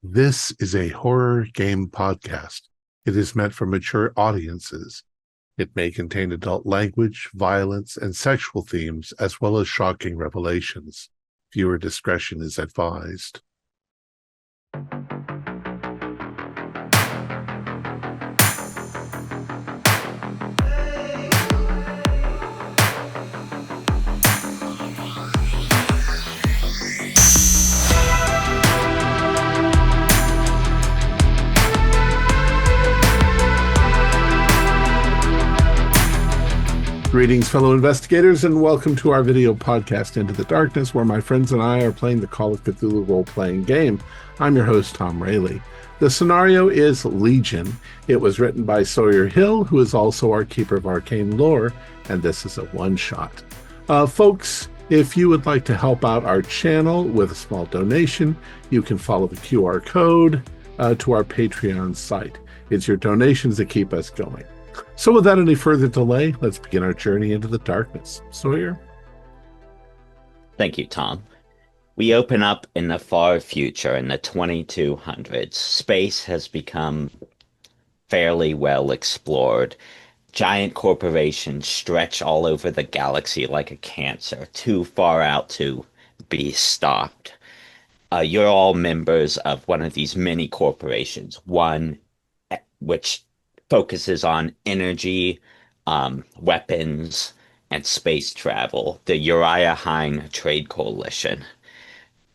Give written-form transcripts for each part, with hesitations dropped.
This is a horror game podcast. It is meant for mature audiences. It may contain adult language, violence, and sexual themes, as well as shocking revelations. Viewer discretion is advised. Greetings, fellow investigators, and welcome to our video podcast, Into the Darkness, where my friends and I are playing the Call of Cthulhu role-playing game. I'm your host, Thom Raley. The scenario is Legion. It was written by Sawyer, who is also our Keeper of Arcane Lore, and this is a one-shot. Folks, if you would like to help out our channel with a small donation, you can follow the QR code to our Patreon site. It's your donations that keep us going. So without any further delay, let's begin our journey into the darkness. Sawyer? Thank you, Thom. We open up in the far future in the 2200s. Space has become fairly well explored. Giant corporations stretch all over the galaxy like a cancer, too far out to be stopped. You're all members of one of these mini corporations, one which focuses on energy, weapons, and space travel, the Uriah Hine Trade Coalition.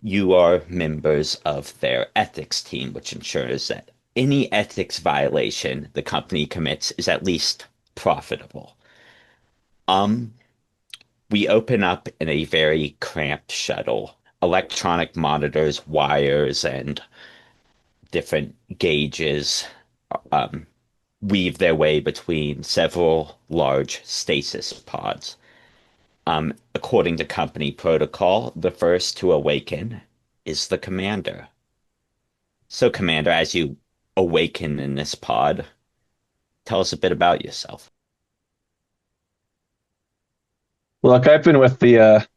You are members of their ethics team, which ensures that any ethics violation the company commits is at least profitable. We open up in a very cramped shuttle. Electronic monitors, wires, and different gauges weave their way between several large stasis pods. According to company protocol, the first to awaken is the commander. So, Commander, as you awaken in this pod, tell us a bit about yourself. Look, I've been with the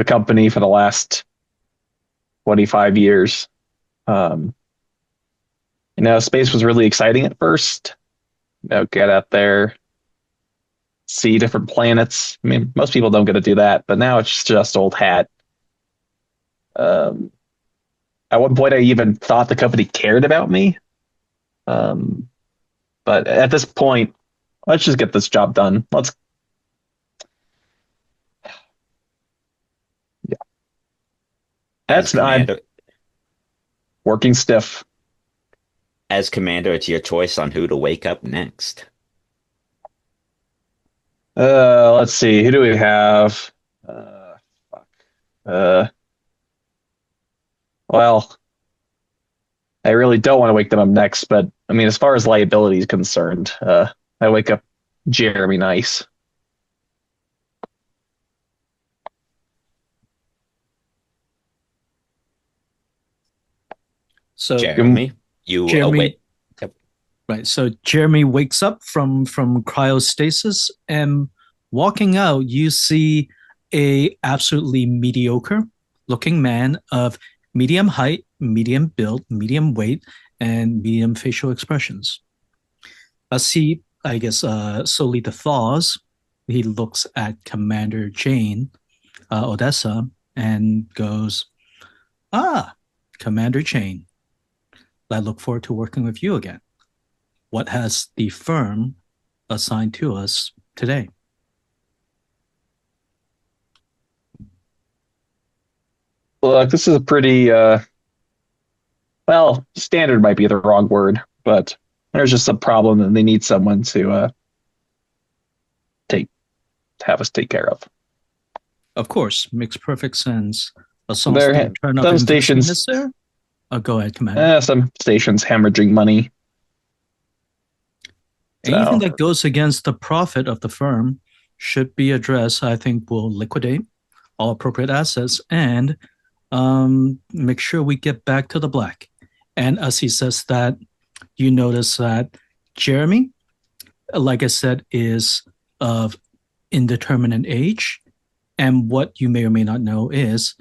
company for the last 25 years. Space was really exciting at first. Get out there, see different planets. I mean, most people don't get to do that, but now it's just old hat. At one point, I even thought the company cared about me. But at this point, let's just get this job done. Yeah. I'm working stiff. As commander, it's your choice on who to wake up next. Let's see. Who do we have? Well, I really don't want to wake them up next, but I mean, as far as liability is concerned, I wake up Jeremy Nice. So Jeremy. Right. So Jeremy wakes up from cryostasis, and walking out, you see a absolutely mediocre looking man of medium height, medium build, medium weight, and medium facial expressions. As he, slowly thaws, he looks at Commander Jane, Odessa, and goes, Commander Jane. I look forward to working with you again. What has the firm assigned to us today? Look, this is a pretty, standard might be the wrong word, but there's just a problem and they need someone to have us take care of. Of course, makes perfect sense. Some stations. There? Oh, go ahead, Commander. Some stations hemorrhaging money. Anything that goes against the profit of the firm should be addressed. I think we'll liquidate all appropriate assets and make sure we get back to the black. And as he says that, you notice that Jeremy, like I said, is of indeterminate age. And what you may or may not know is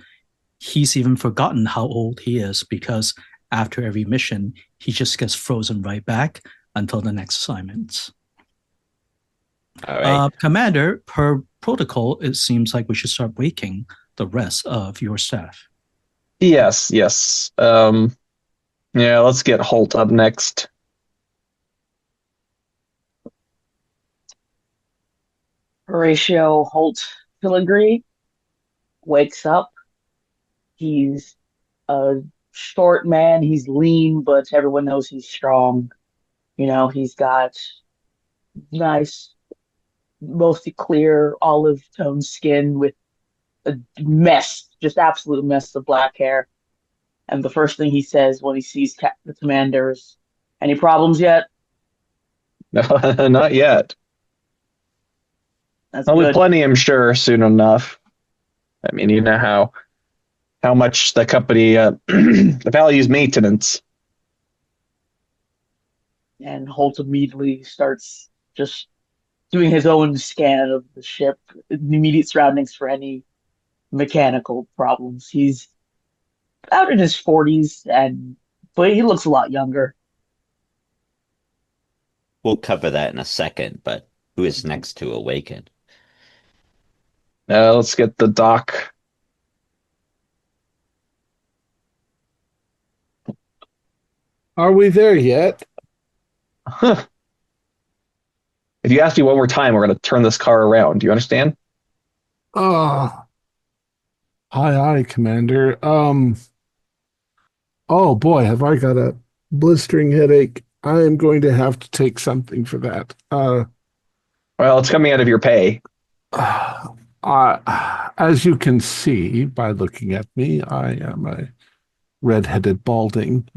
he's even forgotten how old he is, because after every mission, he just gets frozen right back until the next assignments. All right. Commander, per protocol, it seems like we should start waking the rest of your staff. Yes. Yeah, let's get Holt up next. Horatio Holt Filigree wakes up. He's a short man. He's lean, but everyone knows he's strong. He's got nice, mostly clear olive tone skin with a mess, just absolute mess of black hair. And the first thing he says when he sees the commander is, "Any problems yet?" Not yet. That's I'll be good. plenty, I'm sure, soon enough. I mean, you know how much the company values maintenance. And Holt immediately starts just doing his own scan of the ship, the immediate surroundings for any mechanical problems. He's out in his 40s, but he looks a lot younger. We'll cover that in a second, but who is next to awaken? Let's get the doc. Are we there yet? Huh. If you ask me one more time, we're going to turn this car around. Do you understand? Aye, aye, Commander. Oh boy, have I got a blistering headache. I am going to have to take something for that. Well, it's coming out of your pay. As you can see by looking at me, I am a red-headed, balding,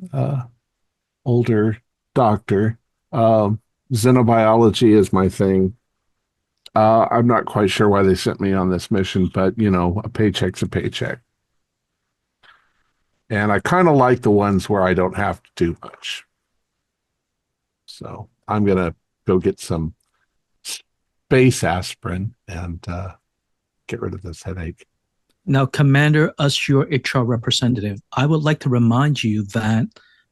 older doctor. Xenobiology is my thing. I'm not quite sure why they sent me on this mission, but a paycheck's a paycheck. And I kind of like the ones where I don't have to do much. So I'm going to go get some space aspirin and get rid of this headache. Now, Commander, as your HR representative, I would like to remind you that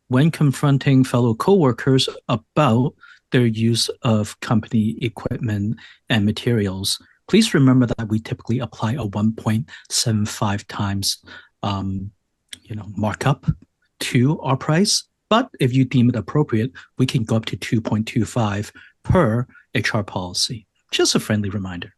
when confronting fellow coworkers about their use of company equipment and materials, please remember that we typically apply a 1.75 times markup to our price. But if you deem it appropriate, we can go up to 2.25 per HR policy. Just a friendly reminder.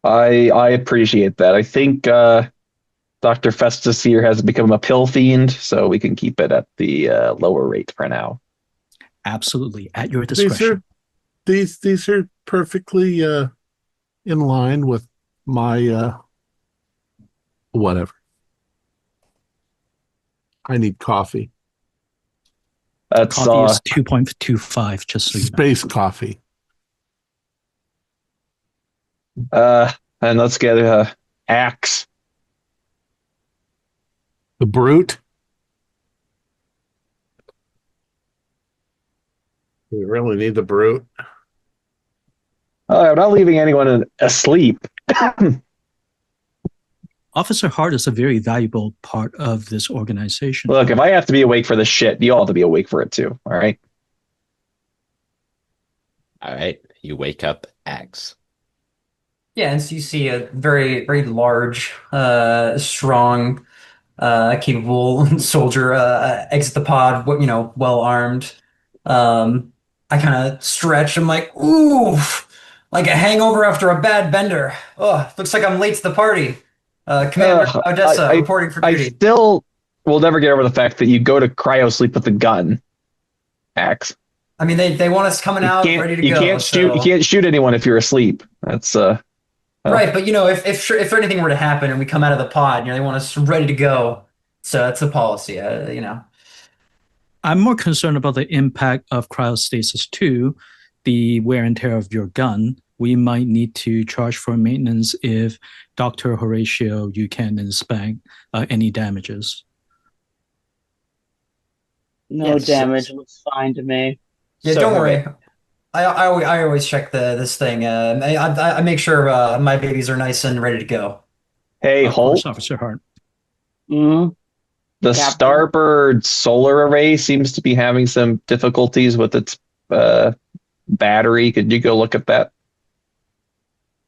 I appreciate that. I think Dr. Festus here has become a pill fiend, so we can keep it at the lower rate for now. Absolutely, at your discretion. These are perfectly in line with my whatever. I need coffee. That's coffee is 2.25, just so you know. Space coffee. And let's get axe. The brute. We really need the brute. I'm not leaving anyone asleep. Officer Hart is a very valuable part of this organization. Look, if I have to be awake for this shit, you all have to be awake for it too. All right. All right. You wake up, Axe. Yeah, and so you see a very, very large, strong, capable soldier exit the pod, well armed. I kind of stretch. I'm like, ooh, like a hangover after a bad bender. Oh, looks like I'm late to the party. Commander Odessa reporting for duty. I still will never get over the fact that you go to cryo sleep with a gun, Axe. I mean, they want us coming out ready to go. You can't shoot anyone if you're asleep. That's right. But if anything were to happen and we come out of the pod, they want us ready to go. So that's the policy. I'm more concerned about the impact of cryostasis too, the wear and tear of your gun. We might need to charge for maintenance if Dr. Horatio, you can inspect any damages. No damage looks fine to me. Yeah, don't worry. I always check this thing. I make sure my babies are nice and ready to go. Hey, Of Holt. course, Officer Hart. Mm-hmm. The Captain? starboard solar array seems to be having some difficulties with its battery. Could you go look at that?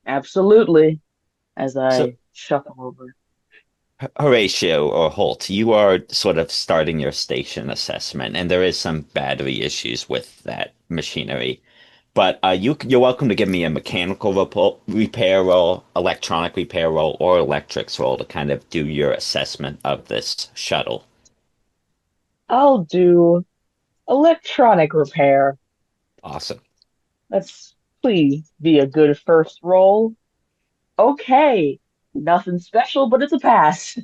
Absolutely. As So, I shuffle over. Horatio or Holt, you are sort of starting your station assessment, and there is some battery issues with that machinery. But you're welcome to give me a mechanical repair roll, electronic repair roll, or electrics roll to kind of do your assessment of this shuttle. I'll do electronic repair. Awesome. Let's please be a good first roll. Okay. Nothing special, but it's a pass.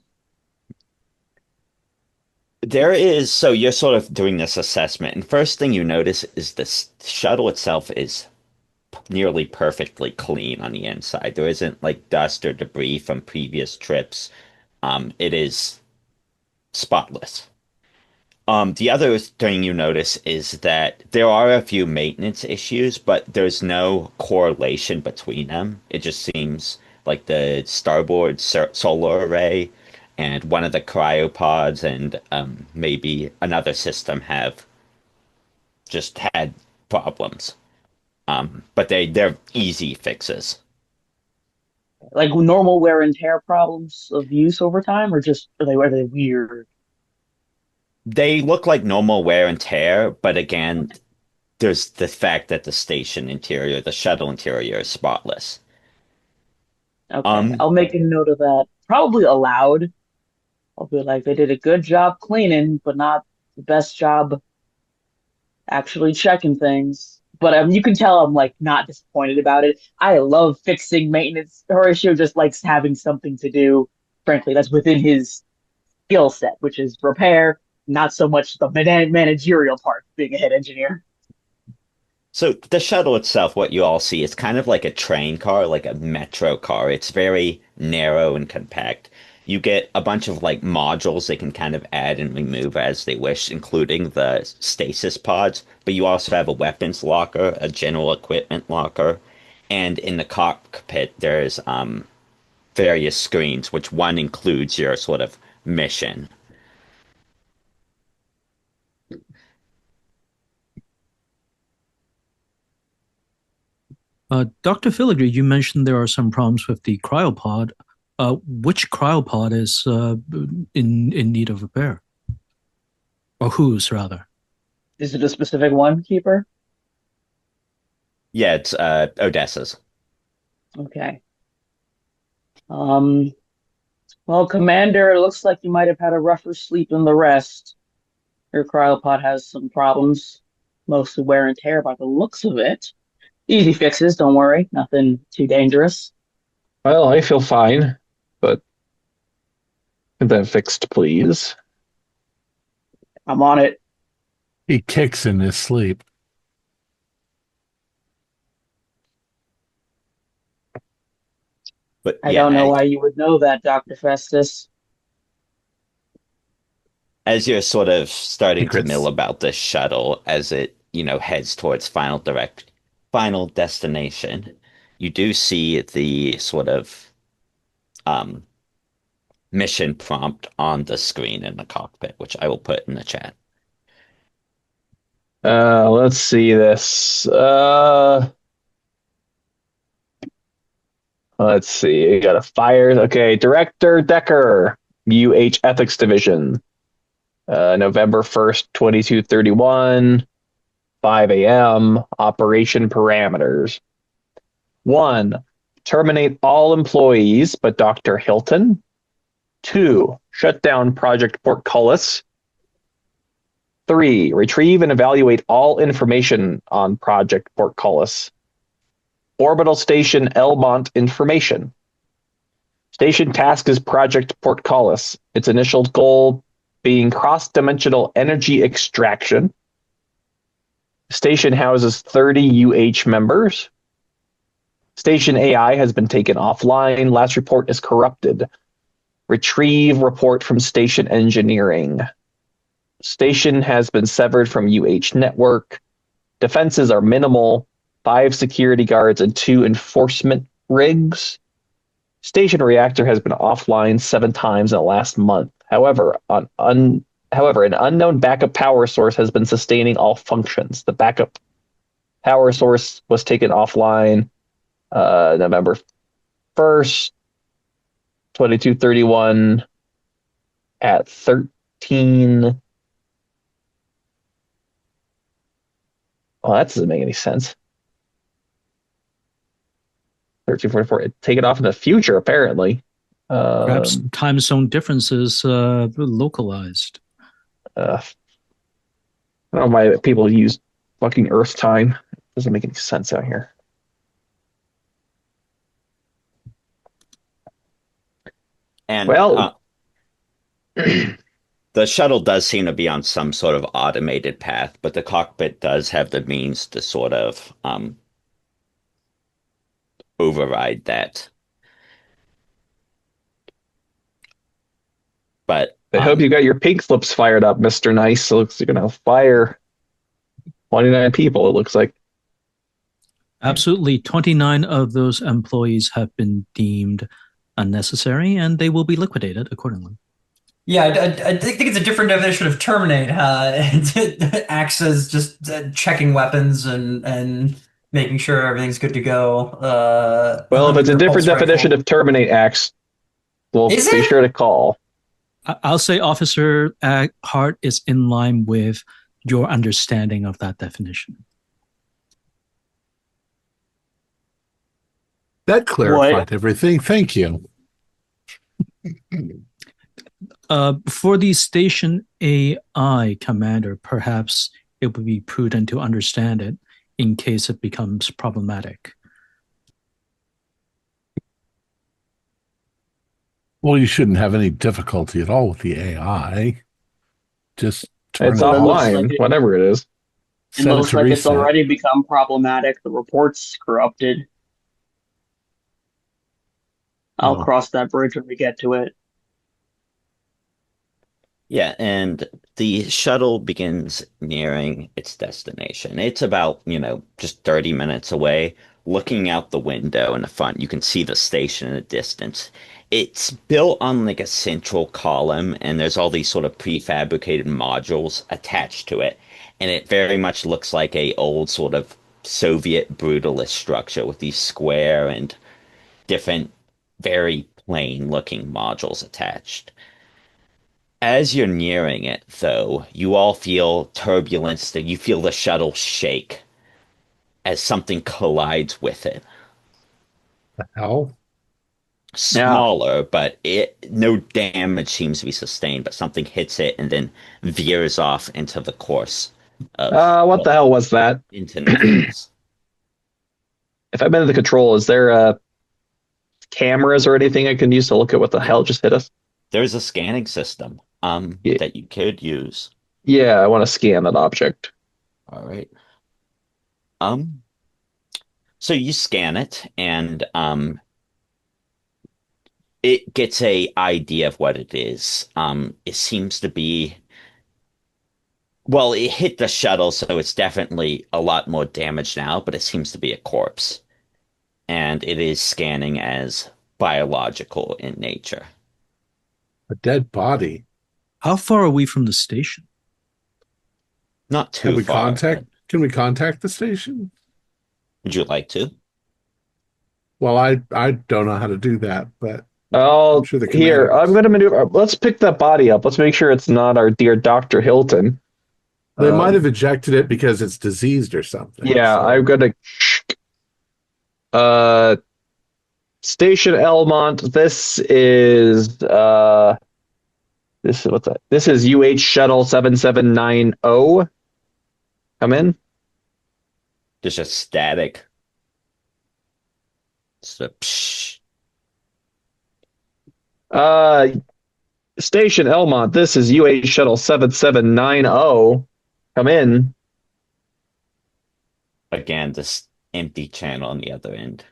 So you're sort of doing this assessment, and first thing you notice is this shuttle itself is nearly perfectly clean on the inside. There isn't like dust or debris from previous trips. It is spotless. The other thing you notice is that there are a few maintenance issues, but there's no correlation between them. It just seems like the starboard solar array and one of the cryopods and maybe another system have just had problems. But they're easy fixes. Like normal wear and tear problems of use over time, or just are they weird? They look like normal wear and tear, but again, there's the fact that the shuttle interior is spotless. Okay, Um, I'll make a note of that. Probably aloud. I'll be like, they did a good job cleaning, but not the best job actually checking things. But you can tell I'm like not disappointed about it. I love fixing maintenance. Horatio just likes having something to do. Frankly, that's within his skill set, which is repair, not so much the managerial part, being a head engineer. So the shuttle itself, what you all see, is kind of like a train car, like a metro car. It's very narrow and compact. You get a bunch of like modules they can kind of add and remove as they wish, including the stasis pods. But you also have a weapons locker, a general equipment locker, and in the cockpit there's various screens, which one includes your sort of mission. Dr. Filigree, you mentioned there are some problems with the cryopod. Which cryopod is in need of repair? Or whose, rather? Is it a specific one, Keeper? Yeah, it's Odessa's. Okay. Um, well, Commander, it looks like you might have had a rougher sleep than the rest. Your cryopod has some problems, mostly wear and tear by the looks of it. Easy fixes, don't worry. Nothing too dangerous. Well, I feel fine, but get that fixed, please. I'm on it. He kicks in his sleep. But I don't know yeah, why you would know that, Dr. Festus. as you're sort of starting to Secrets. mill about this shuttle as it, heads towards final destination, you do see the sort of um, mission prompt on the screen in the cockpit, which I will put in the chat. Let's see this. Let's see. You got a fire. Okay, Director Decker, UH Ethics Division. November 1st, 2231, 5 a.m. Operation parameters. 1. Terminate all employees but Dr. Hilton. 2. Shut down Project Portcullis. 3. Retrieve and evaluate all information on Project Portcullis. Orbital Station Elmont information. Station task is Project Portcullis. Its initial goal being cross-dimensional energy extraction. Station houses 30 UH members. Station AI has been taken offline. Last report is corrupted. Retrieve report from station engineering. Station has been severed from UH network. Defenses are minimal. 5 security guards and 2 enforcement rigs. Station reactor has been offline 7 times in the last month. However, an unknown backup power source has been sustaining all functions. The backup power source was taken offline November 1st, 2231 at 13. Oh, that doesn't make any sense. 1344. Take it off in the future, apparently. Perhaps time zone differences localized. I don't know why people use fucking Earth time. It doesn't make any sense out here. And Well, the shuttle does seem to be on some sort of automated path, but the cockpit does have the means to sort of override that. But I hope you got your pink slips fired up, Mr. Nice. It looks like you're going to fire 29 people, it looks like. Absolutely. 29 of those employees have been deemed unnecessary, and they will be liquidated accordingly. Yeah, I think it's a different definition of terminate. It acts as just checking weapons and making sure everything's good to go. Well, if it's a different definition rifle. of terminate acts, we'll Is be it? sure to call. I'll say Officer Hart is in line with your understanding of that definition. That clarified everything. Thank you. For the station AI commander, perhaps it would be prudent to understand it in case it becomes problematic. Well, you shouldn't have any difficulty at all with the AI. Just turn It's it off. offline, whatever it is. It Set it looks to like it's reset. already become problematic. The report's corrupted. I'll Oh. cross that bridge when we get to it. yeah, and the shuttle begins nearing its destination. It's about, just 30 minutes away. Looking out the window in the front, you can see the station in the distance. It's built on like a central column, and there's all these sort of prefabricated modules attached to it. And it very much looks like a old sort of Soviet brutalist structure with these square and different, very plain looking modules attached. As you're nearing it, though, you all feel turbulence, that you feel the shuttle shake as something collides with it. The hell? Smaller, but no damage seems to be sustained, but something hits it and then veers off into the course of What the hell was that? into nothingness. If I'm in the control, is there cameras or anything I can use to look at what the hell just hit us? There's a scanning system Yeah. that you could use. Yeah, I want to scan that object. All right. So you scan it and it gets a idea of what it is. It seems to be, well, it hit the shuttle, so it's definitely a lot more damaged now, but it seems to be a corpse. And it is scanning as biological in nature. A dead body. How far are we from the station? Not too Can we far. Can we contact the station? Would you like to? Well, I don't know how to do that, but Oh, I'm sure the here, commander I'm going to maneuver. Let's pick that body up. Let's make sure it's not our dear Dr. Hilton. they might have ejected it because it's diseased or something. Yeah, so- I'm going to... Station Elmont, this is what's that? This is UH Shuttle 7790. Come in. Just a static. So, psh. Station Elmont, this is UH Shuttle 7790. Come in. Again, this empty channel on the other end.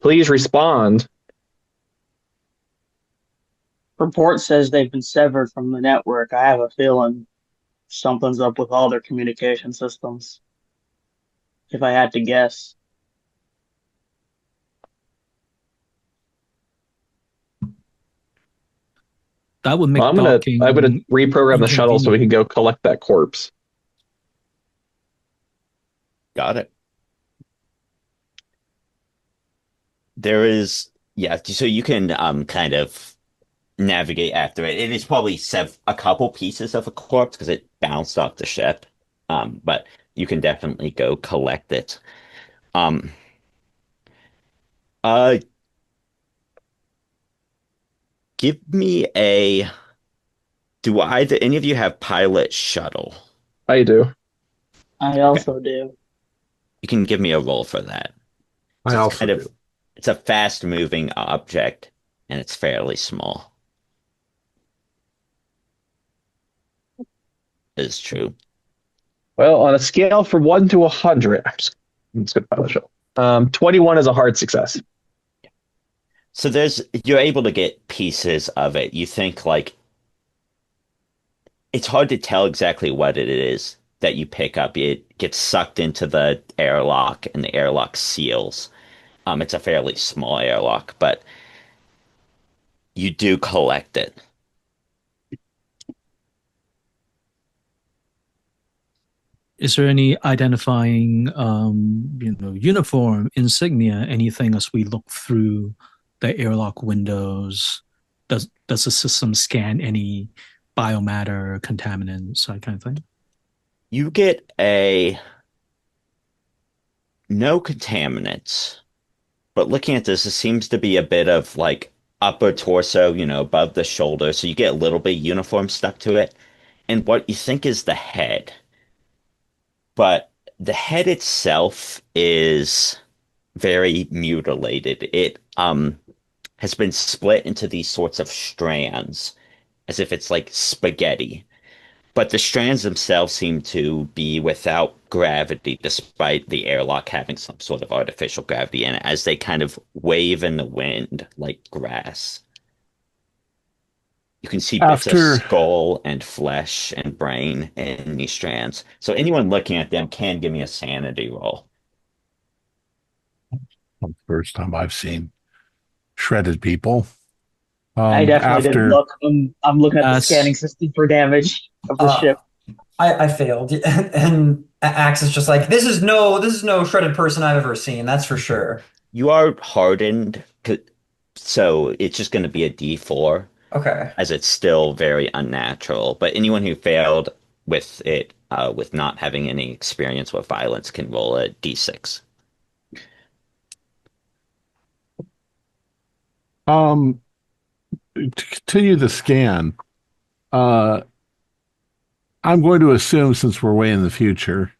Please respond. Report says they've been severed from the network. I have a feeling something's up with all their communication systems. if I had to guess. That would Well, make I'm gonna docking reprogram the shuttle so we inconvenient. can go collect that corpse. Got it. There is, yeah, so you can kind of navigate after it. It is probably a couple pieces of a corpse because it bounced off the ship. But you can definitely go collect it. Um, uh, give me a. Do either any of you have pilot shuttle? I do. I Okay, also do. you can give me a roll for that. I So it's also kind of do. it's a fast moving object and it's fairly small. Is true. Well, on a scale from 1 to 100, I'm just gonna pilot shuttle. 21 is a hard success. So you're able to get pieces of it. You think like it's hard to tell exactly what it is that you pick up. It gets sucked into the airlock and the airlock seals. It's a fairly small airlock, but you do collect it. Is there any identifying, uniform, insignia, anything as we look through the airlock windows? Does the system scan any biomatter, contaminants, that kind of thing? You get a no contaminants, but looking at this, it seems to be a bit of like upper torso, above the shoulder. So you get a little bit of uniform stuck to it. And what you think is the head. But the head itself is very mutilated. It has been split into these sorts of strands, as if it's like spaghetti. But the strands themselves seem to be without gravity, despite the airlock having some sort of artificial gravity in it, as they kind of wave in the wind like grass. You can see bits of After skull and flesh and brain in these strands. So anyone looking at them can give me a sanity roll. the first time I've seen shredded people. I definitely didn't After look. I'm looking at the scanning That's system for damage of the Uh, ship. I failed, and Axe is just like, this is no shredded person I've ever seen. That's for sure. You are hardened, so it's just going to be a D4, Okay. as it's still very unnatural. But anyone who failed with it, with not having any experience with violence, can roll a D6. um to continue the scan, uh I'm going to assume, since we're way in the future,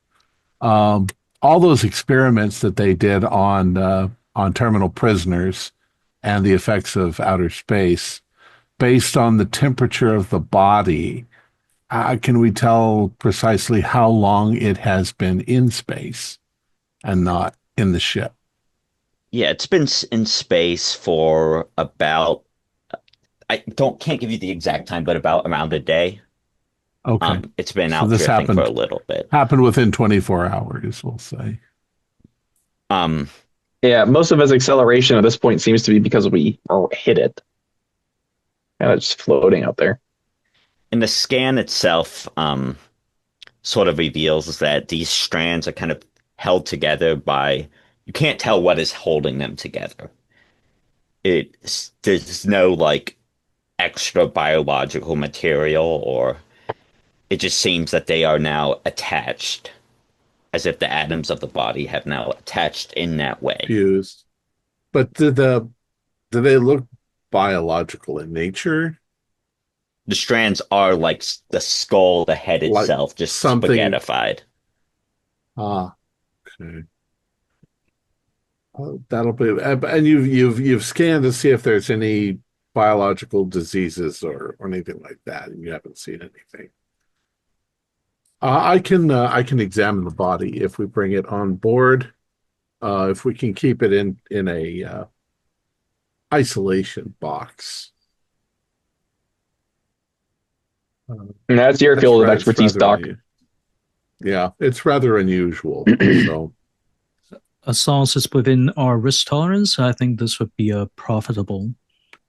um all those experiments that they did on terminal prisoners and the effects of outer space based on the temperature of the body, can we tell precisely how long it has been in space and not in the ship? Yeah, it's been in space for about, can't give you the exact time, but about around a day. Okay. It's been So out this drifting for a happened little bit. happened within 24 hours, we'll say. Um, Yeah, most of his acceleration at this point seems to be because we hit it. And it's just floating out there. and the scan itself, sort of reveals that these strands are kind of held together by, you can't tell what is holding them together. There's no like extra biological material, or it just seems that they are now attached, as if the atoms of the body have now attached in that way. Fused. But do they look biological in nature? The strands are like the skull, the head Like itself, just something spaghettified. ah, okay. That'll be, and you've scanned to see if there's any biological diseases or anything like that, and you haven't seen anything. I can examine the body if we bring it on board. If we can keep it in a isolation box. And that's your field of It's expertise, rather Doc. yeah, it's rather unusual. So as long as it's within our risk tolerance, I think this would be a profitable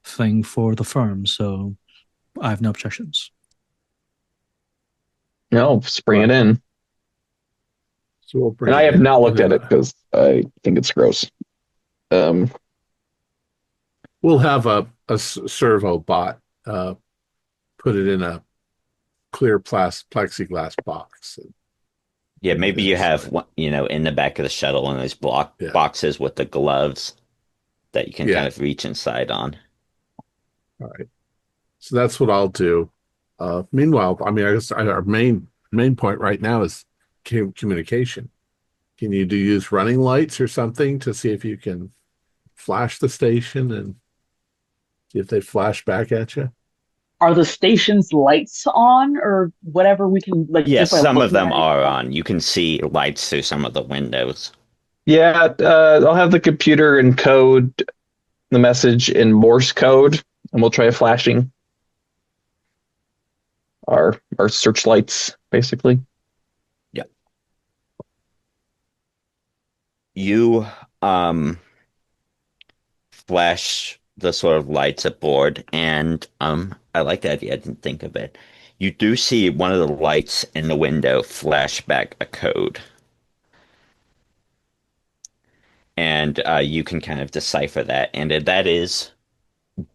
thing for the firm. So I have no objections. No, just bring it in. So we'll bring And it I have in. not looked at it because I think it's gross. We'll have a servo bot put it in a clear plexiglass box. Yeah, maybe you have one, in the back of the shuttle, and those boxes with the gloves that you can kind of reach inside on. All right. So that's what I'll do. Meanwhile, I mean, I guess our main point right now is communication. Can you use running lights or something to see if you can flash the station and see if they flash back at you? Are the station's lights on or whatever we can Yes, just by some of looking them at it? are on. You can see lights through some of the windows. Yeah, I'll have the computer encode the message in Morse code, and we'll try flashing our searchlights, basically. Yeah. You flash the sort of lights aboard, and I like the idea. I didn't think of it. You do see one of the lights in the window flash back a code. And you can kind of decipher that. And that is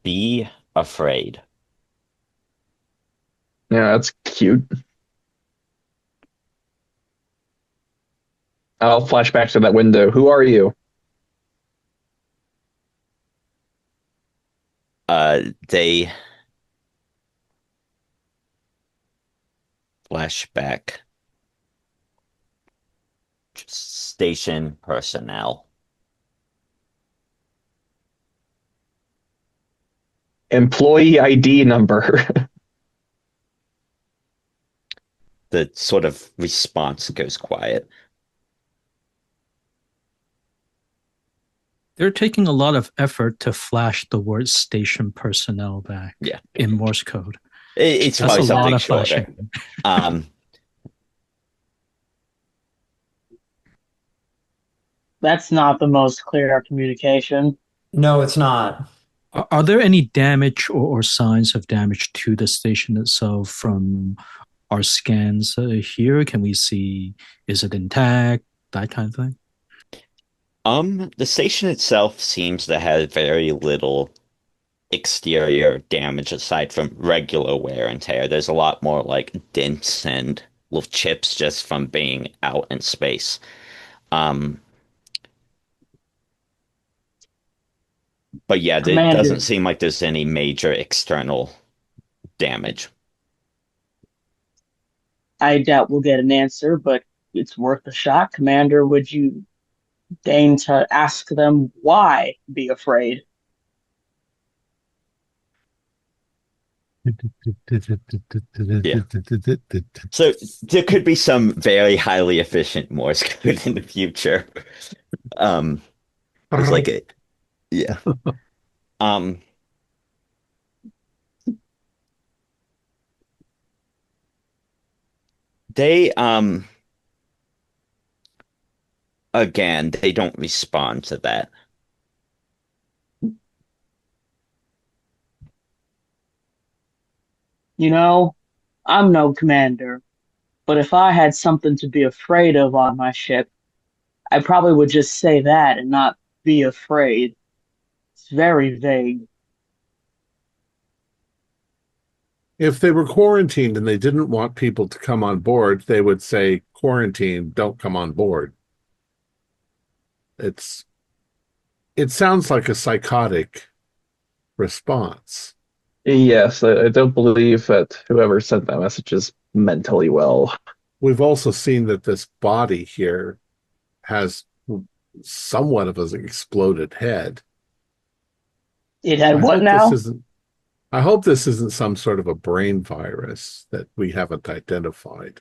be afraid. Yeah, that's cute. I'll flash back to that window. Who are you? They flash back. Station personnel. Employee ID number. The sort of response goes quiet. They're taking a lot of effort to flash the word station personnel back in Morse code. It's That's probably a lot something of shorter. flashing. That's not the most clear communication. No, it's not. Are there any damage or signs of damage to the station itself from our scans here? Can we see, is it intact? That kind of thing? The station itself seems to have very little exterior damage aside from regular wear and tear. There's a lot more like dents and little chips just from being out in space. But yeah, it doesn't seem like there's any major external damage. I doubt we'll get an answer, but it's worth a shot. Commander, would you deign to ask them why be afraid? Yeah. So there could be some very highly efficient Morse code in the future. It's like a yeah. They again, they don't respond to that. You know, I'm no commander, but if I had something to be afraid of on my ship, I probably would just say that and not be afraid. It's very vague. If they were quarantined and they didn't want people to come on board, they would say, quarantine, don't come on board. It sounds like a psychotic response. Yes, I don't believe that whoever sent that message is mentally well. We've also seen that this body here has somewhat of an exploded head. It had what now? I hope this isn't some sort of a brain virus that we haven't identified.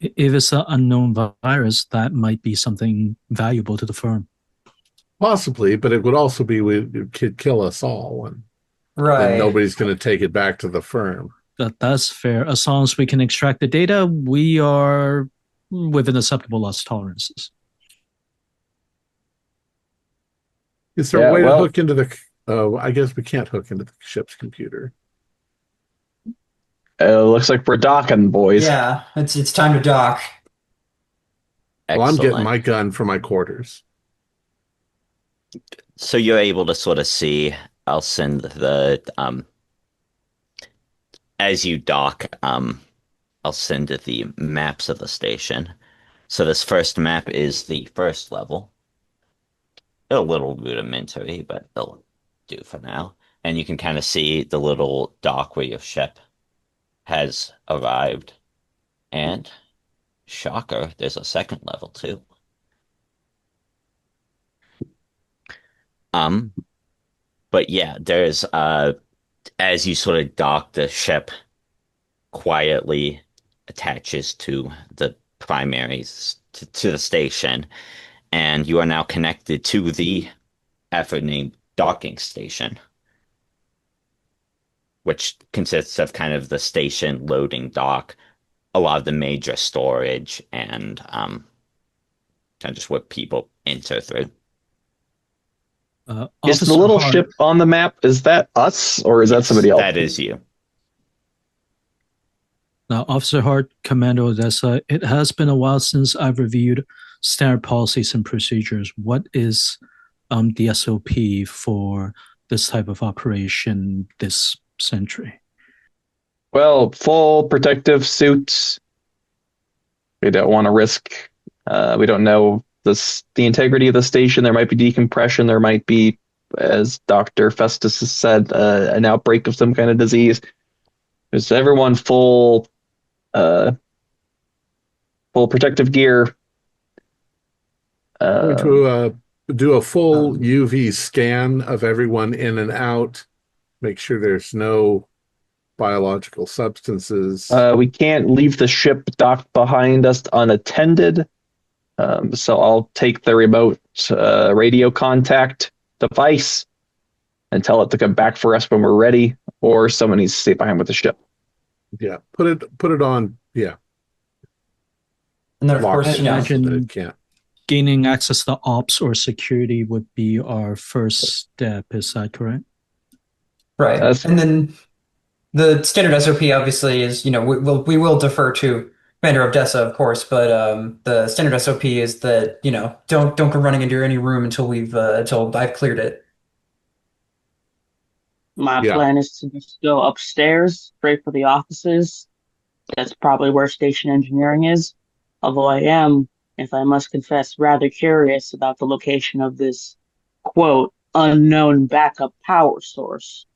If it's an unknown virus, that might be something valuable to the firm. Possibly, but it would also be it could kill us all, and nobody's going to take it back to the firm. That's fair. As long as we can extract the data, we are within acceptable loss tolerances. Is there Yeah, a way to well- hook into the? Oh, I guess we can't hook into the ship's computer. Looks like we're docking, boys. Yeah, it's time to dock. Well, I'm getting Excellent. my gun for my quarters. So you're able to sort of see. I'll send the as you dock. I'll send the maps of the station. So this first map is the first level. A little rudimentary, but they'll do for now. And you can kind of see the little dock where your ship has arrived. And shocker, there's a second level too. Um, but yeah, there's as you sort of dock, the ship quietly attaches to the primaries to the station, and you are now connected to the effort named docking station, which consists of kind of the station loading dock, a lot of the major storage, and kind of just what people enter through. Is the Officer little Hart, ship on the map, is that us or is that Yes, somebody else? that is you. Officer Hart, Commander Odessa, it has been a while since I've reviewed standard policies and procedures. What is the SOP for this type of operation this century? Well, full protective suits. We don't want to risk. We don't know the integrity of the station. There might be decompression. There might be, as Dr. Festus has said, an outbreak of some kind of disease. Is everyone full protective gear? Going to do a full UV scan of everyone in and out. Make sure there's no biological substances. We can't leave the ship docked behind us unattended. So I'll take the remote radio contact device and tell it to come back for us when we're ready, or someone needs to stay behind with the ship. Yeah, put it on. Yeah, And then, of lock course, it you know, so that it can't. Gaining access to ops or security would be our first step. Is that correct? right. That's- And then the standard SOP obviously is, you know, we will defer to Commander Odessa, of course, but the standard SOP is that, you know, don't go running into any room until until I've cleared it. My Yeah. plan is to just go upstairs, straight for the offices. That's probably where station engineering is. Although I am, if I must confess, rather curious about the location of this, quote, unknown backup power source.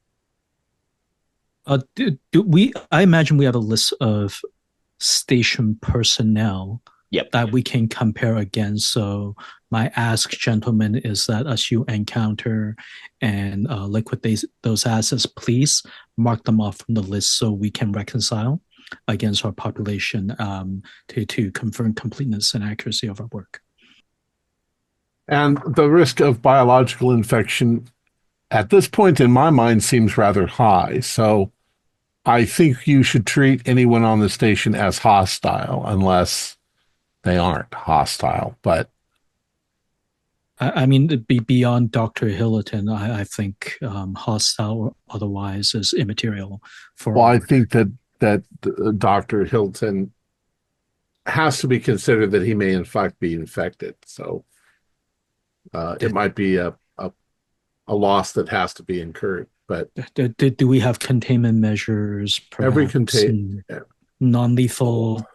I imagine we have a list of station personnel Yep. that we can compare against. So my ask, gentlemen, is that as you encounter and liquidate those assets, please mark them off from the list so we can reconcile against our population to confirm completeness and accuracy of our work. And the risk of biological infection at this point in my mind seems rather high. So I think you should treat anyone on the station as hostile unless they aren't hostile. But I mean, beyond Dr. Hillerton, I think hostile or otherwise is immaterial. well, I think that Dr. Hilton has to be considered that he may in fact be infected. So it might be a loss that has to be incurred. But do we have containment measures? every non-lethal.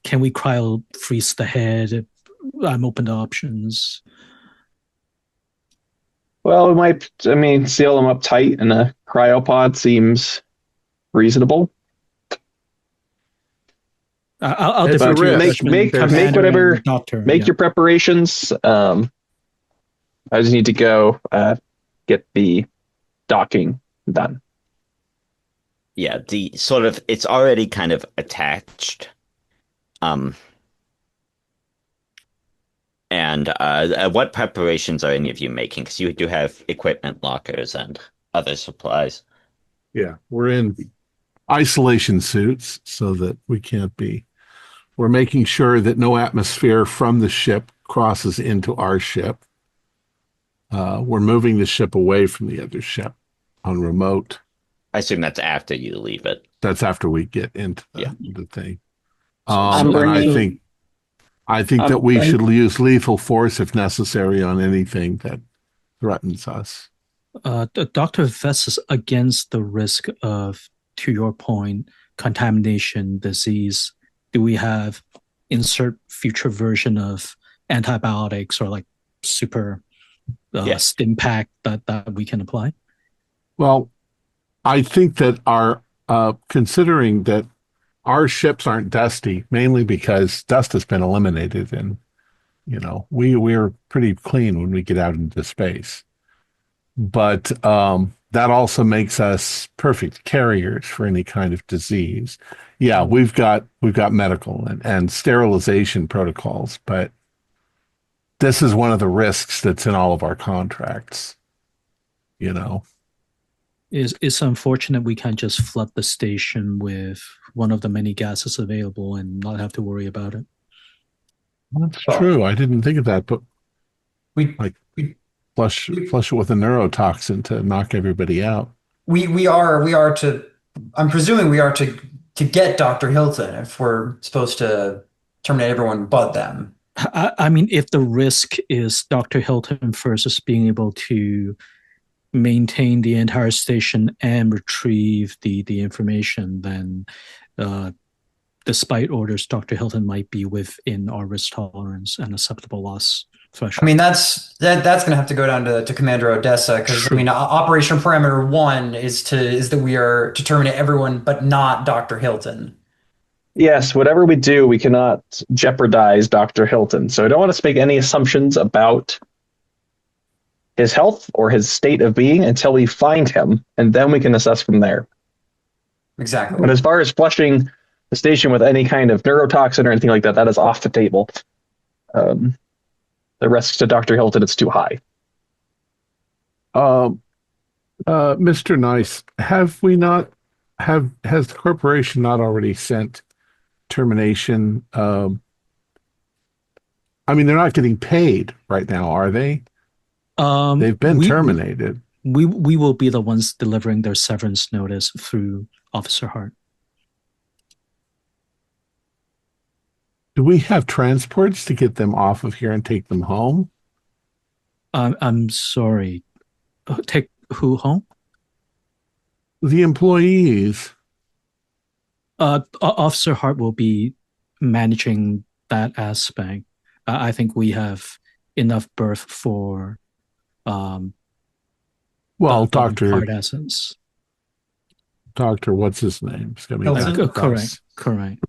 Can we cryo freeze the head? I'm open to options. Well, we might, seal them up tight in a cryopod seems reasonable. I'll It's defer a to your risk. judgment, Make Commander whatever- and Doctor. Make your preparations. I just need to go get the docking done. Yeah, the sort of it's already kind of attached. And what preparations are any of you making? Because you do have equipment lockers and other supplies. Yeah, we're in isolation suits so that we can't be. We're making sure that no atmosphere from the ship crosses into our ship. We're moving the ship away from the other ship on remote. I assume that's after you leave it. That's after we get into Yeah. the thing. I'm And bringing. I think that I'm we bring- should use lethal force if necessary on anything that threatens us. Dr. Vess is against the risk of, to your point, contamination, disease. Do we have insert future version of antibiotics or like super Yeah. stim pack that we can apply? Well, I think that our considering that our ships aren't dusty, mainly because dust has been eliminated, and we're pretty clean when we get out into space. But that also makes us perfect carriers for any kind of disease. Yeah, we've got medical and sterilization protocols, but this is one of the risks that's in all of our contracts. It's unfortunate we can't just flood the station with one of the many gases available and not have to worry about it. That's true. I didn't think of that, but We like flush it with a neurotoxin to knock everybody out. we are to. I'm presuming we are to get Dr. Hilton if we're supposed to terminate everyone but them. I mean, if the risk is Dr. Hilton versus being able to maintain the entire station and retrieve the information, then despite orders, Dr. Hilton might be within our risk tolerance and acceptable loss threshold. I mean, that's going to have to go down to Commander Odessa because I mean, Operation Parameter 1 is that we are to terminate everyone but not Dr. Hilton. Yes, whatever we do, we cannot jeopardize Dr. Hilton. So I don't want us to make any assumptions about his health or his state of being until we find him, and then we can assess from there. Exactly. But as far as flushing the station with any kind of neurotoxin or anything like that, that is off the table. The risks to Dr. Hilton, it's too high. Mr. Nice, has the corporation not already sent termination? I mean, they're not getting paid right now, are they? They've been terminated. We will be the ones delivering their severance notice through Officer Hart. Do we have transports to get them off of here and take them home? I'm sorry. Take who home? The employees. Officer Hart will be managing that aspect. I think we have enough berth for Dr. Hard essence. Dr. What's his name? It's gonna be Hilton? Correct.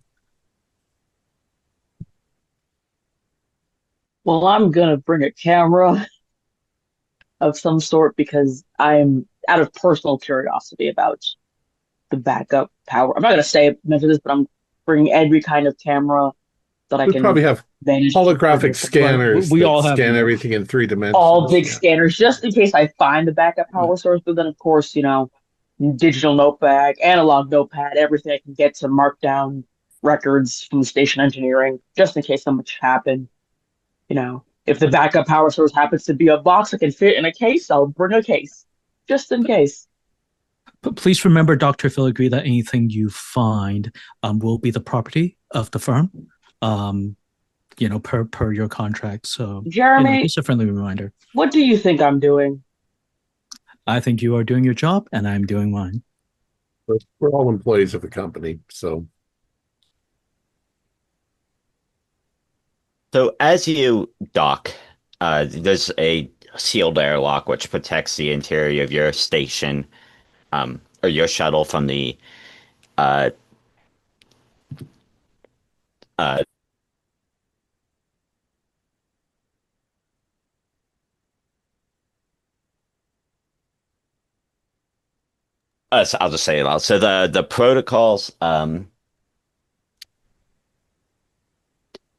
Well, I'm gonna bring a camera of some sort because I'm out of personal curiosity about the backup power. I'm not gonna say mention this, but I'm bringing every kind of camera that I We can probably have manage to holographic bring. scanners We that all have scan them. everything in 3 dimensions. All big Yeah. scanners, just in case I find the backup power source. But then, of course, digital notepad, analog notepad, everything I can get to mark down records from the station engineering, just in case something should happen. If the backup power source happens to be a box that can fit in a case, I'll bring a case, just in case. But please remember, Dr. Filigree, that anything you find will be the property of the firm, per your contract. So, Jeremy, just a friendly reminder. what do you think I'm doing? I think you are doing your job, and I'm doing mine. We're all employees of the company, so. So as you dock, there's a sealed airlock which protects the interior of your station, or your shuttle from the uh, so I'll just say it all. So the protocols,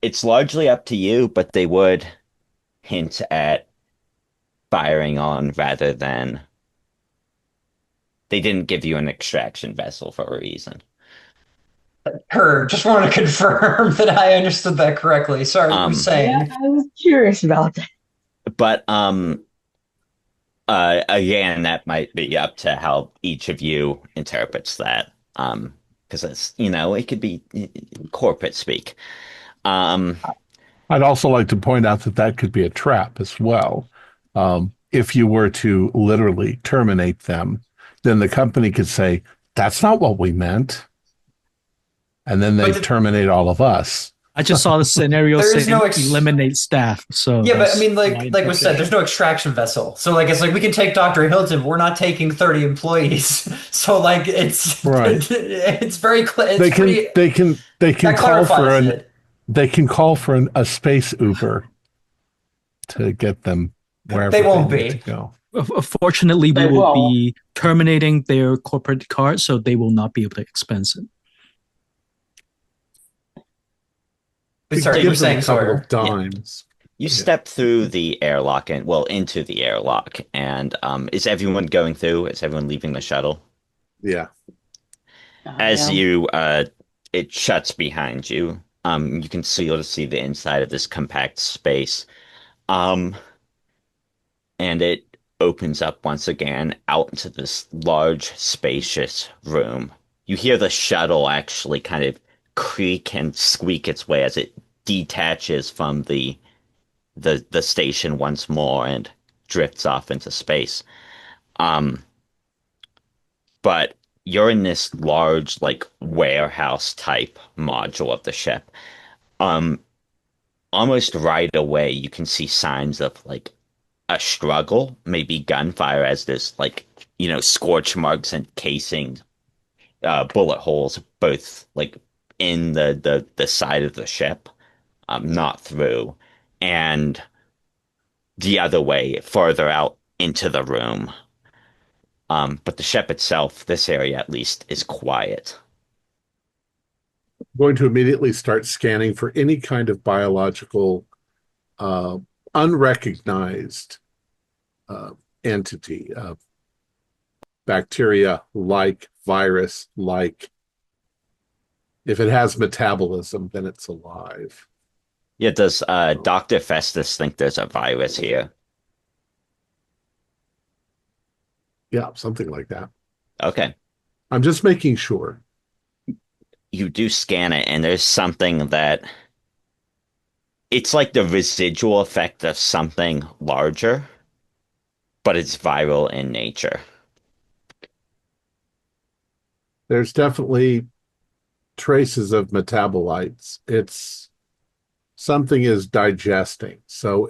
it's largely up to you, but they would hint at firing on rather than they didn't give you an extraction vessel for a reason. Just wanted to confirm that I understood that correctly. Sorry, what were you saying? Yeah, I was curious about that. But Again, that might be up to how each of you interprets that. Because it's, it could be corporate speak. Um, I'd also like to point out that that could be a trap as well. If you were to literally terminate them, then the company could say, that's not what we meant. And then they But terminate all of us. I just saw the scenario there is saying no eliminate staff. So yeah, but I that's mean, my like was said, there's interpretation. no extraction vessel. So like it's like we can take Dr. Hilton, we're not taking 30 employees. So like it's Right. it's very They it's can pretty they can they can that call for clarifies an it. they can call for a space Uber to get them They wherever they won't need to be. go. Fortunately, we They will won't. be terminating their corporate card, so they will not be able to expense it. To Sorry, you were give them a saying couple of Sawyer. yeah, dimes. you Yeah. step through the airlock and, well, into the airlock. And is everyone going through? Is everyone leaving the shuttle? Yeah. I As am. it shuts behind you, you can see the inside of this compact space. Um, and it opens up once again out into this large, spacious room. You hear the shuttle actually kind of creak and squeak its way as it detaches from the station once more and drifts off into space. Um, but you're in this large, like, warehouse type module of the ship. Um, Almost right away, you can see signs of like a struggle, maybe gunfire, as there's like, scorch marks and casing, bullet holes, both like in the side of the ship, not through, and the other way, further out into the room. But the ship itself, this area at least, is quiet. Going to immediately start scanning for any kind of biological uh, unrecognized uh, entity, bacteria like, virus like. If it has metabolism, then it's alive. Yeah, does So, Dr. Festus think there's a virus here? yeah, something like that. Okay. I'm just making sure. You do scan it, and there's something that it's like the residual effect of something larger, but it's viral in nature. There's definitely traces of metabolites. It's something is digesting. So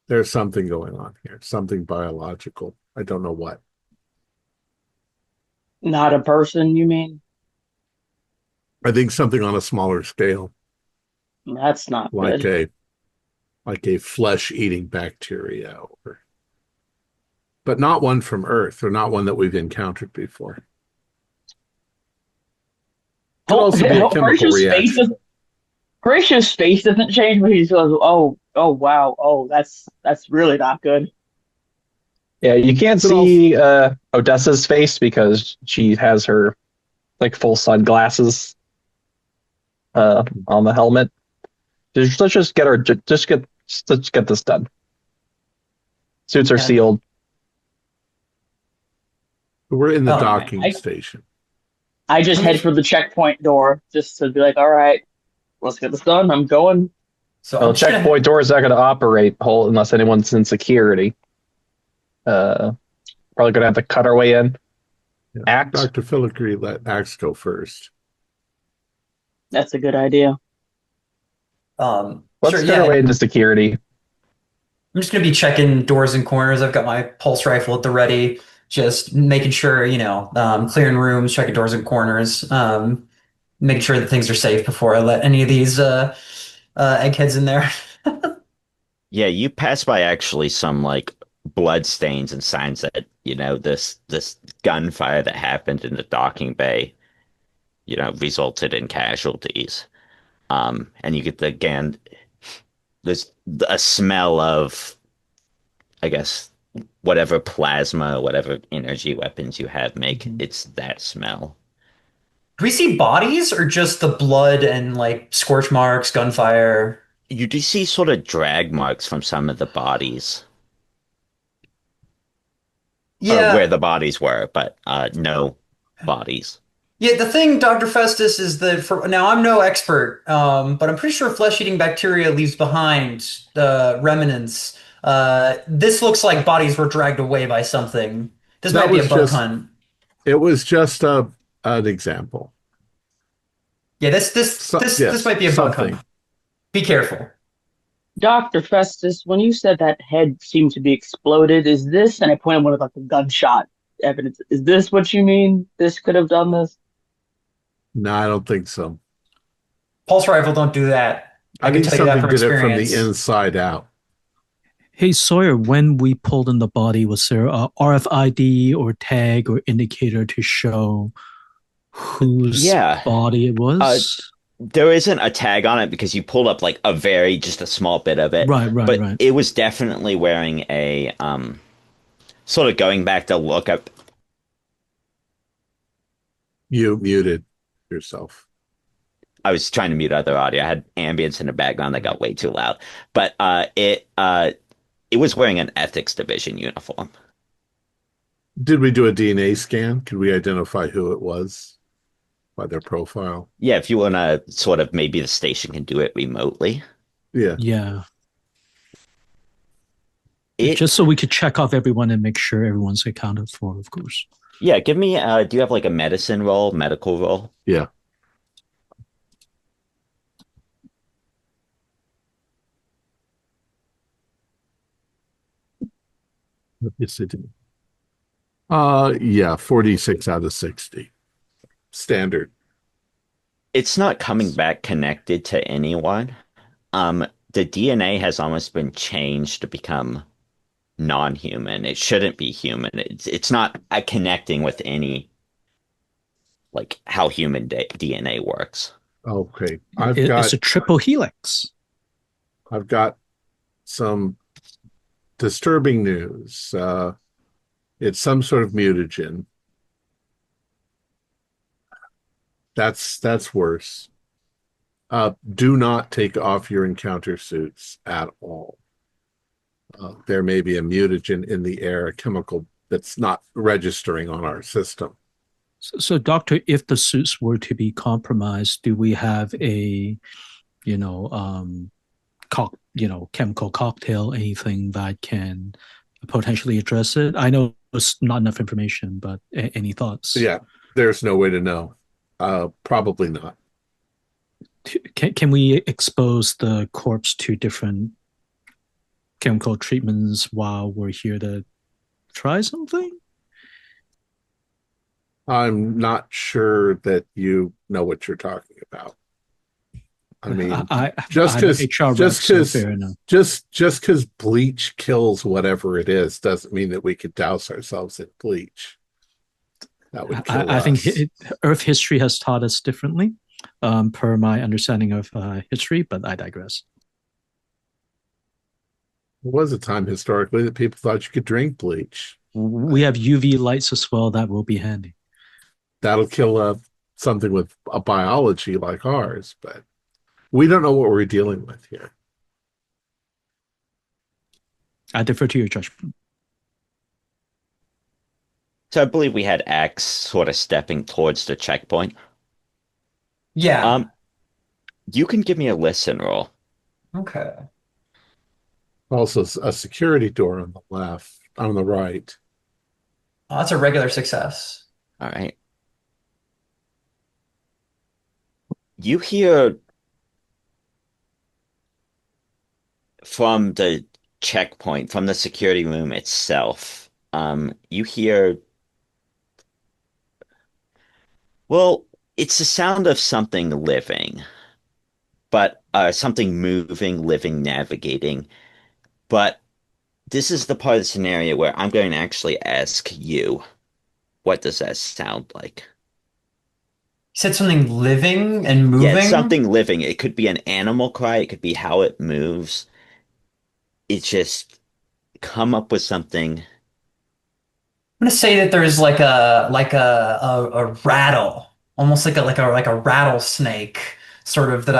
there's something going on here, something biological. I don't know what. Not a person, you mean? I think something on a smaller scale, That's not like good. a flesh-eating bacteria, but not one from Earth, or not one that we've encountered before. Could also be a chemical Horatius' face reaction. doesn't. Horatius' face doesn't change, but he just goes, "Oh, oh, wow, oh, that's really not good." Yeah, you can't Could also, see Odessa's face because she has her like full sunglasses on the helmet. Let's just get her. Let's get this done. Suits are Yeah. sealed. we're in the Oh, docking station. I just head for the checkpoint door just to be like, "All right, let's get this done. I'm going." so Well, I'm just gonna checkpoint door is not going to operate whole unless anyone's in security. Uh, Probably going to have to cut our way in. Yeah. Act. Dr. Filigree let Axe go first. That's a good idea. Let's sure, cut yeah. our way into security. I'm just gonna be checking doors and corners. I've got my pulse rifle at the ready, just making sure, clearing rooms, checking doors and corners, making sure that things are safe before I let any of these eggheads in there. Yeah, you pass by actually some like blood stains and signs that, this gunfire that happened in the docking bay, resulted in casualties. And you get again, there's a smell of, I guess, whatever plasma, whatever energy weapons you have make, it's that smell. Do we see bodies or just the blood and like scorch marks, gunfire? You do see sort of drag marks from some of the bodies. where Yeah, the bodies were, but no bodies. yeah. The thing, Dr. Festus, is that for now I'm no expert, but I'm pretty sure flesh-eating bacteria leaves behind remnants. This looks like bodies were dragged away by something. This That might be a was bug just hunt. it was just an example. Yeah, this Yes, might be a bug hunt. something. Be careful. Dr. Festus, when you said that head seemed to be exploded, is this, and I pointed one of like the gunshot evidence, is this what you mean? This could have done this? No, I don't think so. Pulse rifle don't do that. I I can think tell you that something from did it from the experience. inside out. Hey Sawyer, when we pulled in the body, was there a RFID or tag or indicator to show whose Yeah. body it Uh, was? there isn't a tag on it because you pulled up like just a small bit of it, Right, right, but right. it was definitely wearing a sort of going back to look up. You muted yourself. I was trying to mute other audio. I had ambience in the background that got way too loud, but it was wearing an ethics division uniform. Did we do a DNA scan? Could we identify who it was by their profile? Yeah, if you want to sort of maybe the station can do it remotely. Yeah. Yeah. It Just so we could check off everyone and make sure everyone's accounted for, of course. Yeah, give me do you have like a medicine roll, medical roll? Yeah. Yes, I do. Yeah, 46 out of 60. Standard. It's not coming back connected to anyone. The DNA has almost been changed to become non-human. It shouldn't be human. It's not connecting with any like how human DNA works. Okay. It's a triple helix. I've got some disturbing news. It's some sort of mutagen. That's worse. Do not take off your encounter suits at all. There may be a mutagen in the air, a chemical that's not registering on our system. So, doctor, if the suits were to be compromised, do we have a, you know, chemical cocktail, anything that can potentially address it? I know it's not enough information, but any thoughts? Yeah, there's no way to know. Probably not. Can we expose the corpse to different chemical treatments while we're here to try something? I'm not sure that you know what you're talking about. I mean, just because bleach kills whatever it is doesn't mean that we could douse ourselves in bleach. That would kill us. I think Earth history has taught us differently, per my understanding of history, but I digress. There was a time historically that people thought you could drink bleach. We have UV lights as well that will be handy. That'll kill something with a biology like ours, but we don't know what we're dealing with here. I defer to your judgment. So I believe we had X sort of stepping towards the checkpoint. Yeah. You can give me a listen roll. Okay. Also, a security door on the right. Oh, that's a regular success. All right. You hear from the checkpoint, from the security room itself, you hear, well, it's the sound of something living, but something moving, living, navigating. But this is the part of the scenario where I'm going to actually ask you, what does that sound like? You said something living and moving? Yeah, it's something living. It could be an animal cry. It could be how it moves. It's just come up with something. I'm gonna say that there's like a rattle, almost like a rattlesnake, sort of that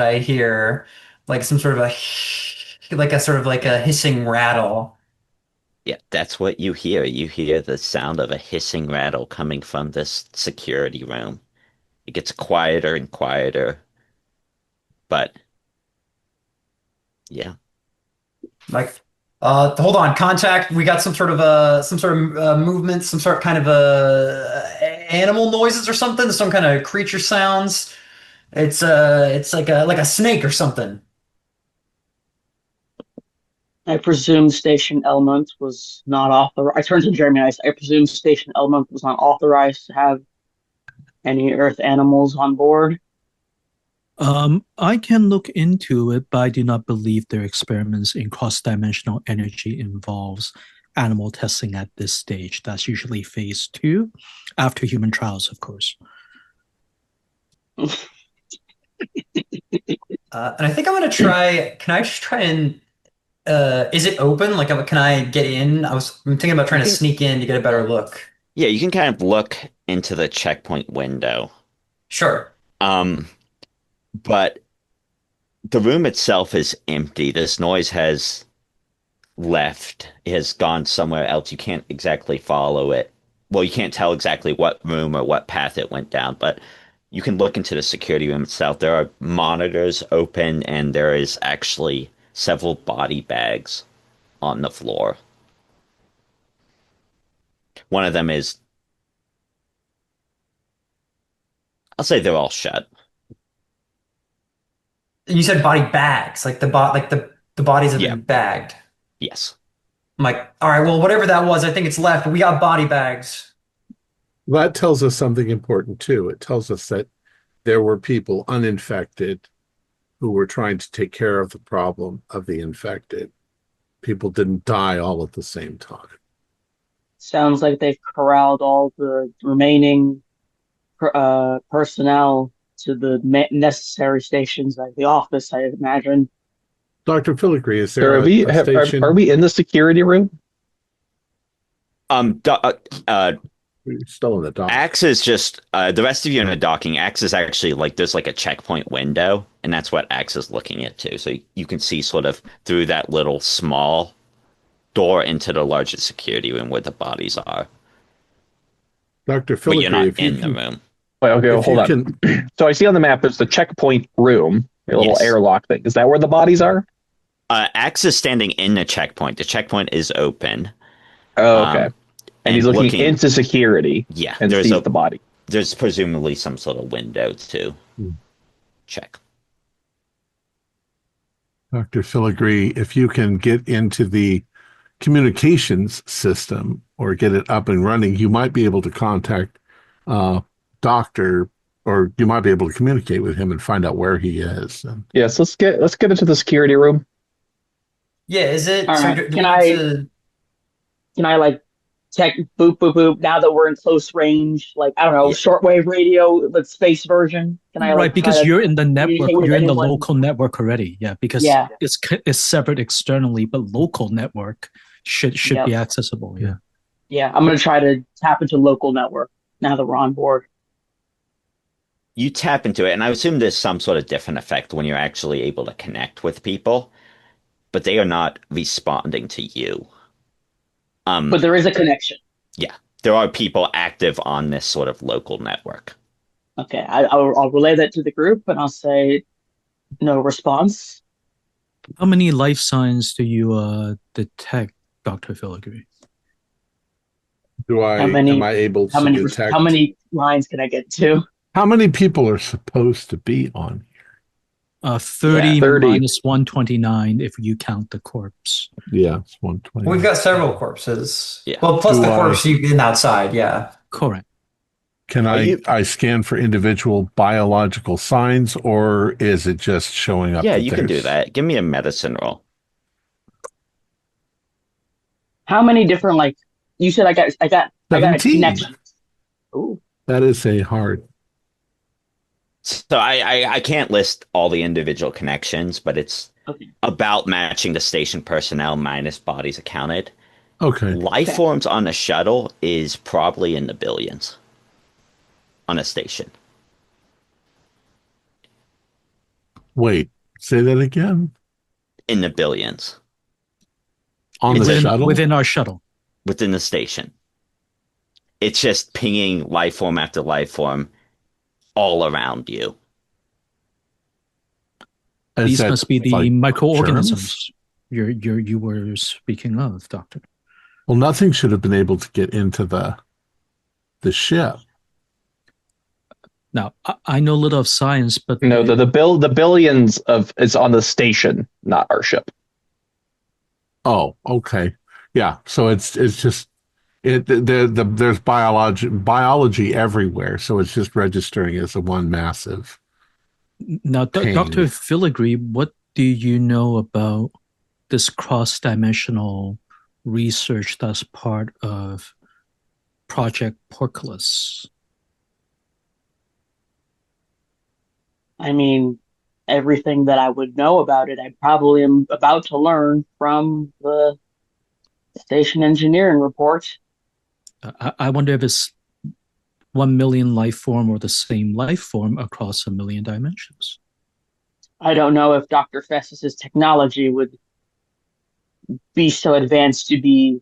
I hear, like some sort of a like a sort of like a hissing rattle. Yeah, that's what you hear. You hear the sound of a hissing rattle coming from this security room. It gets quieter and quieter, but yeah. Like, hold on, contact. We got some sort of movement, some sort of kind of animal noises or something, some kind of creature sounds. It's like a snake or something. I presume Station Element was not authorized. I turned to Jeremy. I presume Station Element was not authorized to have any Earth animals on board. I can look into it, but I do not believe their experiments in cross-dimensional energy involves animal testing at this stage. That's usually phase 2, after human trials, of course. And I think I'm gonna try. Can I just try and is it open? Like, can I get in? I'm thinking about trying to sneak in to get a better look. Yeah, you can kind of look into the checkpoint window. Sure. Um, but the room itself is empty. This noise has left, it has gone somewhere else. You can't exactly follow it. Well, you can't tell exactly what room or what path it went down, but you can look into the security room itself. There are monitors open, and there is actually several body bags on the floor. One of them is, I'll say they're all shut. And you said body bags, like the bodies have Yeah, been bagged. yes. I'm like, all right, well, whatever that was, I think it's left. But we got body bags. That tells us something important too. It tells us that there were people uninfected who were trying to take care of the problem of the infected. People didn't die all at the same time. Sounds like they've corralled all the remaining personnel to the necessary stations, like the office, I imagine. Dr. Filigree, is So there a station? are we in the security room? Do, We're still in the dock. Axe is just the rest of you in the docking. Axe is actually like there's like a checkpoint window, and that's what Axe is looking at too. So you can see sort of through that little small door into the larger security room where the bodies are. Dr. But you're Filigree, not if you in the can, room. Wait, okay, if hold you on. can, So I see on the map there's the checkpoint room, a little Yes. airlock thing. Is that where the bodies are? Axe is standing in the checkpoint. The checkpoint is open. Oh, okay. And he's looking looking into security Yeah, and sees the body. there's presumably some sort of window to check. Dr. Filigree, if you can get into the communications system or get it up and running, you might be able to contact Doctor, or you might be able to communicate with him and find out where he is. And Yes, let's get into the security room. Yeah, is it? All So right. do we Can need I to? can I like tech boop boop boop? Now that we're in close range, like I don't know, Yeah. shortwave radio, the space version. Can I Right, like try because to you're in the network, communicate with you're in the anyone? local network already. Yeah, because Yeah. it's separate externally, but local network should Yep. be accessible. Yeah. Yeah, I'm gonna try to tap into local network now that we're on board. You tap into it, and I assume there's some sort of different effect when you're actually able to connect with people, but they are not responding to you. But there is a connection. Yeah, there are people active on this sort of local network. Okay, I'll relay that to the group and I'll say no response. How many life signs do you detect, Dr. Filigree? How many? am I able How to many? detect How many lines can I get to? how many people are supposed to be on here? 30 Yeah. 30. minus 129 if you count the corpse. Yeah, it's 120. We've got several corpses. Yeah. Well, plus Do the I- corpse you in outside. Yeah. Correct. Can Are you- I scan for individual biological signs, or is it just showing up? Yeah, that you can do there's- that. Give me a medicine roll. How many different like you said? I got a 17. connection. Ooh. That is a hard. So I can't list all the individual connections, but it's Okay. about matching the station personnel minus bodies accounted. Okay. Life Okay. forms on a shuttle is probably in the billions on a station. Wait, say that again. In the billions. On the shuttle? Within our shuttle. Within the station. It's just pinging life form after life form all around you. These must be the like microorganisms germs? you were speaking of, Doctor. Well, nothing should have been able to get into the ship. Now, I know little of science, but No, the billions of is on the station, not our ship. Oh, okay. Yeah. So it's just there's biology everywhere, so it's just registering as a one massive now, pain. Dr. Filigree, what do you know about this cross-dimensional research that's part of Project Porculus? I mean, everything that I would know about it, I probably am about to learn from the station engineering report. I wonder if it's 1 million life form or the same life form across a million dimensions. I don't know if Dr. Festus's technology would be so advanced to be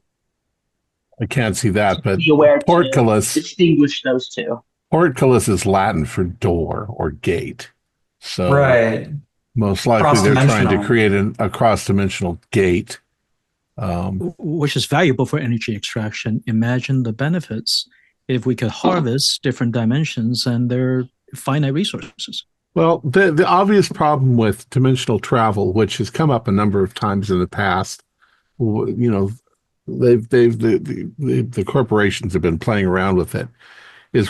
I can't see that, but aware to portcullis distinguish those two. portcullis is Latin for door or gate. So Right. most likely they're trying to Cross-dimensional. create a cross-dimensional gate. Which is valuable for energy extraction. Imagine the benefits if we could harvest different dimensions and their finite resources. Well, the obvious problem with dimensional travel, which has come up a number of times in the past, you know, the corporations have been playing around with it.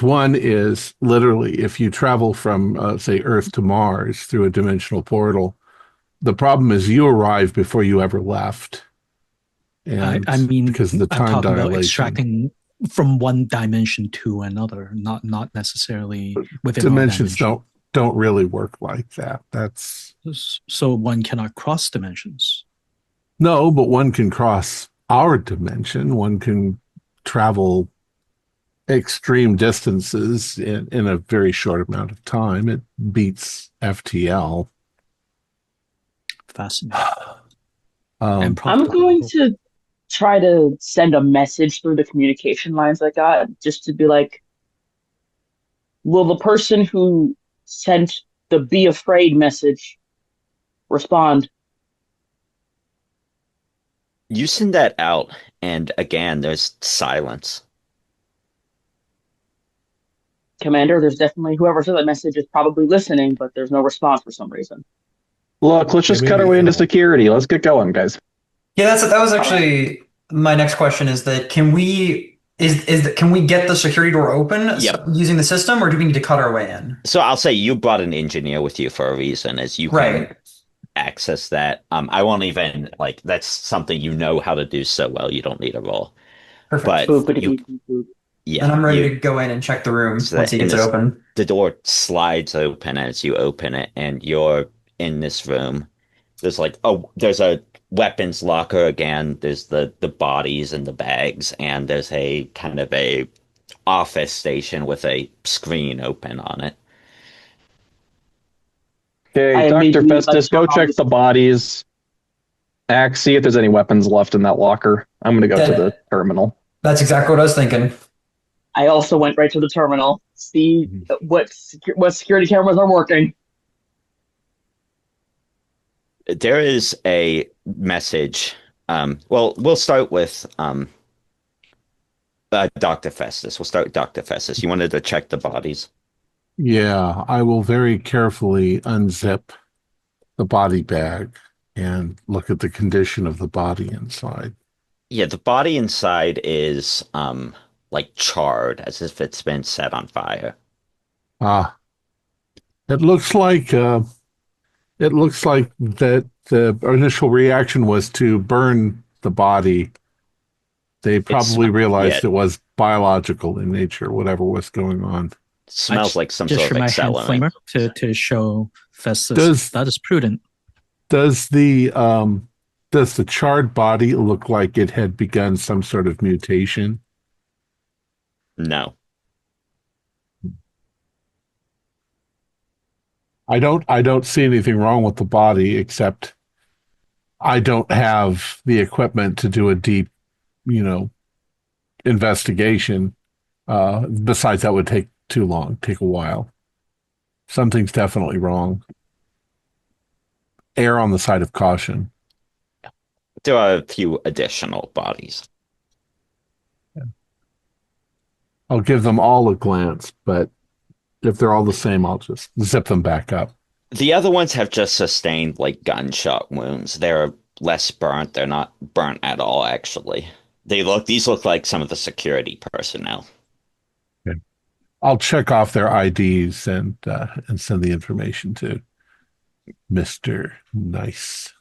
One is literally if you travel from say Earth to Mars through a dimensional portal, the problem is you arrive before you ever left. And I mean, because of the I'm time talking about dilation, extracting from one dimension to another, not necessarily within dimensions our dimension. don't really work like that. That's So one cannot cross dimensions. no, but one can cross our dimension. One can travel extreme distances in a very short amount of time. It beats FTL. Fascinating. I'm profitable. going to try to send a message through the communication lines I got, just to be like, will the person who sent the be afraid message respond? You send that out, and again, there's silence. Commander, there's definitely whoever sent that message is probably listening, but there's no response for some reason. Look, let's just cut our way into security. Let's get going, guys. Yeah, that was actually my next question. Is that can we get the security door open using the system, or do we need to cut our way in? So I'll say you brought an engineer with you for a reason, as you can access that. I won't even that's something you know how to do so well. You don't need a roll. Perfect. But yeah, and I'm ready to go in and check the room once he gets it open. The door slides open as you open it, and you're in this room. There's there's a weapons locker again. There's the bodies and the bags, and there's a kind of a office station with a screen open on it. Okay, Dr. Festus, go check the bodies. Axe, see if there's any weapons left in that locker. I'm going to go to the terminal. That's exactly what I was thinking. I also went right to the terminal, see what security cameras are working. There is a message. Well, we'll start with Dr. Festus. We'll start with Dr. Festus. You wanted to check the bodies? Yeah, I will very carefully unzip the body bag and look at the condition of the body inside. Yeah, the body inside is charred, as if it's been set on fire. It looks like that the initial reaction was to burn the body. They probably realized it was biological in nature, whatever was going on. It smells like some sort of accelerant. To show Festus that is prudent. Does the charred body look like it had begun some sort of mutation? No. I don't see anything wrong with the body except I don't have the equipment to do a deep, investigation. Besides, that would take too long, take a while. Something's definitely wrong. Err on the side of caution. There are a few additional bodies. I'll give them all a glance, but if they're all the same, I'll just zip them back up. The other ones have just sustained like gunshot wounds. They're less burnt. They're not burnt at all, actually. These look like some of the security personnel. Okay. I'll check off their IDs and send the information to Mr. Nice.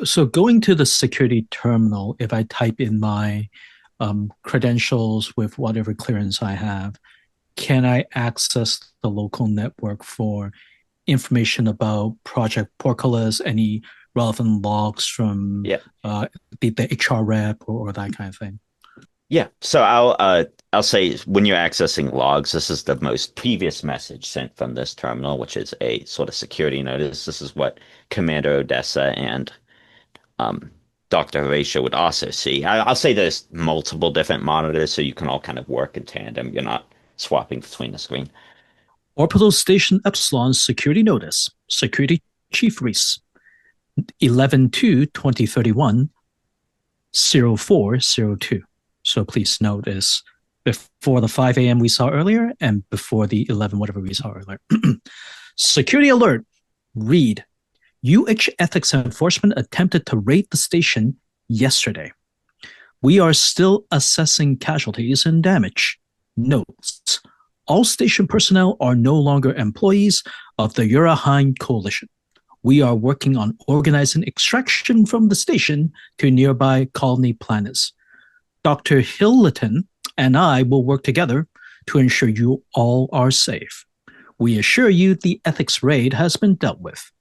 So going to the security terminal, if I type in my credentials with whatever clearance I have, can I access the local network for information about Project Portcullis, any relevant logs from the HR rep or that kind of thing? Yeah. So I'll say when you're accessing logs, this is the most previous message sent from this terminal, which is a sort of security notice. This is what Commander Odessa and Dr. Horatio would also see. I'll say there's multiple different monitors, so you can all kind of work in tandem. You're not swapping between the screen. Orbital Station Epsilon Security Notice. Security Chief Reese. 11/2/2031, 0402. So please notice before the 5 a.m. we saw earlier and before the 11 whatever we saw earlier. Security alert. Read. UH Ethics Enforcement attempted to raid the station yesterday. We are still assessing casualties and damage. Notes. All station personnel are no longer employees of the Uraheim Coalition. We are working on organizing extraction from the station to nearby colony planets. Dr. Hilleton and I will work together to ensure you all are safe. We assure you the ethics raid has been dealt with.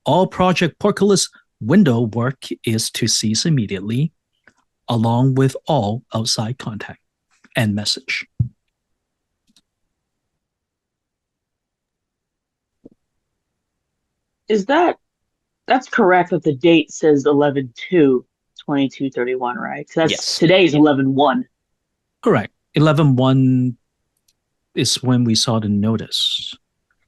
All Project Portcullis window work is to cease immediately, along with all outside contact. End message. That's correct that the date says 11/2/2231, right? So Yes. Today's 11/1. Correct. 11/1 is when we saw the notice.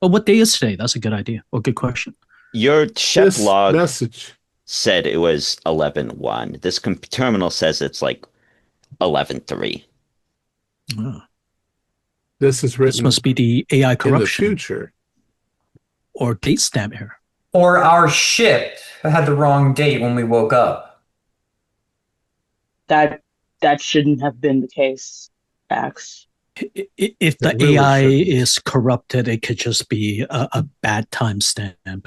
Oh, what day is today? That's a good idea. Or good question. Your ship log message said it was 11/1. This terminal says it's like 11/3. Oh. This is written. This must be the AI corruption. In the future. Or date stamp error. Or our ship had the wrong date when we woke up. That shouldn't have been the case, Ax. If the really AI is corrupted, it could just be a bad timestamp.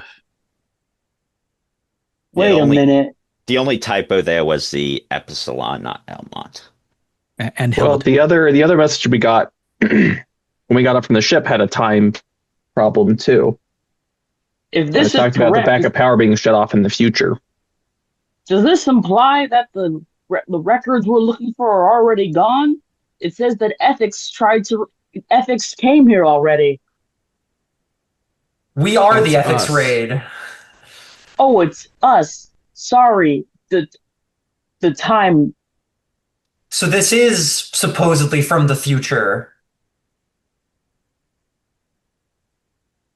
Wait a minute. The only typo there was the epsilon, not Elmont. And well, the other message we got when we got up from the ship had a time problem too. If this is talked correct, about the backup power being shut off in the future. Does this imply that the records we're looking for are already gone? It says that ethics came here already. We are the ethics raid. Oh, it's us. Sorry. The time. So this is supposedly from the future.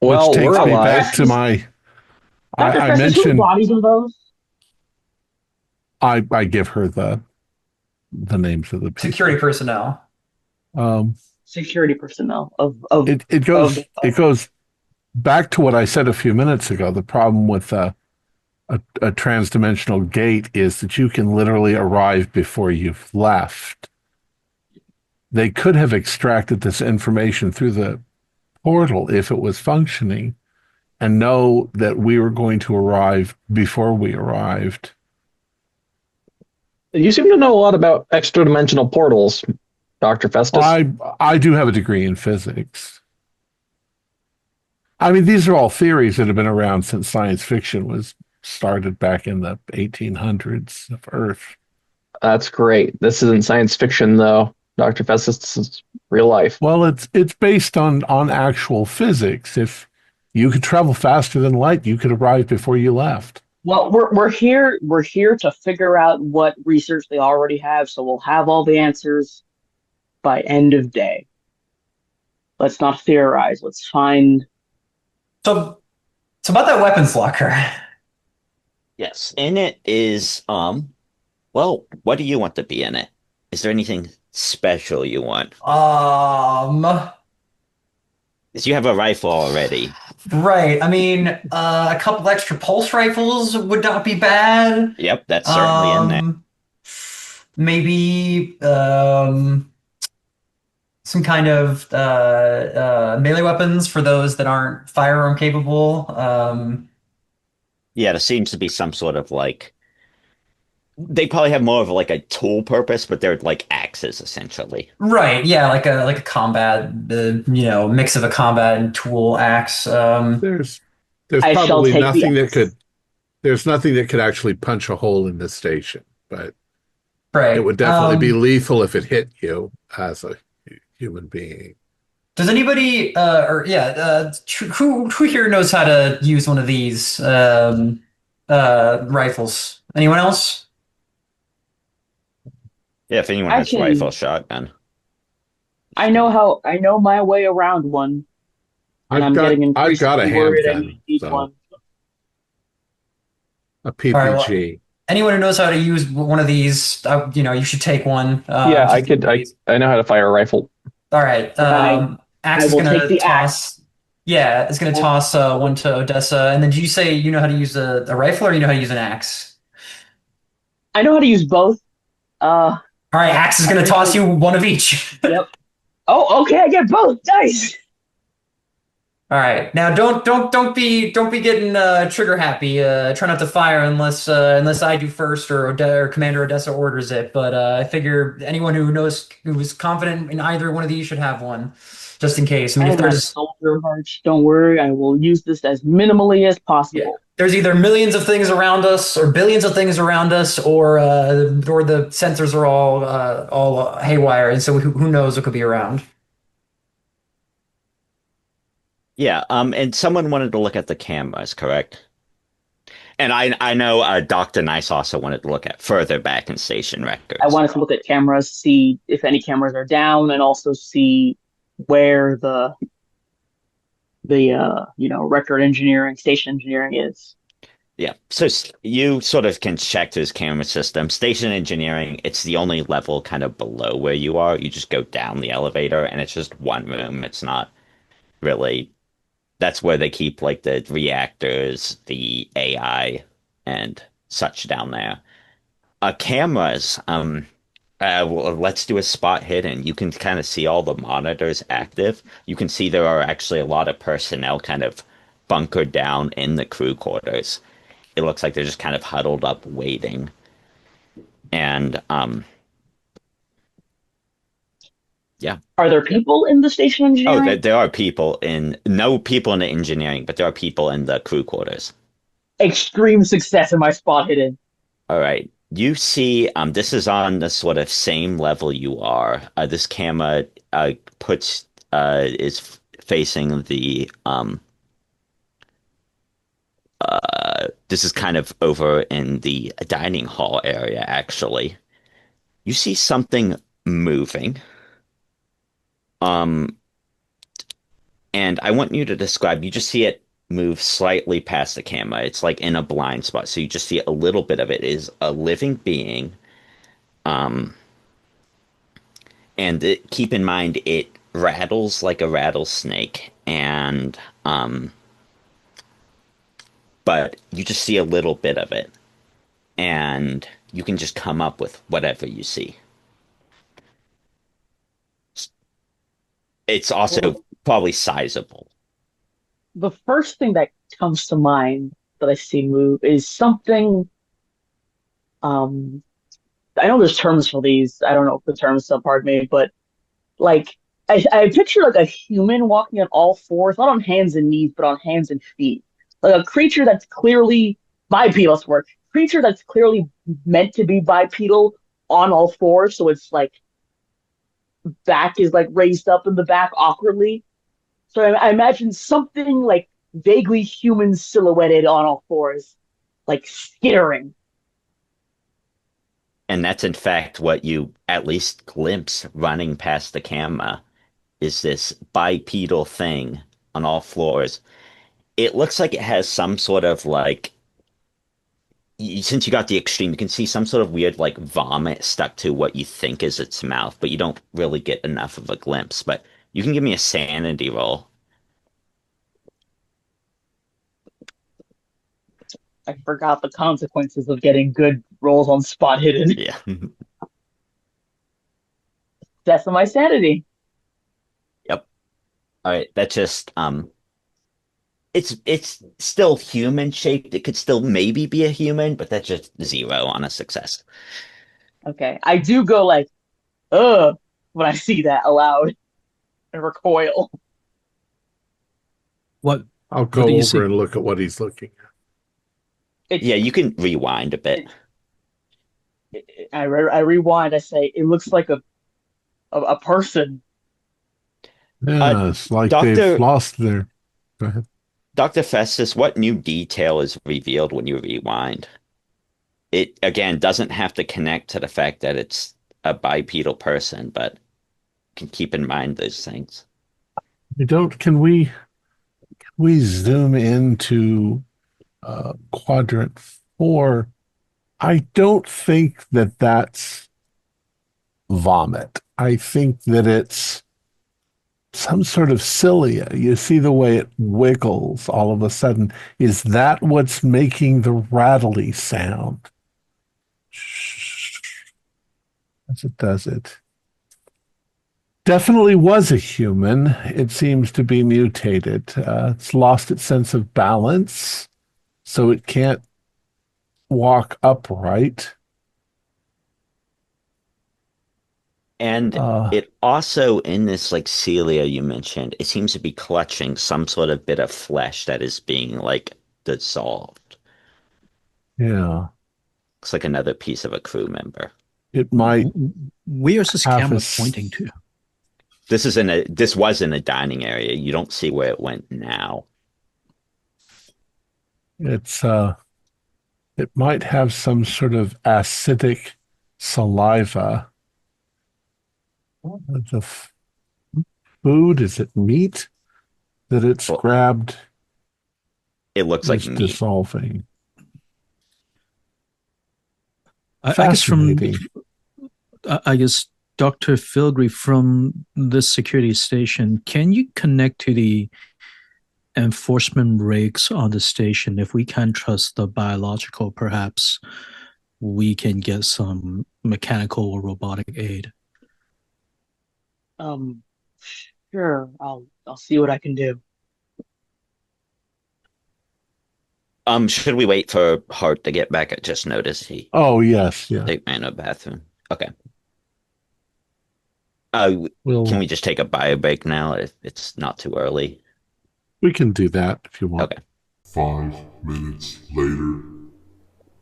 Well, which takes me back to my. I mentioned bodies of those. I give her the names of the people. Security personnel. Security personnel it goes back to what I said a few minutes ago. The problem with a transdimensional gate is that you can literally arrive before you've left. They could have extracted this information through the portal if it was functioning and know that we were going to arrive before we arrived. You seem to know a lot about extra-dimensional portals, Dr. Festus. I do have a degree in physics. I mean, these are all theories that have been around since science fiction was started back in the 1800s of Earth. That's great. This isn't science fiction, though, Dr. Festus. This is real life. Well, it's based on actual physics. If You could travel faster than light. You could arrive before you left. Well, we're here to figure out what research they already have, so we'll have all the answers by end of day. Let's not theorize. Let's find. So, so about that weapons locker. Yes, in it is well, what do you want to be in it? Is there anything special you want? Um, Because you have a rifle already. right. I mean, a couple extra pulse rifles would not be bad. Yep, that's certainly in there. Um, maybe some kind of melee weapons for those that aren't firearm capable. Yeah, there seems to be some sort of like they probably have more of like a tool purpose, but they're like axes essentially. Right. Yeah, like a combat, mix of a combat and tool axe. There's I shall probably take the nothing that axe. could there's nothing that could actually punch a hole in this station, but it Right. would definitely be lethal if it hit you as a human being. Does anybody, or yeah, who here knows how to use one of these rifles? Anyone else? Yeah, if anyone I has rifle can. shotgun. I know my way around one, and I'm getting I've got a increasingly worried I handgun, may need so one. a All right. Well, PPG. anyone who knows how to use one of these, you should take one. Yeah, I Just in could. I case. I know how to fire a rifle. All right. Axe I is will take gonna the axe. toss. Yeah, it's gonna toss one to Odessa. And then, did you say you know how to use a rifle, or you know how to use an axe? I know how to use both. All right, axe is gonna toss you one of each. Yep. Oh, okay, I get both. Nice. All right. Now don't be getting trigger happy. Try not to fire unless I do first or Commander Odessa orders it. But I figure anyone who is confident in either one of these should have one, just in case. I mean, if I'm a there's soldier, March. Don't worry, I will use this as minimally as yeah, possible. there's either millions of things around us or billions of things around us, or the sensors are all haywire, and so who knows what could be around. Yeah, and someone wanted to look at the cameras, correct? And I know Dr. Nice also wanted to look at further back in station I records. wanted to look at cameras, see if any cameras are down, and also see where the record engineering, station engineering is. Yeah, so you sort of can check this camera system. Station engineering, it's the only level kind of below where you are. You just go down the elevator and it's just one room. It's not really, that's where they keep like the reactors, the AI, and such down there. Cameras, well, let's do a spot hidden. You can kind of see all the monitors active. You can see there are actually a lot of personnel kind of bunkered down in the crew quarters. It looks like they're just kind of huddled up waiting. And yeah. Are there people in the station Oh, engineering? there are people no people in the engineering, but there are people in the crew quarters. Extreme success in my spot hidden. All right. You see, this is on the sort of same level you are. This camera puts is facing the this is kind of over in the dining hall area, actually. You see something moving. Um, and I want you to describe, you just see it move slightly past the camera. It's like in a blind spot. So you just see a little bit of it is a living being. Um, and keep in mind, it rattles like a rattlesnake. And, but you just see a little bit of it. And you can just come up with whatever you see. It's also probably sizable. The first thing that comes to mind that I see move is something. Um, I know there's terms for these. I don't know if the terms, so pardon me, but like I picture like a human walking on all fours, not on hands and knees, but on hands and feet. Like a creature that's clearly bipedal, that's the word. Creature that's clearly meant to be bipedal on all fours, so it's like back is like raised up in the back awkwardly. So I imagine something like vaguely human silhouetted on all fours, like skittering. And that's in fact what you at least glimpse running past the camera is this bipedal thing on all floors. It looks like it has some sort of like since you got the extreme, you can see some sort of weird like vomit stuck to what you think is its mouth, but you don't really get enough of a glimpse. But you can give me a sanity roll. I forgot the consequences of getting good rolls on spot hidden. Yeah. That's my sanity. Yep. All right. That's just it's still human shaped. It could still maybe be a human, but that's just 0 on a success. Okay. I do go like, ugh, when I see that aloud and recoil. What I'll What go do you over see? and look at what he's looking at. It's, Yeah, you can rewind a bit. I rewind. I say, it looks like a person. Yeah, it's like they've Doctor lost their. Go ahead. Dr. Festus, what new detail is revealed when you rewind? It again doesn't have to connect to the fact that it's a bipedal person, but can keep in mind those things. We don't. Can we zoom into quadrant 4? I don't think that that's vomit. I think that it's some sort of cilia. You see the way it wiggles all of a sudden. Is that what's making the rattly sound? As it does it. Definitely was a human. It seems to be mutated. It's lost its sense of balance, so it can't walk upright. And it also, in this like cilia you mentioned, it seems to be clutching some sort of bit of flesh that is being like dissolved. Yeah, Looks like another piece of a crew member. it might Where's this have camera a pointing to? This was in a dining area. You don't see where it went now. It's it might have some sort of acidic saliva. The food, is it meat that it's Well, grabbed? it looks like Is meat. dissolving. I guess from Fascinating. I guess Dr. Filgry from this security station, can you connect to the enforcement rigs on the station? If we can't trust the biological, perhaps we can get some mechanical or robotic aid. Sure. I'll see what I can do. Should we wait for Hart to get back? I just noticed he Oh yes, yeah. take man a bathroom. Okay. Can we just take a bio break now if it's not too early? We can do that if you want. Okay. 5 minutes later.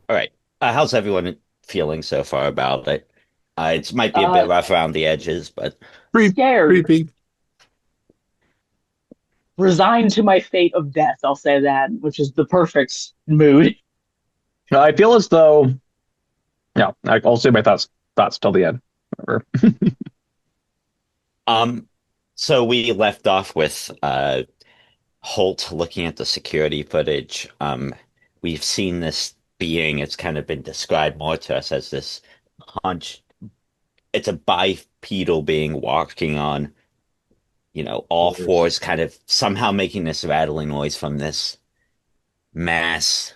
All right. How's everyone feeling so far about it? It might be a bit rough around the edges, but Scared. Creepy. Resigned to my fate of death, I'll say that, which is the perfect mood. I feel as though, yeah, I'll say my thoughts till the end. Whatever. So we left off with Holt looking at the security footage. We've seen this being, it's kind of been described more to us as this hunched, it's a bipedal being walking on, all fours, kind of somehow making this rattling noise from this mass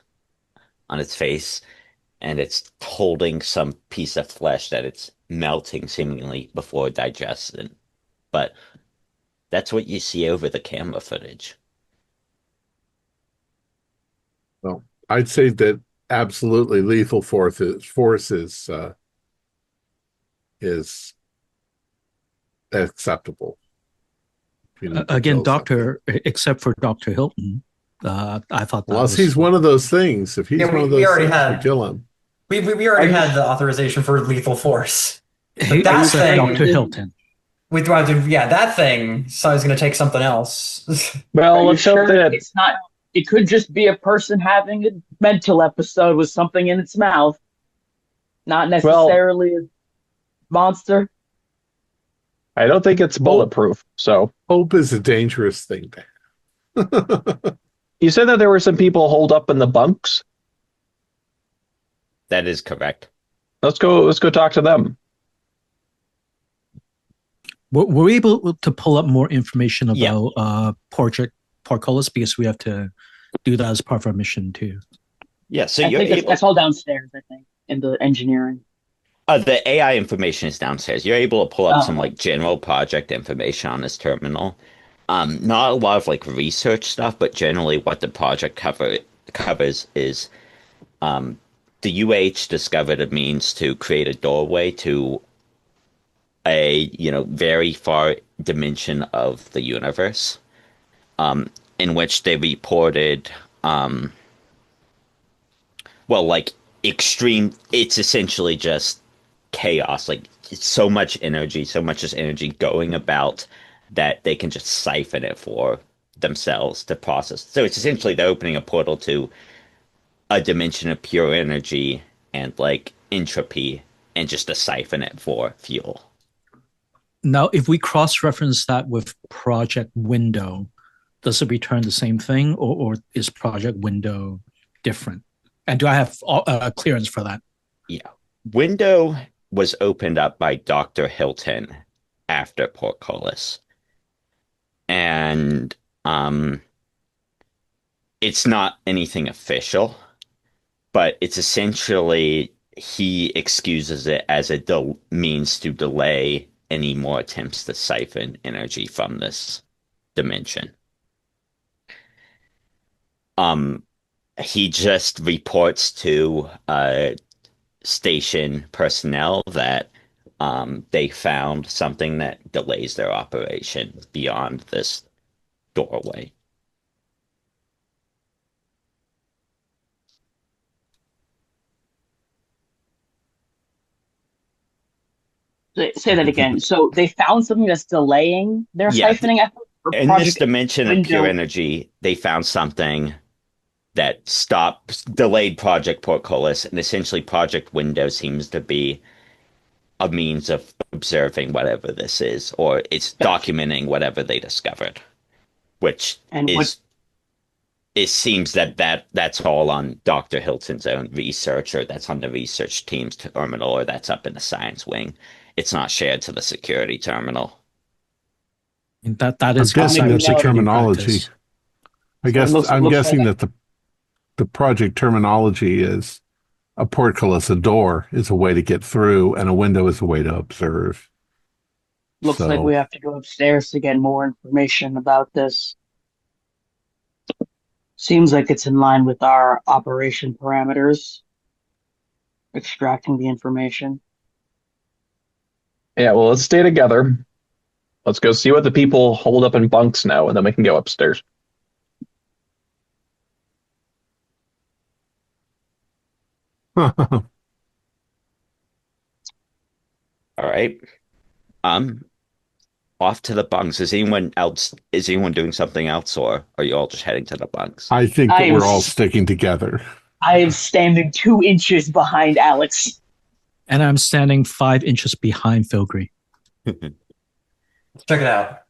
on its face, and it's holding some piece of flesh that it's melting seemingly before digestion. But that's what you see over the camera footage. Well, I'd say that absolutely lethal force is acceptable. Again, Doctor, except for Dr. Hilton, I thought that Unless was he's one of those things. If he's Yeah, one of we those already things, had- we kill him. We already had the authorization for lethal force. But that except thing, Dr. Hilton. That thing. So I was going to take something else. Well, Are you let's hope sure that. it's not? It could just be a person having a mental episode with something in its mouth, not Well, necessarily a monster. I don't think it's Hope, bulletproof. So hope is a dangerous thing to have. you said that there were some people holed up in the bunks. That is correct. Let's go talk to them. We're able to pull up more information Yeah. about Project Portcullis because we have to do that as part of our mission too. Yeah, so I you're think able. that's all downstairs. I think in the engineering. The AI information is downstairs. You're able to pull up some Oh. like general project information on this terminal. Not a lot of like research stuff, but generally what the project covers is the UH discovered a means to create a doorway to a very far dimension of the universe, in which they reported well, like extreme. It's essentially just chaos. Like it's so much energy, so much just energy going about that they can just siphon it for themselves to process. So it's essentially they're opening a portal to a dimension of pure energy and like entropy and just to siphon it for fuel. Now, if we cross-reference that with Project Window, does it return the same thing, or is Project Window different? And do I have clearance for that? Yeah. Window was opened up by Dr. Hilton after Portcullis. And it's not anything official, but it's essentially he excuses it as a means to delay any more attempts to siphon energy from this dimension. He just reports to station personnel that they found something that delays their operation beyond this doorway. Say that again. So they found something that's delaying their Yeah, siphoning effort. in this dimension of pure energy, they found something that delayed Project Portcullis, and essentially Project Window seems to be a means of observing whatever this is, or it's documenting whatever they discovered, which it seems that's all on Dr. Hilton's own research, or that's on the research team's terminal, or that's up in the science wing. It's not shared to the security terminal. That I'm is guessing that's the terminology. I'm guessing that the project terminology is a portcullis, a door, is a way to get through, and a window is a way to observe. Looks like we have to go upstairs to get more information about this. Seems like it's in line with our operation parameters. Extracting the information. Yeah, well, let's stay together. Let's go see what the people hold up in bunks know, and then we can go upstairs. All right. Off to the bunks. Is anyone doing something else, or are you all just heading to the bunks? I think that we're all sticking together. I am standing 2 inches behind Alex. And I'm standing 5 inches behind Filgree. Let's check it out.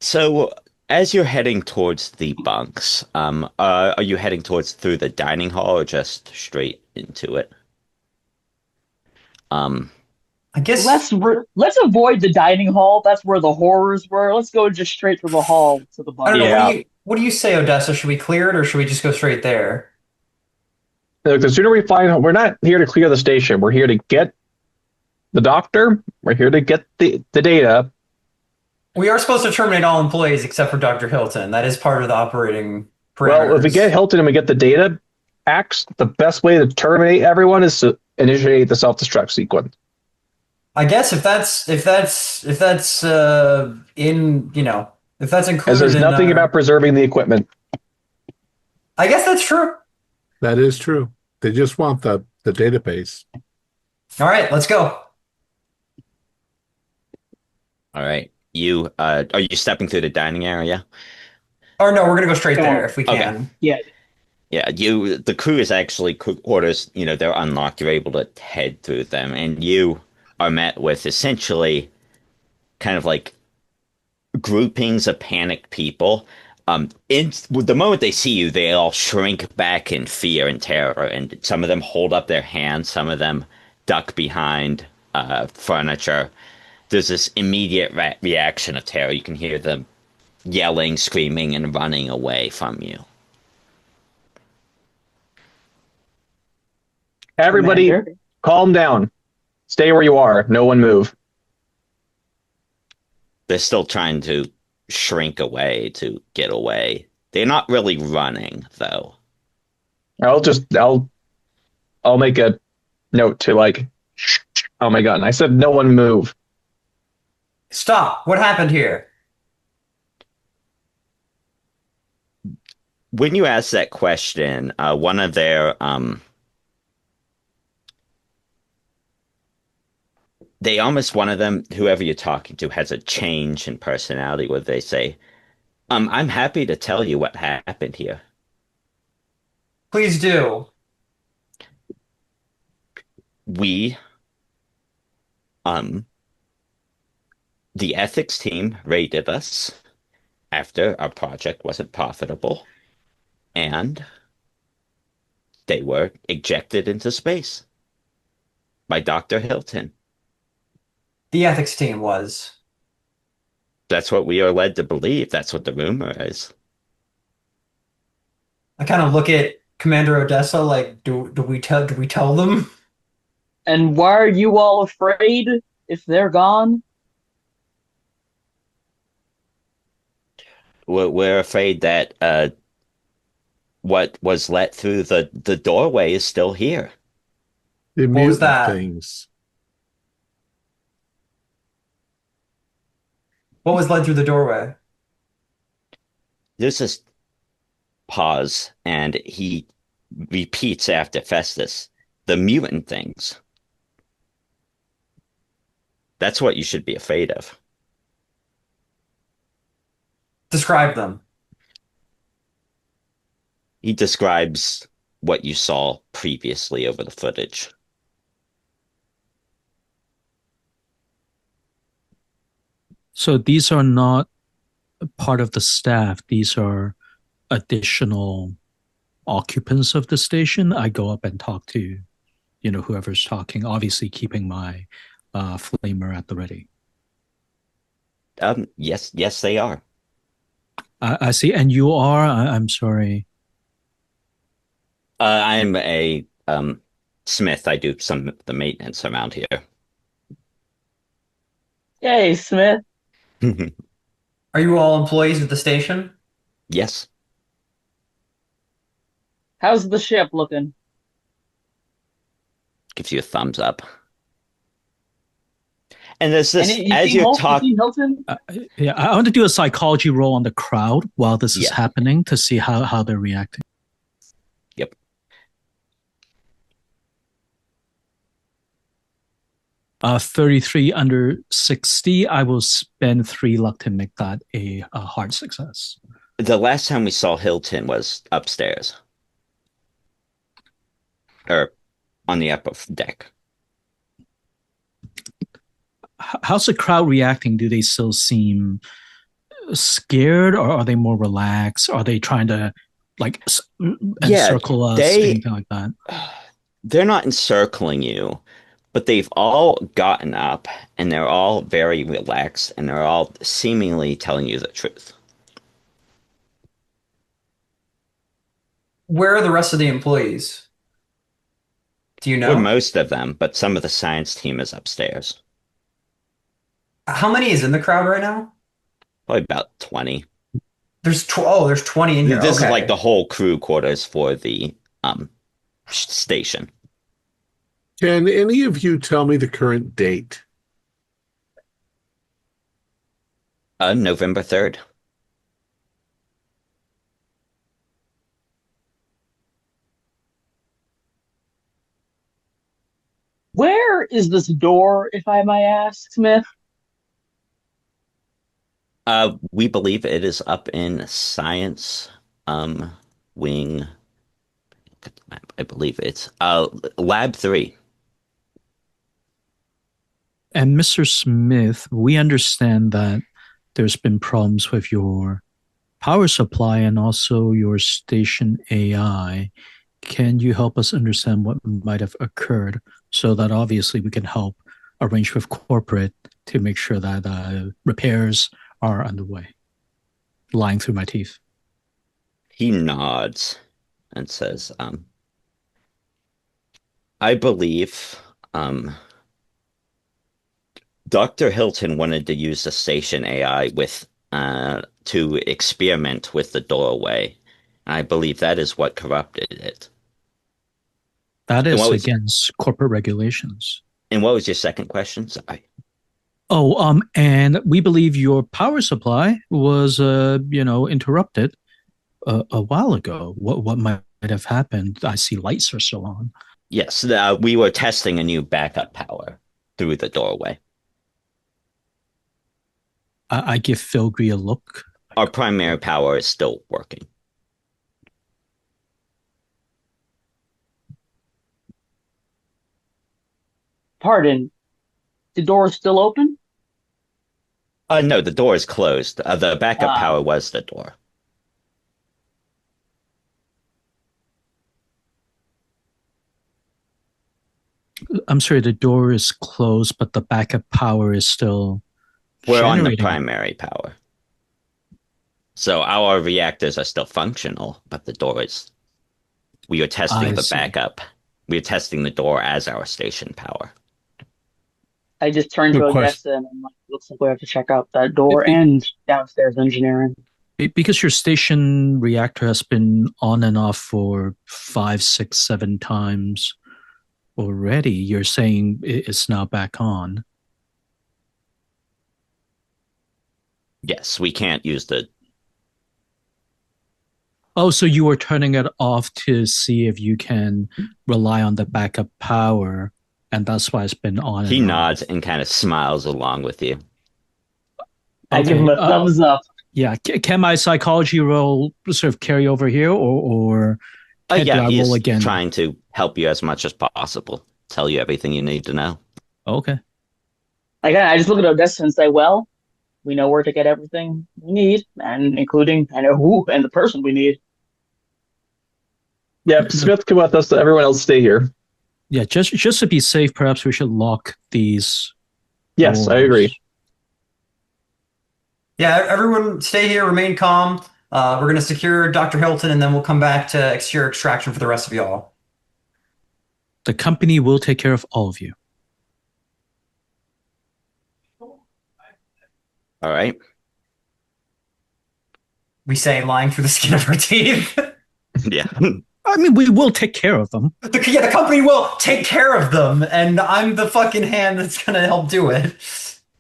So, as you're heading towards the bunks, are you heading through the dining hall or just straight into it? I guess let's avoid the dining hall. That's where the horrors were. Let's go just straight from the hall to the bunks. I don't know. What do you say, Odessa? Should we clear it, or should we just go straight there? Look, the sooner we find, we're not here to clear the station. We're here to get the doctor. We're here to get the data. We are supposed to terminate all employees except for Dr. Hilton. That is part of the operating parameters. Well, if we get Hilton and we get the data acts, the best way to terminate everyone is to initiate the self-destruct sequence. I guess if that's included. As there's nothing about preserving the equipment. I guess that's true. That is true. They just want the database. All right, let's go. All right. You are you stepping through the dining area? Or no, we're gonna go straight there Oh, if we Okay. can. yeah. Yeah, the crew is actually quarters, they're unlocked. You're able to head through them, and you are met with essentially kind of like groupings of panicked people. In the moment they see you, they all shrink back in fear and terror, and some of them hold up their hands, some of them duck behind furniture. There's this immediate reaction of terror. You can hear them yelling, screaming, and running away from you. Everybody, Commander. calm down. Stay where you are. No one move. They're still trying to shrink away to get away. They're not really running, though. I'll make a note to like, oh my god. And I said no one move. Stop! What happened here? When you ask that question, one of their they almost one of them, whoever you're talking to, has a change in personality where they say, I'm happy to tell you what happened here. Please do. We, um, the ethics team raided us after our project wasn't profitable, and they were ejected into space by Dr. Hilton. The ethics team was. That's what we are led to believe. That's what the rumor is. I kind of look at Commander Odessa like, do we tell them? And why are you all afraid if they're gone? We're afraid that what was let through the doorway is still here. The What was mutant that? things. What was led through the doorway? There's this pause, and he repeats after Festus, the mutant things. That's what you should be afraid of. Describe them. He describes what you saw previously over the footage. So these are not part of the staff. These are additional occupants of the station. I go up and talk to, whoever's talking, obviously keeping my flamer at the ready. Yes, they are. I see. And you are, I'm sorry. I'm a smith. I do some of the maintenance around here. Hey, Smith. Are you all employees of the station? Yes. How's the ship looking? Gives you a thumbs up. And there's And this, you as seen you're Holt? You talking, seen Hilton? Yeah, I want to do a psychology roll on the crowd while this is Yeah. happening to see how they're reacting. Yep. 33 under 60. I will spend 3 luck to make that a hard success. The last time we saw Hilton was upstairs. Or on the upper deck. How's the crowd reacting? Do they still seem scared, or are they more relaxed? Are they trying to like encircle us, anything like that? They're not encircling you, but they've all gotten up and they're all very relaxed and they're all seemingly telling you the truth. Where are the rest of the employees? Do you Or know? most of them, but some of the science team is upstairs. How many is in the crowd right now? Probably about 20. There's 20 in here. This is Okay. like the whole crew quarters for the station. Can any of you tell me the current date? November 3rd. Where is this door, if I may ask, Smith? We believe it is up in science wing. I believe it's lab 3. And Mr. Smith, we understand that there's been problems with your power supply and also your station AI. Can you help us understand what might have occurred so that obviously we can help arrange with corporate to make sure that repairs are underway? Lying through my teeth. He nods and says, I believe Dr. Hilton wanted to use the station AI to experiment with the doorway. I believe that is what corrupted it. That And is what was against corporate regulations. and what was your second question? Sorry. Oh, and we believe your power supply was, interrupted a while ago. What might have happened? I see lights are still on. Yes, we were testing a new backup power through the doorway. I give Philgree a look. Our primary power is still working. Pardon, the door is still open? No, the door is closed. The backup Ah, power was the door. I'm sorry, the door is closed, but the backup power is still We're on the generating. primary power. So our reactors are still functional, but the door is. We are testing I the see. backup. We are testing the door as our station power. I just turned to Good question. Odessa and I'm like, looks like we have to check out that door Be- and downstairs engineering. Because your station reactor has been on and off for 5, 6, 7 times already, you're saying it's now back on. Yes, we can't use the. Oh, so you were turning it off to see if you can rely on the backup power, and that's why it's been on He and nods off. and kind of smiles along with you. I give him Okay. a thumbs up. Yeah. Can my psychology roll sort of carry over here, or do Yeah, I he roll is again? trying to help you as much as possible. Tell you everything you need to know. Okay. I just look at Odessa and say, well, we know where to get everything we need, and including I know who and the person we need. Yep, Smith, come with us. Everyone else stay here. Yeah. Just to be safe, perhaps we should lock these Yes, I doors. agree. Yeah, everyone stay here, remain calm. We're going to secure Dr. Hilton, and then we'll come back to secure extraction for the rest of y'all. The company will take care of all of you. All right. We say, lying through the skin of our teeth. Yeah. I mean, we will take care of them. The company will take care of them, and I'm the fucking hand that's going to help do it.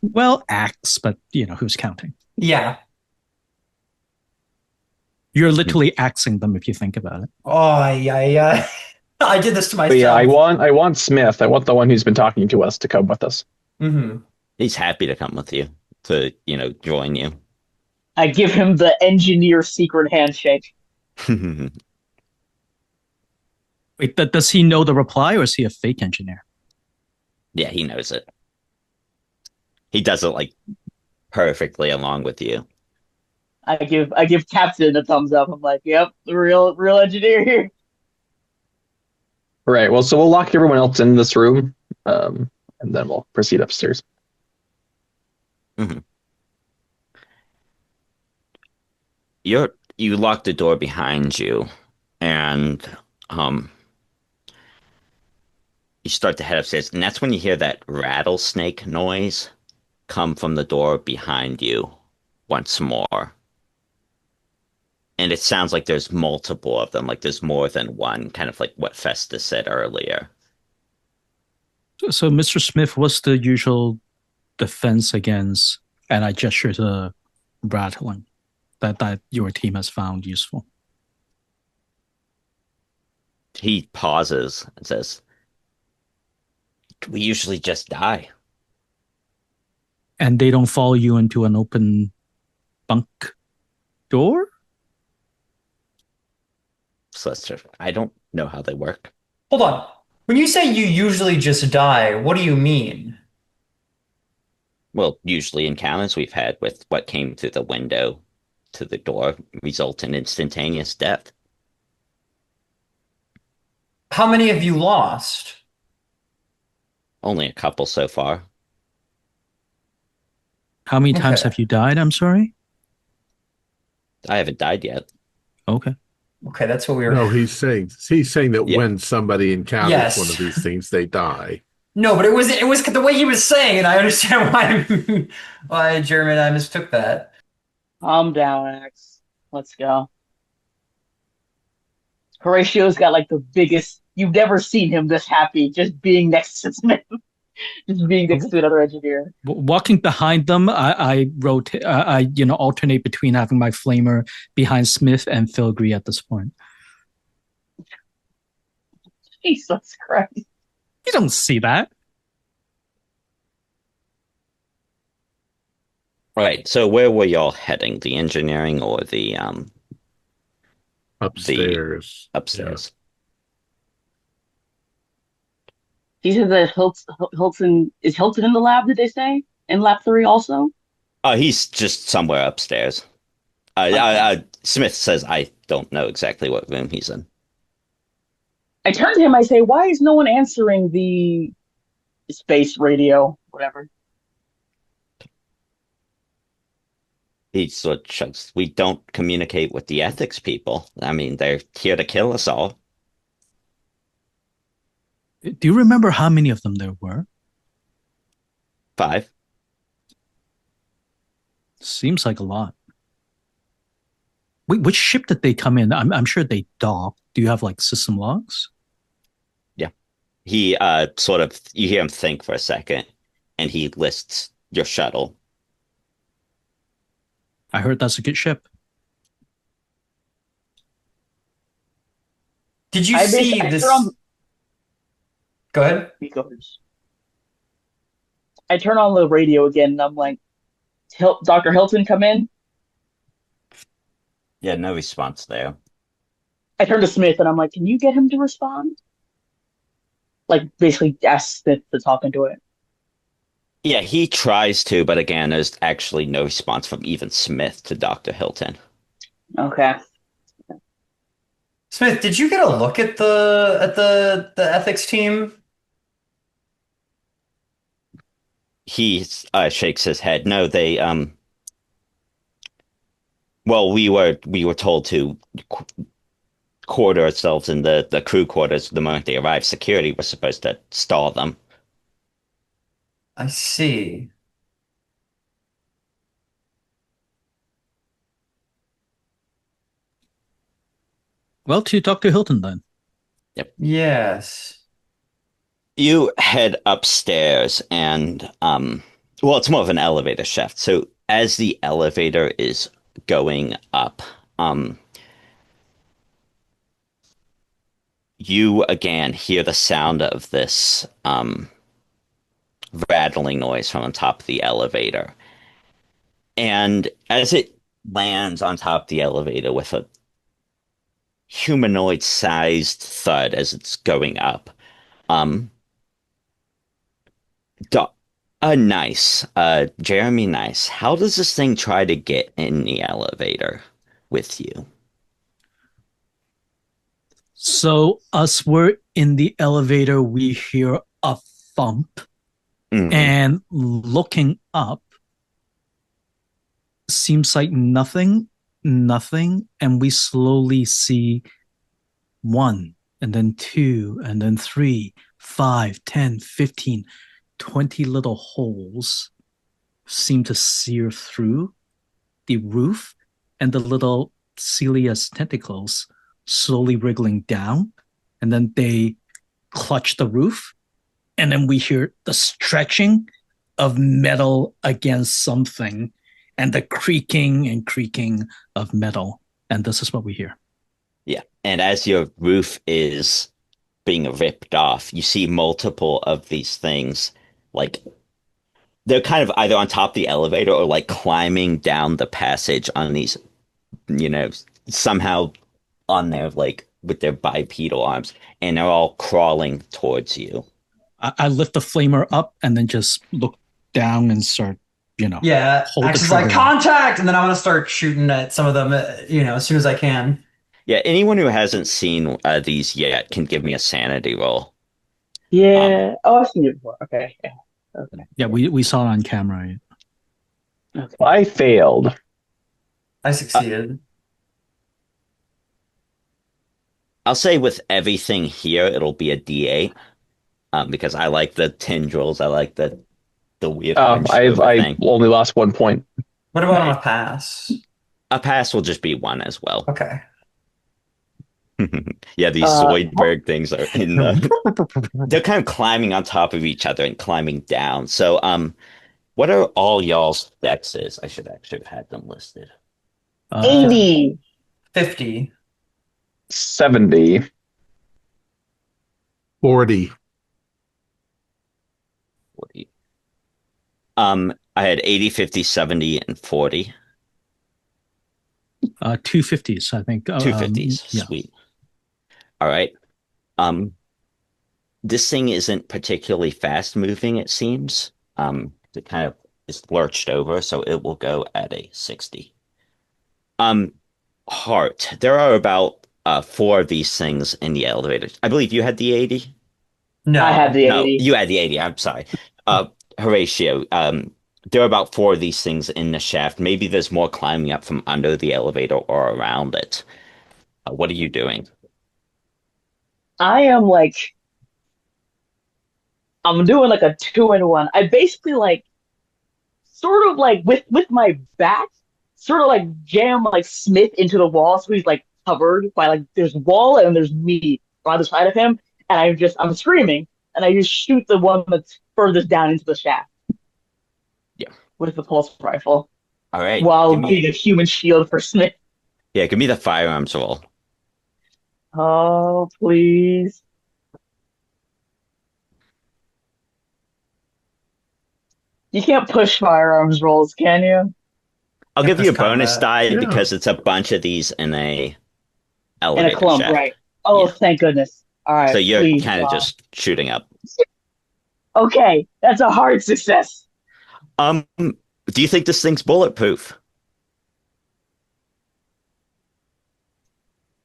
Well, acts, but who's counting? Yeah. You're literally axing them if you think about it. Oh, yeah. I did this to myself. But yeah, I want Smith. I want the one who's been talking to us to come with us. Mm-hmm. He's happy to come with you, to, join you. I give him the engineer secret handshake. Wait, does he know the reply, or is he a fake engineer? Yeah, he knows it. He does it like perfectly along with you. I give Captain a thumbs up. I'm like, yep, the real engineer here. Right. Well, so we'll lock everyone else in this room, and then we'll proceed upstairs. Mm-hmm. You lock the door behind you, and you start to head upstairs, and that's when you hear that rattlesnake noise come from the door behind you once more. And it sounds like there's multiple of them, like there's more than one, kind of like what Festus said earlier. So, Mr. Smith, what's the usual defense against, and I gesture to rattling, that your team has found useful? He pauses and says, we usually just die. And they don't follow you into an open bunk door? So I don't know how they work. Hold on. When you say you usually just die, what do you mean? Well, usually encounters we've had with what came through the window to the door result in instantaneous death. How many have you lost? Only a couple so far. How many times Okay. have you died? I'm sorry. I haven't died yet. Okay. Okay, that's what we were. No, he's saying that Yeah. when somebody encounters one of Yes. these things, they die. No, but it was the way he was saying it. I understand why Jeremy and I mistook that. Calm down, Axe. Let's go. Horatio's got like the biggest. You've never seen him this happy just being next to Smith, just being next to another engineer. Walking behind them, I rotate. I alternate between having my flamer behind Smith and Filigree at this point. Jesus Christ. You don't see that. Right. So where were y'all heading? The engineering or the Upstairs. upstairs? He said that Hilton is Hilton in the lab, did they say? In lab 3 also? He's just somewhere upstairs. Okay. Smith says I don't know exactly what room he's in. I turn to him, I say, why is no one answering the space radio, whatever? He sort of shrugs. We don't communicate with the ethics people. I mean, they're here to kill us all. Do you remember how many of them there were? 5. Seems like a lot. Wait, which ship did they come in? I'm sure they docked. Do you have like system logs? Yeah. He you hear him think for a second, and he lists your shuttle. I heard that's a good ship. Did you I see turn this? on, Go ahead. I turn on the radio again and I'm like, Dr. Hilton, come in. Yeah, no response there. I turn to Smith and I'm like, can you get him to respond? Like, basically ask Smith to talk into it. Yeah, he tries to, but again, there's actually no response from even Smith to Dr. Hilton. Okay. Smith, did you get a look at the ethics team? He shakes his head. No, they well, we were told to quarter ourselves in the crew quarters the moment they arrived. Security was supposed to stall them. I see. Well, to Dr. Hilton then. Yes. You head upstairs and well, it's more of an elevator shaft. So as the elevator is going up, you again hear the sound of this rattling noise from on top of the elevator. And as it lands on top of the elevator with a humanoid sized thud as it's going up, nice. Jeremy, nice. How does this thing try to get in the elevator with you? So as we're in the elevator, we hear a thump, and looking up, seems like nothing, and we slowly see 1, and then 2, and then 3, 5, 10, 15, 20 little holes seem to sear through the roof, and the little Celia's tentacles slowly wriggling down, and then they clutch the roof, and then we hear the stretching of metal against something, and the creaking and creaking of metal, and this is what we hear. Yeah, and as your roof is being ripped off, you see multiple of these things like they're kind of either on top of the elevator or like climbing down the passage on these, you know, somehow on there, like with their bipedal arms, and they're all crawling towards you. I lift the flamer up and then just look down and start, Yeah, hold the Axe is like trigger. contact, and then I'm gonna start shooting at some of them, as soon as I can. Yeah, anyone who hasn't seen these yet can give me a sanity roll. Yeah. Oh, I've seen it before. Okay. Yeah. Okay. Yeah, we saw it on camera. Okay. I failed. I succeeded. I'll say with everything here, it'll be a D8 because I like the tendrils. I like the weird hunched I over thing. only lost 1 point. What about on a pass? A pass will just be 1 as well. Okay. Yeah, these Zoidberg things are in the. They're kind of climbing on top of each other and climbing down. So, what are all y'all's dexes? I should actually have had them listed. 80. 50. 70. 40. 40. I had 80, 50, 70, and 40. 250s, I think. 250s. Yeah. Sweet. All right. This thing isn't particularly fast moving, it seems. It kind of is lurched over, so it will go at a 60. Heart. There are about 4 of these things in the elevator. I believe you had the 80? No. I had the No, 80. you had the 80. I'm sorry. Horatio, there are about 4 of these things in the shaft. Maybe there's more climbing up from under the elevator or around it. What are you doing? I am like, I'm doing like a 2-in-1. I basically like, sort of like with my back, sort of like jam like Smith into the wall, so he's like covered by like there's wall and there's me on either side of him, and I'm screaming, and I just shoot the one that's furthest down into the shaft. Yeah. With the pulse rifle. All right. While being a human shield for Smith. Yeah, give me the firearms roll. Oh, please. You can't push firearms rolls, can you? I'll give you a bonus combat. die because it's a bunch of these in a In elevator a clump, shaft. right? Oh, Yeah. thank goodness. All right. So you're please, kind of God. just shooting up. Okay, that's a hard success. Do you think this thing's bulletproof?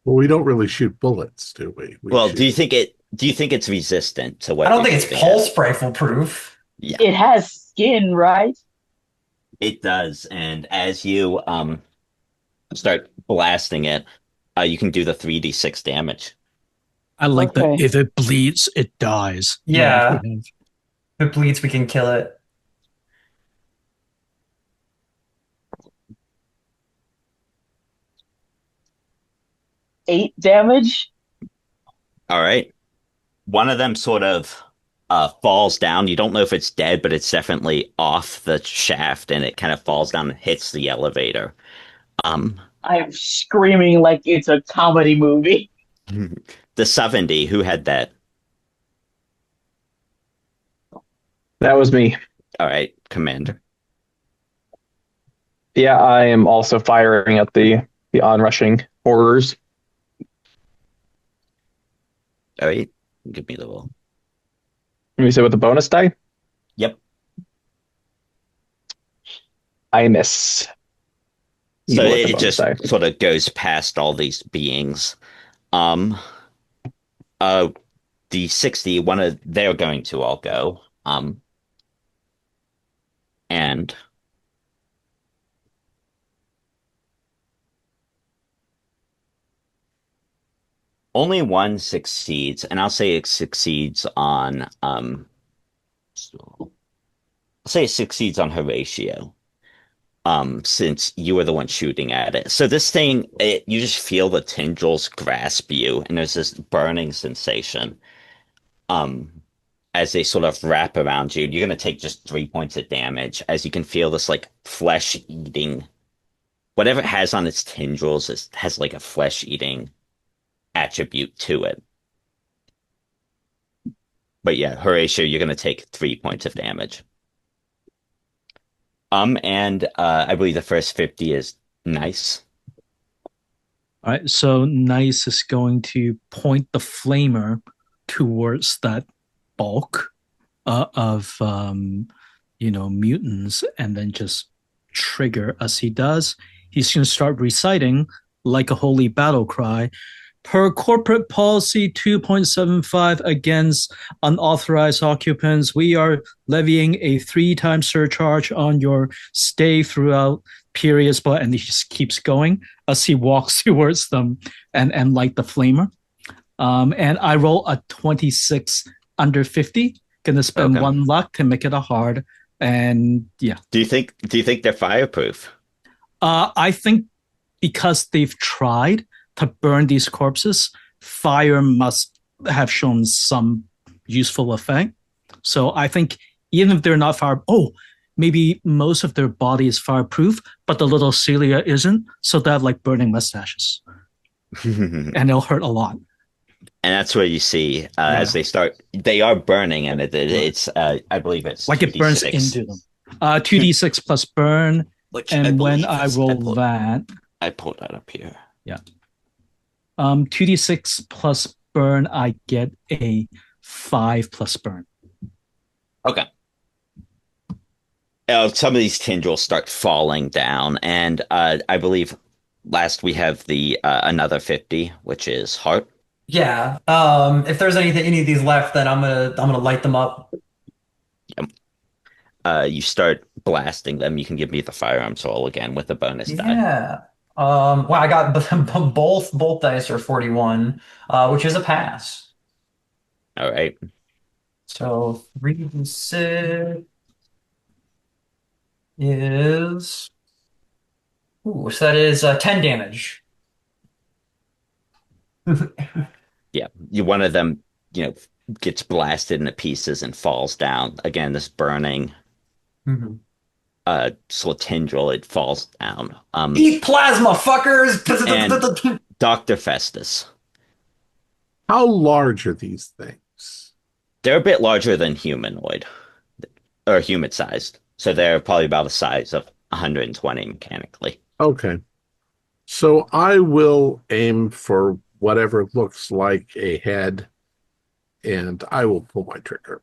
Well, we don't really shoot bullets, do we? Well, do you think it's resistant to what I don't you're think it's shooting pulse rifle proof. at? Yeah, It has skin, right? it does. And as you start blasting it, you can do the 3d6 damage. I like that. Okay. If it bleeds, it dies. Yeah. If it bleeds, we can kill it. Eight damage. All right. One of them sort of falls down. You don't know if it's dead, but it's definitely off the shaft, and it kind of falls down and hits the elevator. I'm screaming like it's a comedy movie. The 70, who had that? That was me. All right, Commander. Yeah, I am also firing at the onrushing horrors. All right, give me the roll. Let me say with the bonus die. Yep. I miss. So Even with the it bonus just die. sort of goes past all these beings. The 60, they're going to all go. And only one succeeds, and I'll say it succeeds on I'll say it succeeds on Horatio. Since you were the one shooting at it. So this thing, you just feel the tendrils grasp you, and there's this burning sensation. As they sort of wrap around you, you're gonna take just 3 points of damage as you can feel this like flesh eating. Whatever it has on its tendrils has like a flesh eating attribute to it. But yeah, Horatio, you're gonna take 3 points of damage. And I believe the first 50 is nice. All right, so Nice is going to point the flamer towards that bulk of mutants, and then just trigger. As he does, he's going to start reciting like a holy battle cry. Per corporate policy 2.75 against unauthorized occupants, we are levying a 3-time surcharge on your stay throughout periods. And he just keeps going as he walks towards them and light the flamer. And I roll a 26 under 50. Gonna spend 1 luck to make it a hard. And yeah. Do you think they're fireproof? I think because they've tried to burn these corpses, fire must have shown some useful effect. So I think even if they're not maybe most of their body is fireproof, but the little cilia isn't. So they have like burning mustaches. And it'll hurt a lot. And that's where you see as they are burning, and it's I believe it's like 2D6. It burns into them. 2d6 plus burn. And when I roll that, I pulled that up here. Yeah. 2d6 plus burn, I get a 5 plus burn. Okay. Some of these tendrils start falling down, and I believe last we have the another 50, which is heart. Yeah. If there's any of these left, then I'm gonna light them up. Yep. You start blasting them. You can give me the firearms roll again with a bonus die. Yeah. Well, I got both dice are 41, which is a pass. All right. So 3 and 6 is so that is 10 damage. Yeah, one of them, gets blasted into pieces and falls down. Again, this burning sort of tendril, it falls down. Eat plasma, fuckers! And Dr. Festus. How large are these things? They're a bit larger than humanoid, or human-sized. So they're probably about the size of 120 mechanically. Okay. So I will aim for whatever looks like a head, and I will pull my trigger.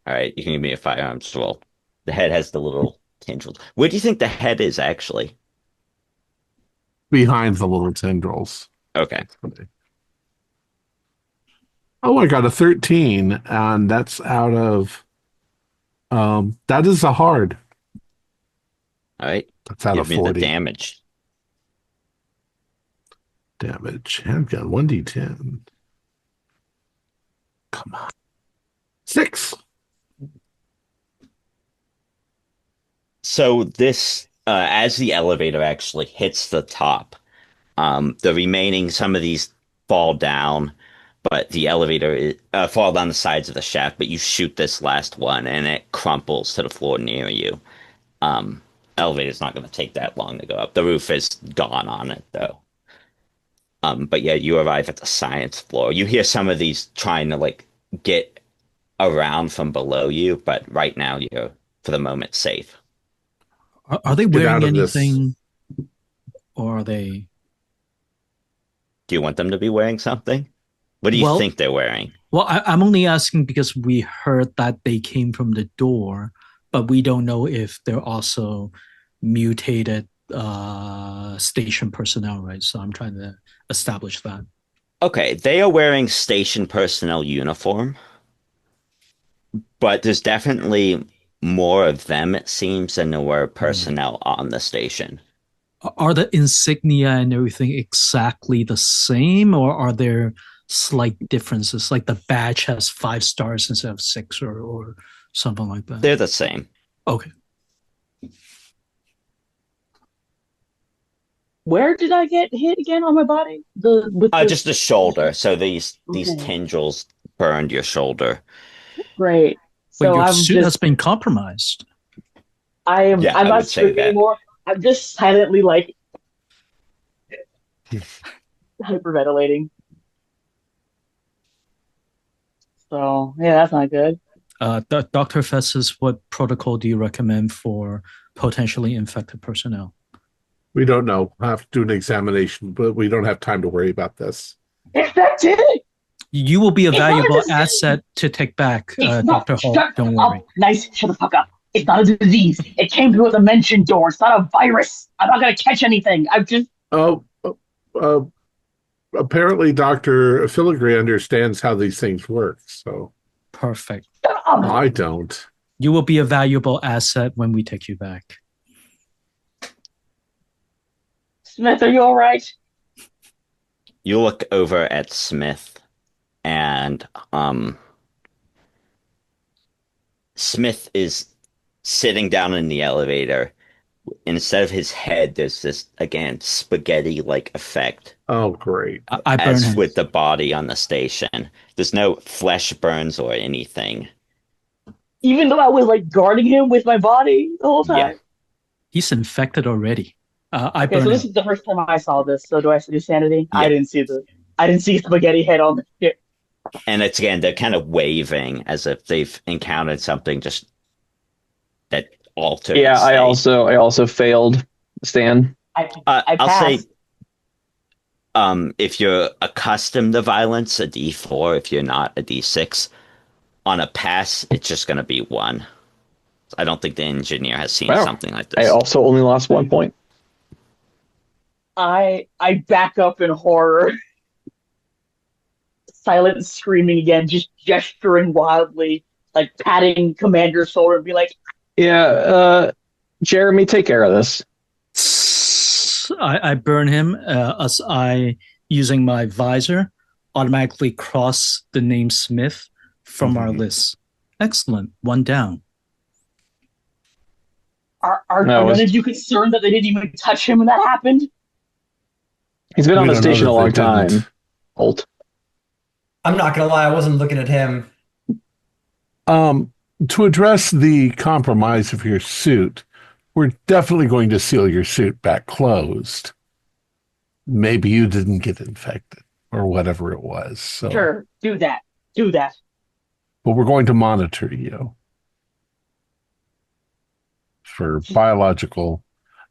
All right, you can give me a firearms roll. The head has the little tendrils. Where do you think the head is actually? Behind the little tendrils. Okay. Oh, I got a 13, and that's out of that is a hard. All right. That's out of 40. Give me the damage. Handgun 1d10. Come on. 6. So this, as the elevator actually hits the top, the remaining, some of these fall down, but the elevator fall down the sides of the shaft, but you shoot this last one and it crumples to the floor near you. Elevator's not going to take that long to go up. The roof is gone on it, though. But yeah, you arrive at the science floor. You hear some of these trying to get around from below you, but right now you're, for the moment, safe. Are they wearing anything, or are they? Do you want them to be wearing something? What do you think they're wearing? Well, I'm only asking because we heard that they came from the door, but we don't know if they're also mutated station personnel, right? So I'm trying to establish that. Okay, they are wearing station personnel uniform, but there's definitely more of them, it seems, than there were personnel on the station. Are the insignia and everything exactly the same, or are there slight differences? Like the badge has 5 stars instead of 6, or something like that? They're the same. Okay. Where did I get hit again on my body? Just the shoulder. So these tendrils burned your shoulder. Great. So your suit has been compromised. I'm not screaming anymore. I'm just silently hyperventilating. So yeah, that's not good. Dr. Festus, what protocol do you recommend for potentially infected personnel? We don't know. We'll have to do an examination, but we don't have time to worry about this. Infected? You will be a It's not a valuable disease. asset to take back, It's not. Dr. Holt. Shut Don't up. worry. Nice. Shut the fuck up. It's not a disease. It came through a dimension door. It's not a virus. I'm not gonna catch anything. I'm just. Oh, uh, apparently Dr. Filigree understands how these things work, so Perfect. Shut up. I don't. You will be a valuable asset when we take you back. Smith, are you all right? You look over at Smith, and Smith is sitting down in the elevator. Instead of his head, there's this, again, spaghetti-like effect. Oh, great. I burn As him. with the body on the station. There's no flesh burns or anything. Even though I was like guarding him with my body the whole time. Yeah. He's infected already. I Okay, burn so this him. is the first time I saw this. So do I do sanity? Yeah. I didn't see spaghetti head on the ship. And it's, again, they're kind of waving as if they've encountered something just that altered. Yeah, state. I also failed, Stan. I I'll passed. say, if you're accustomed to violence, a D4. If you're not, a D6. On a pass, it's just going to be 1. I don't think the engineer has seen Wow. something like this. I also only lost 1 point. I back up in horror. Silent screaming again, just gesturing wildly, like patting Commander's shoulder and be like, Yeah, Jeremy, take care of this. I burn him as I, using my visor, automatically cross the name Smith from our list. Excellent. 1 down. Are No, it was- none of you concerned that they didn't even touch him when that happened? He's been We on the don't know station that a they long time. didn't. Holt. I'm not gonna lie, I wasn't looking at him. To address the compromise of your suit, we're definitely going to seal your suit back closed. Maybe you didn't get infected or whatever it was. So, Sure, do that. Do that. but we're going to monitor you for biological.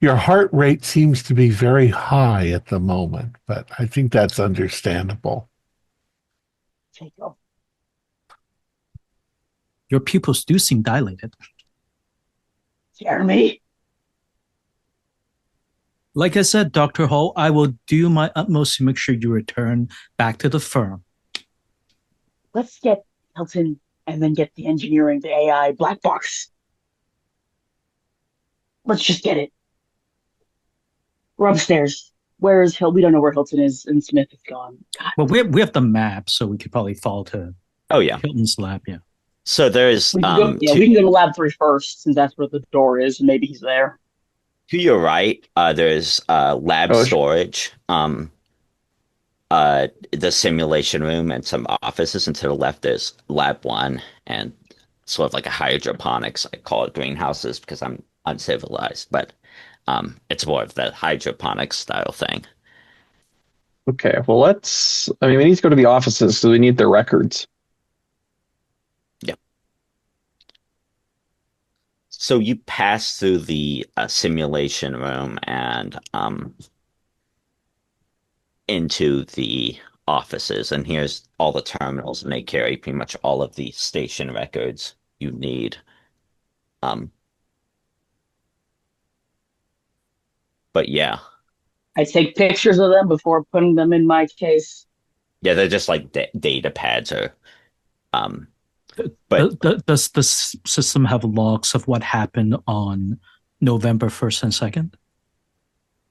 Your heart rate seems to be very high at the moment, but I think that's understandable. Jacob. Your pupils do seem dilated. Jeremy. Like I said, Dr. Hull, I will do my utmost to make sure you return back to the firm. Let's get Hilton and then get the engineering, the AI, black box. Let's just get it. We're upstairs. Where is Hilton? We don't know where Hilton is, and Smith is gone. God. Well, we have the map, so we could probably fall to Oh, yeah. Hilton's lab, yeah. So there's We can, go, we can go to Lab 3 first, since that's where the door is, and maybe he's there. to your right, there's lab Oh, storage, the simulation room, and some offices. And to the left, there's Lab 1 and sort of like a hydroponics. I call it greenhouses because I'm uncivilized, but it's more of the hydroponics style thing. Okay, well, we need to go to the offices because we need their records. So you pass through the simulation room and into the offices, and here's all the terminals, and they carry pretty much all of the station records you need. But yeah, I take pictures of them before putting them in my case. yeah, they're just like data pads or but Does the system have logs of what happened on November 1st and 2nd?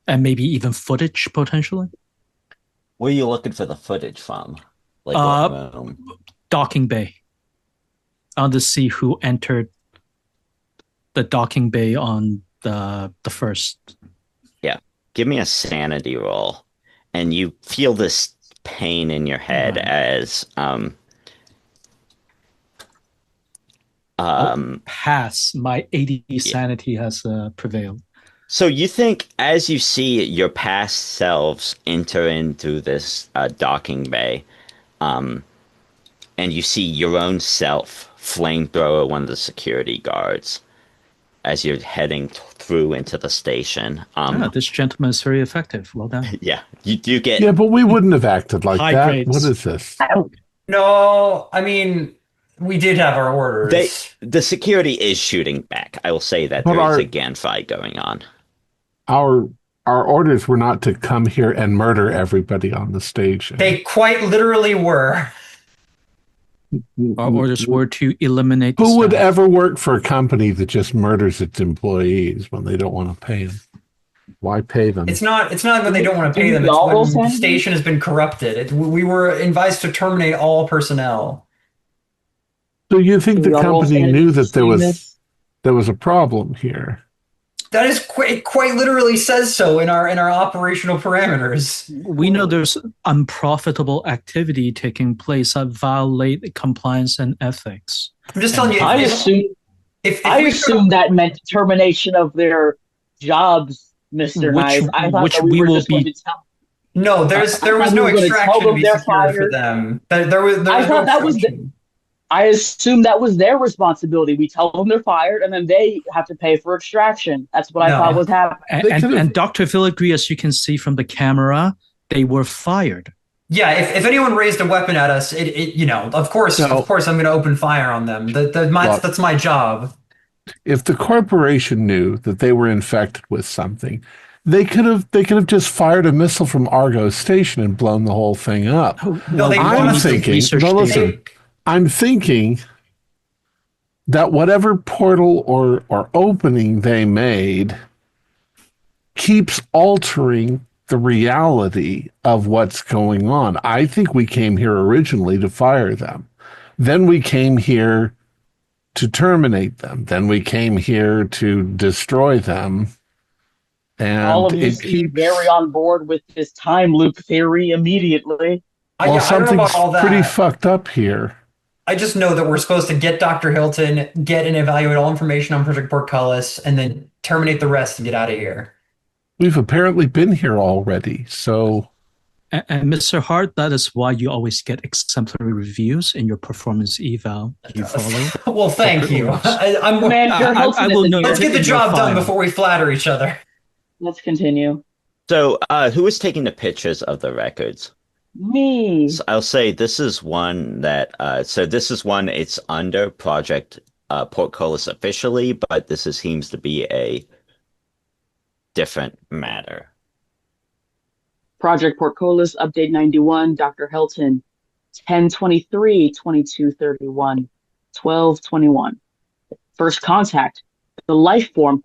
And maybe even footage, potentially? where are you looking for the footage from? Like what room? Docking bay. I want to see who entered the docking bay on the 1st. Yeah, give me a sanity roll, and you feel this pain in your head as pass. My 80 sanity has prevailed. So you think as you see your past selves enter into this docking bay, and you see your own self flamethrower one of the security guards as you're heading through into the station. This gentleman is very effective. Well done. Yeah, you do get. Yeah, but we wouldn't have acted like High that. grades. What is this? No, I mean, we did have our orders. The security is shooting back. I will say that But there is our- a gunfight going on. Our orders were not to come here and murder everybody on the station. They quite literally were. Our orders were to eliminate the Who would staff. ever work for a company that just murders its employees when they don't want to pay them? Why pay them? It's not when they don't want to pay them. It's when the station has been corrupted. We were advised to terminate all personnel. So you think the company knew that there was a problem here? That is it quite literally says so in our operational parameters. We know there's unprofitable activity taking place that violate compliance and ethics. I'm just telling you. I assume that meant termination of their jobs, Mr. Nice. I thought that we were just going to tell. No, there was no extraction to be secured for them. There was I assumed that was their responsibility. We tell them they're fired, and then they have to pay for extraction. That's what I thought was happening. And Dr. Filigree, as you can see from the camera, they were fired. Yeah, if anyone raised a weapon at us, of course I'm going to open fire on them. That's my job. If the corporation knew that they were infected with something, they could have just fired a missile from Argo Station and blown the whole thing up. No, I'm thinking that whatever portal or opening they made keeps altering the reality of what's going on. I think we came here originally to fire them. Then we came here to terminate them. Then we came here to destroy them. And all of you seem very on board with this time loop theory immediately. Something's pretty fucked up here. I just know that we're supposed to get Dr. Hilton, get and evaluate all information on Project Portcullis, and then terminate the rest and get out of here. We've apparently been here already, so... And Mr. Hart, that is why you always get exemplary reviews in your performance eval. You follow? Well, thank you. I will know. Let's get the job done before we flatter each other. Let's continue. So, who is taking the pictures of the records? Me. So I'll say this is one that, it's under Project Portcullis officially, but seems to be a different matter. Project Portcullis, Update 91, Dr. Hilton, 10/23/22/31, 12/21. First contact. The life form ?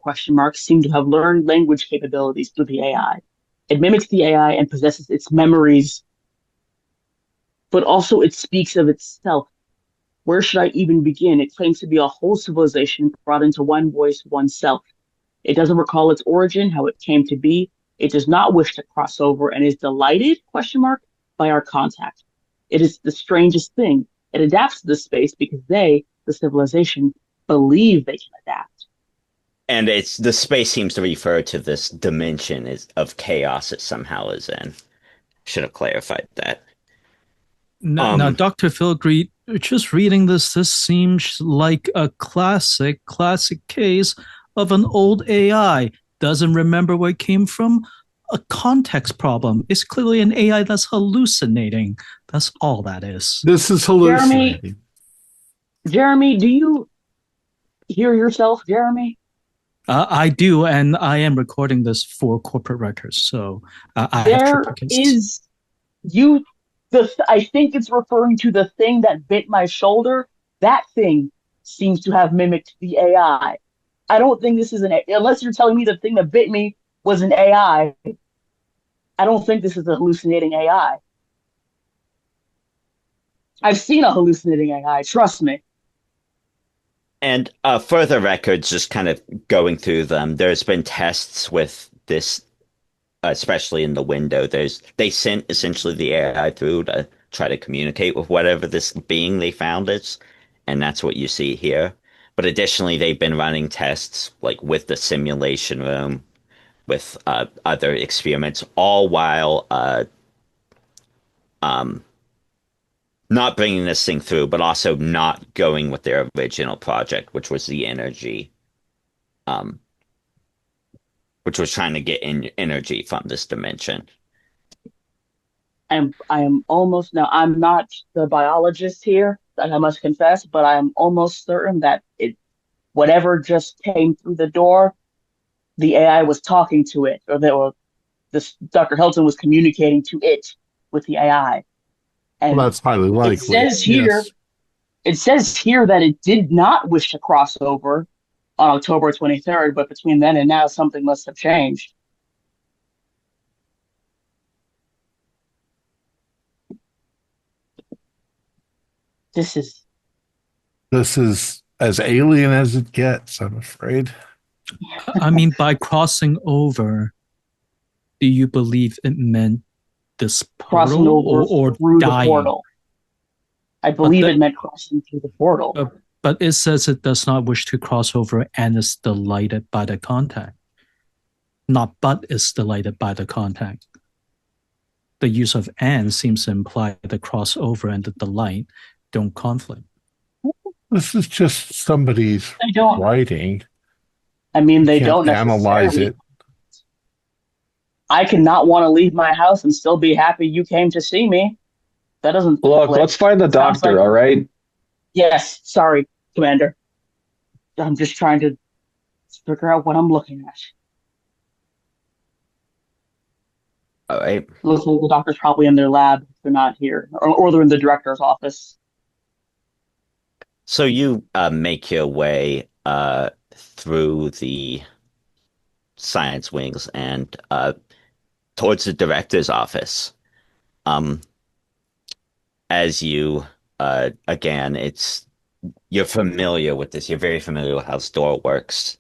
Seem to have learned language capabilities through the AI. It mimics the AI and possesses its memories, but also it speaks of itself. Where should I even begin? It claims to be a whole civilization brought into one voice, one self. It doesn't recall its origin, how it came to be. It does not wish to cross over and is delighted, ? By our contact. It is the strangest thing. It adapts to this space because they, the civilization, believe they can adapt. And the space seems to refer to this dimension of chaos it somehow is in. Should have clarified that. Now, Dr. Filigree, just reading this seems like a classic case of an old AI. Doesn't remember where it came from. A context problem. It's clearly an AI that's hallucinating. That's all that is. This is hallucinating. Jeremy, do you hear yourself, Jeremy? I do, and I am recording this for corporate records, so I have triplicates. I think it's referring to the thing that bit my shoulder. That thing seems to have mimicked the AI. I don't think this is unless you're telling me the thing that bit me was an AI. I don't think this is a hallucinating AI. I've seen a hallucinating AI, trust me. And further records, just kind of going through them, there's been tests with this, especially in the window. They sent essentially the AI through to try to communicate with whatever this being they found is, and that's what you see here. But additionally, they've been running tests like with the simulation room, with other experiments, all while not bringing this thing through, but also not going with their original project, which was the energy, um, which was trying to get energy from this dimension. I am almost now. I'm not the biologist here, I must confess, but I am almost certain that whatever just came through the door, the AI was talking to it, or this Dr. Hilton was communicating to it with the AI. Well, And that's highly it likely. says here, Yes. it says here that it did not wish to cross over on October 23rd, but between then and now, something must have changed. This is This is as alien as it gets, I'm afraid. I mean, by crossing over, do you believe it meant this crossing portal over or through the dying? portal. I But believe it meant crossing through the portal. but it says it does not wish to cross over and is delighted by the contact. Not but is delighted by the contact. The use of and seems to imply the crossover and the delight don't conflict. This is just somebody's They don't. writing. I mean, You they can't don't analyze necessarily. it. I cannot want to leave my house and still be happy you came to see me. That doesn't Look, conflict. let's find the Sounds doctor, like- all right? Yes, sorry, Commander. I'm just trying to figure out what I'm looking at. All right. Looks like the doctor's probably in their lab if they're not here, or they're in the director's office. So you make your way through the science wings and towards the director's office. Um, as you again, you're familiar with this. You're very familiar with how this door works,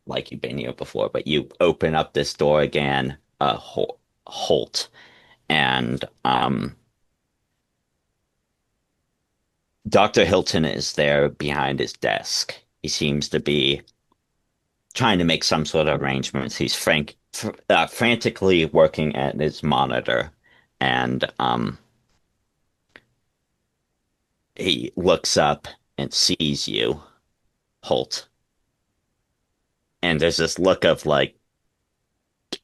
like you've been here before. But you open up this door again, Holt, and Dr. Hilton is there behind his desk. He seems to be trying to make some sort of arrangements. He's frantically working at his monitor, and he looks up and sees you, Holt. And there's this look of like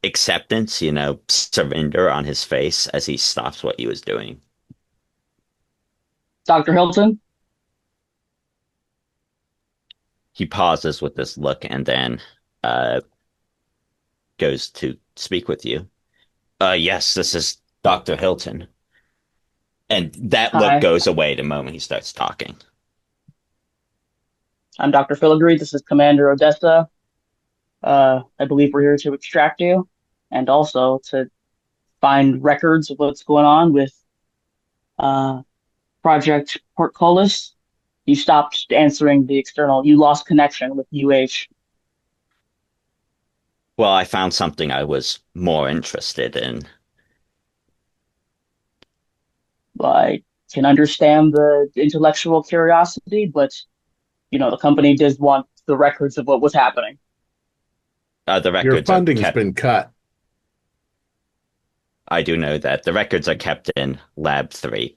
acceptance, surrender on his face as he stops what he was doing. Dr. Hilton? He pauses with this look and then goes to speak with you. Yes, this is Dr. Hilton. And that look Hi. goes away the moment he starts talking. I'm Dr. Filigree. This is Commander Odessa. I believe we're here to extract you and also to find records of what's going on with Project Portcullis. You stopped answering the external. You lost connection with UH. Well, I found something I was more interested in. I can understand the intellectual curiosity, but the company did want the records of what was happening. The Your records are funding's kept. been cut. I do know that the records are kept in Lab 3.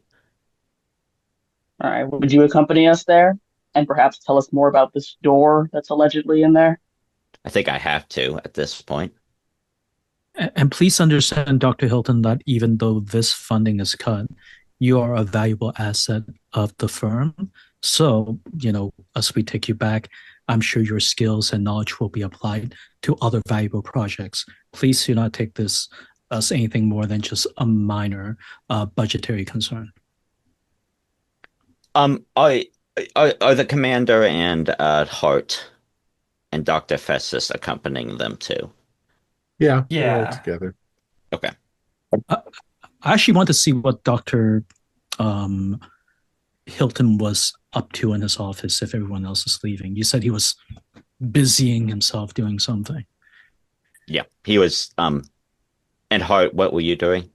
All right, would you accompany us there and perhaps tell us more about this door that's allegedly in there? I think I have to at this point. And please understand, Dr. Hilton, that even though this funding is cut, you are a valuable asset of the firm. So, as we take you back, I'm sure your skills and knowledge will be applied to other valuable projects. Please do not take this as anything more than just a minor budgetary concern. Are the commander and Hart and Dr. Festus accompanying them too? Yeah, they're all Yeah. together. Okay. I actually want to see what Dr. Hilton was up to in his office if everyone else is leaving. You said he was busying himself doing something. Yeah, he was. And Hart, what were you doing?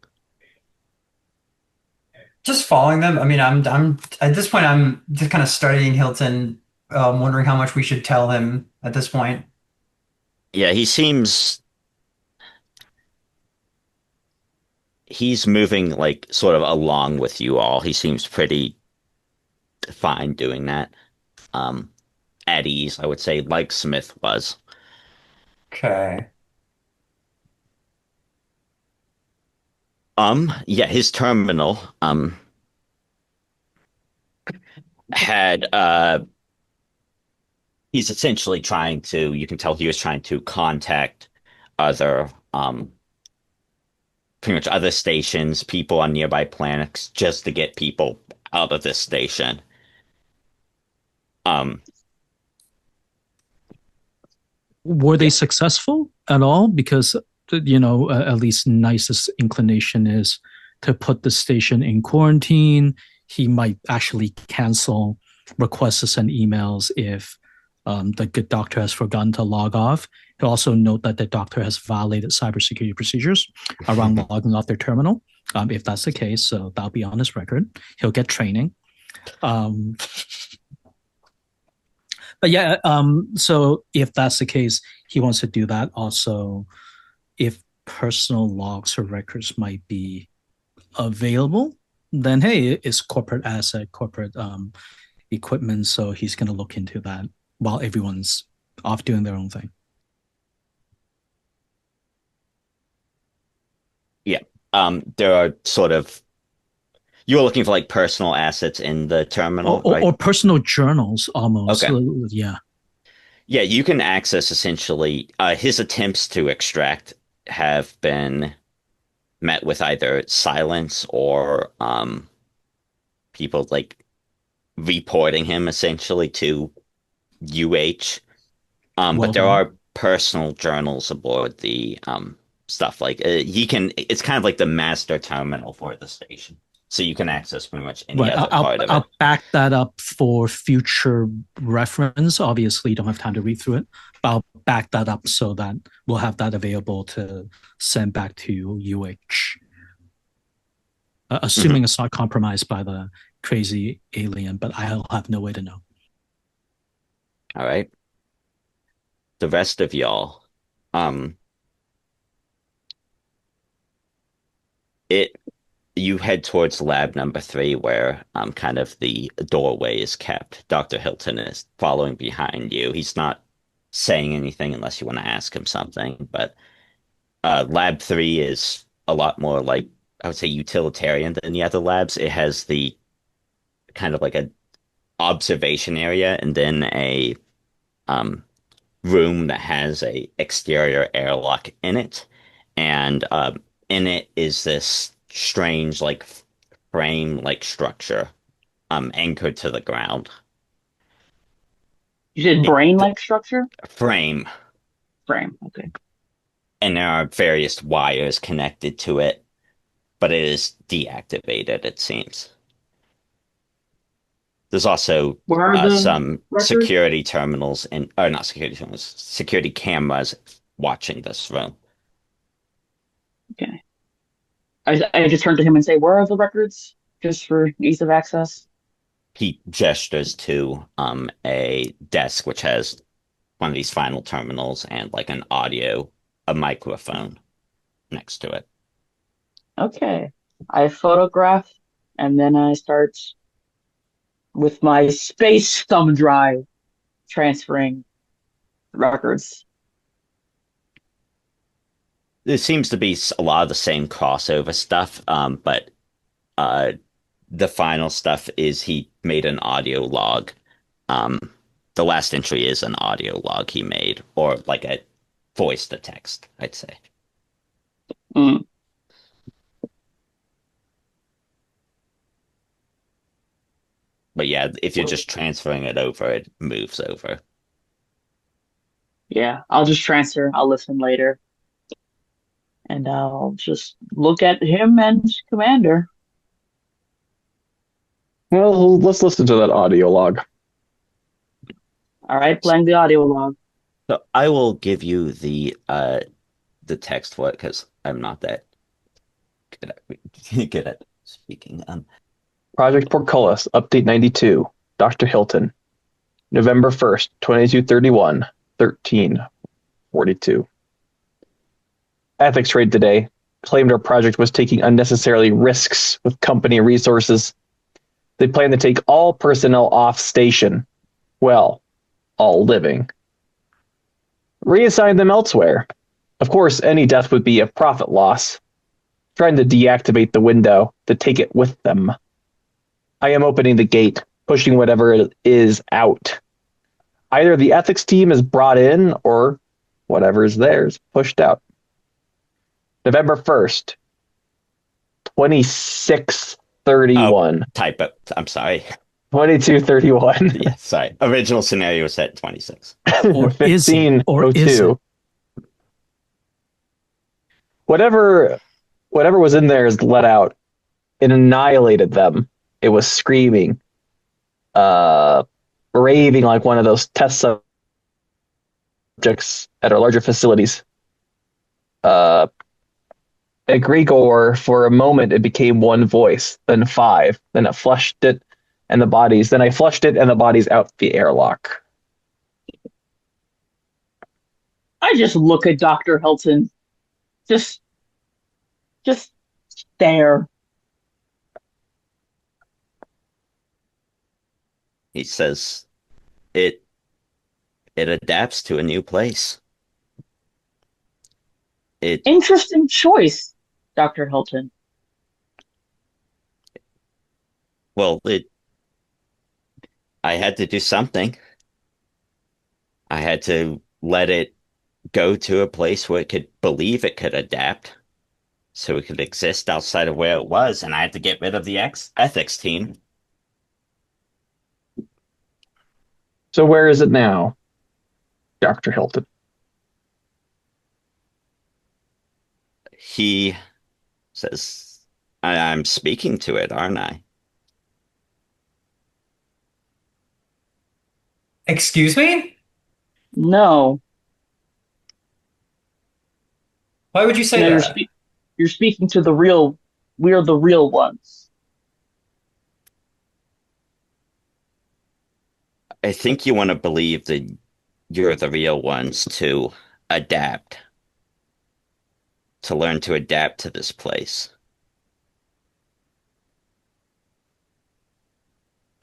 Just following them. I mean, I'm at this point, I'm just kind of studying Hilton, wondering how much we should tell him at this point. Yeah, he he's moving like sort of along with you all. He seems pretty fine doing that. Um, at ease, I would say, like Smith was. Okay. Yeah, his terminal had he's essentially trying to, you can tell he was trying to contact other pretty much other stations, people on nearby planets, just to get people out of this station. Um, Were they yeah. successful at all? Because, at least nicest inclination is to put the station in quarantine. He might actually cancel requests to send emails if the good doctor has forgotten to log off. He'll also note that the doctor has violated cybersecurity procedures around logging off their terminal. If that's the case, so that'll be on his record. He'll get training. But yeah, so if that's the case, he wants to do that. Also, if personal logs or records might be available, then hey, it's corporate asset, corporate equipment. So he's going to look into that while everyone's off doing their own thing. Yeah. There are sort of, you were looking for like personal assets in the terminal, right? Or personal journals almost. Okay. Yeah. Yeah, you can access essentially his attempts to extract have been met with either silence or people like reporting him essentially to UH. But there are personal journals aboard the stuff. Like he can, it's kind of like the master terminal for the station. So you can access pretty much any other part of it. I'll back that up for future reference. Obviously, you don't have time to read through it, but I'll back that up so that we'll have that available to send back to UH. Assuming it's not compromised by the crazy alien, but I'll have no way to know. All right. The rest of y'all, you head towards lab number 3 where kind of the doorway is kept. Dr. Hilton is following behind you. He's not saying anything unless you want to ask him something, but lab 3 is a lot more like, I would say, utilitarian than the other labs. It has the kind of like a observation area and then a room that has a exterior airlock in it, and in it is this strange like frame like structure anchored to the ground. You said brain-like structure? Frame. Frame, okay. And there are various wires connected to it, but it is deactivated, it seems. There's also Where are the some records? security terminals and, or not security terminals, security cameras watching this room. Okay. I just turn to him and say, where are the records? Just for ease of access. He gestures to a desk which has one of these final terminals and like a microphone next to it. Okay. I photograph and then I start with my space thumb drive transferring records. There seems to be a lot of the same crossover stuff, but the final stuff is he made an audio log. The last entry is an audio log he made, or like a voice to text, I'd say. Mm. But yeah, if you're just transferring it over, it moves over. Yeah, I'll just transfer. I'll listen later. And I'll just look at him and Commander. Well, let's listen to that audio log. All right, playing the audio log. So I will give you the text for it because I'm not that good at speaking. Project Portcullis, Update 92, Dr. Hilton, November 1st, 2231, 1342. Ethics raid today. claimed our project was taking unnecessarily risks with company resources. They plan to take all personnel off station. Well, all living. Reassign them elsewhere. Of course, any death would be a profit loss. Trying to deactivate the window to take it with them. I am opening the gate, pushing whatever it is out. Either the ethics team is brought in or whatever is there is pushed out. November 1st, 2631. Typo. I'm sorry. 2231. Yeah, sorry. Original scenario was set 26. Or is it? Or is it? Whatever was in there is let out. It annihilated them. It was screaming, raving like one of those test subjects at our larger facilities. Egregore, for a moment, it became one voice, then five, then it flushed it and the bodies, then I flushed it and the bodies out the airlock. I just look at Dr. Hilton. Just stare. He says it adapts to a new place. Interesting choice, Dr. Hilton. Well, I had to do something. I had to let it go to a place where it could believe it could adapt, so it could exist outside of where it was, and I had to get rid of the ethics team. So where is it now, Dr. Hilton? He says, I'm speaking to it, aren't I? Excuse me? No. Why would you say No, that? you're speaking to the real. We're the real ones. I think you want to believe that you're the real ones to adapt, to learn to adapt to this place.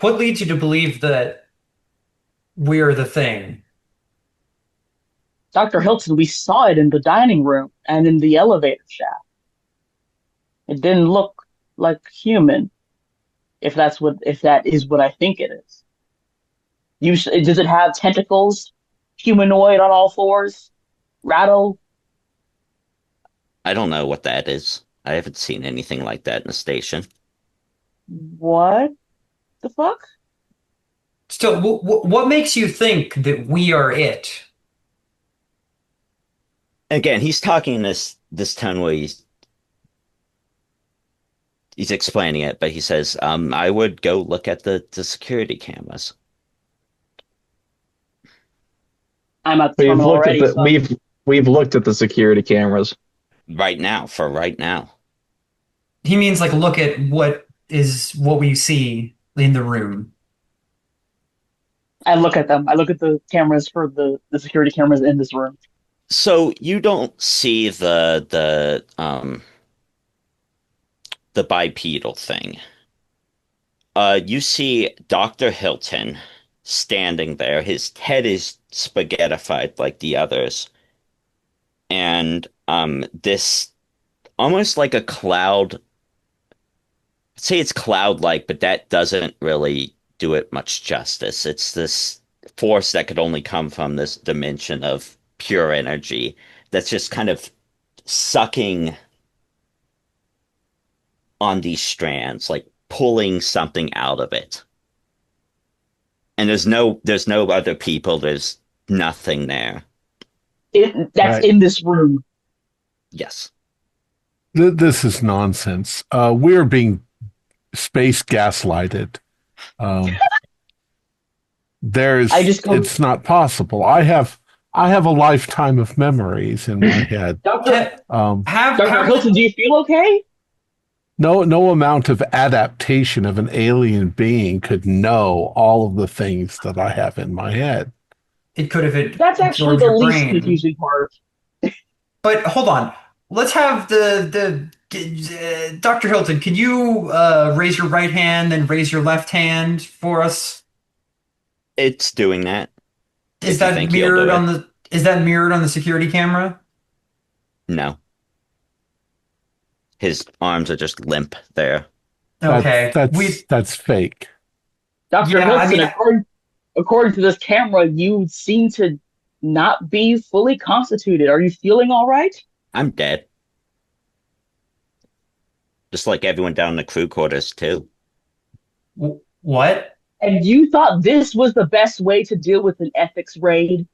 What leads you to believe that we're the thing? Dr. Hilton, we saw it in the dining room and in the elevator shaft. It didn't look like human, if that is what I think it is. Does it have tentacles? Humanoid on all fours? Rattle? I don't know what that is. I haven't seen anything like that in the station. What the fuck? Still, what makes you think that we are it? Again, he's talking in this tone where he's explaining it, but he says, I would go look at the security cameras. I'm at the terminal already. We've looked at the security cameras. Right now. He means like look at what we see in the room. I look at them. I look at the cameras for the security cameras in this room. So you don't see the bipedal thing. You see Dr. Hilton standing there. His head is spaghettified like the others. And this almost like a cloud. I'd say it's cloud-like, but that doesn't really do it much justice. It's this force that could only come from this dimension of pure energy that's just kind of sucking on these strands, like pulling something out of it. And there's no other people. There's nothing there. That's right. In this room. Yes. This is nonsense. We're being space gaslighted. It's not possible. I have a lifetime of memories in my head. Dr. Hilton, do you feel okay? No amount of adaptation of an alien being could know all of the things that I have in my head. It could have. That's actually the least confusing part. But hold on. let's have the Dr. Hilton. Could you raise your right hand and raise your left hand for us? It's doing that. Is If you that think you'll do mirrored it. on the security camera? No. His arms are just limp there. That's Okay. that's that's fake. Dr. Yeah, I Hilton, mean, according to this camera, you seem to not be fully constituted. Are you feeling all right? I'm dead. Just like everyone down in the crew quarters, too. what? And you thought this was the best way to deal with an ethics raid?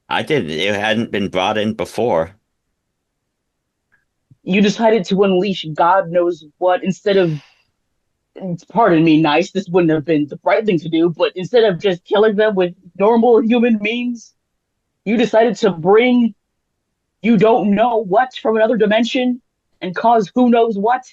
I did. It hadn't been brought in before. You decided to unleash God knows what instead of, pardon me, nice, this wouldn't have been the right thing to do, but instead of just killing them with normal human means, you decided to bring you don't know what from another dimension and cause who knows what?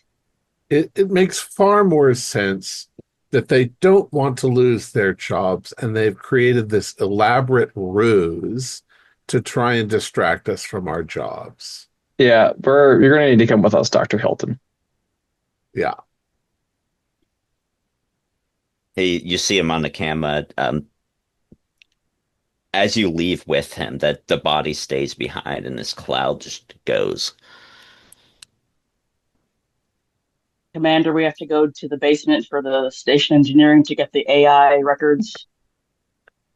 It makes far more sense that they don't want to lose their jobs and they've created this elaborate ruse to try and distract us from our jobs. Yeah, you're gonna need to come with us, Dr. Hilton. Yeah. You see him on the camera. As you leave with him, that the body stays behind and this cloud just goes. Commander, we have to go to the basement for the station engineering to get the AI records.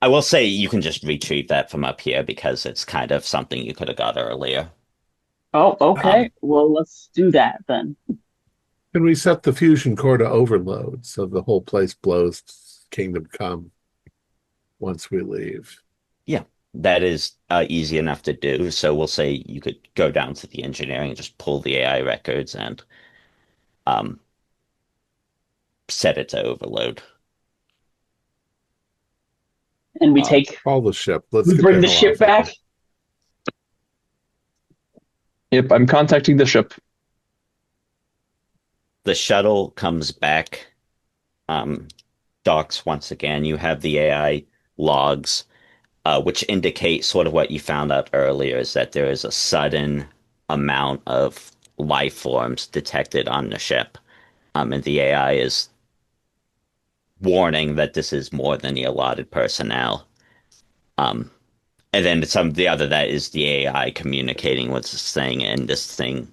I will say you can just retrieve that from up here because it's kind of something you could have got earlier. Oh, okay. Um, Well, let's do that then. Can we set the fusion core to overload so the whole place blows Kingdom Come once we leave? yeah, that is easy enough to do. So we'll say you could go down to the engineering and just pull the AI records and um, set it to overload. And we take, Call the ship. Let's we get bring the the hell ship off of back. here. Yep, I'm contacting the ship. The shuttle comes back, docks once again. You have the AI logs, which indicate sort of what you found out earlier is that there is a sudden amount of life forms detected on the ship. And the AI is warning that this is more than the allotted personnel. Um, and then the other that is the AI communicating with this thing and this thing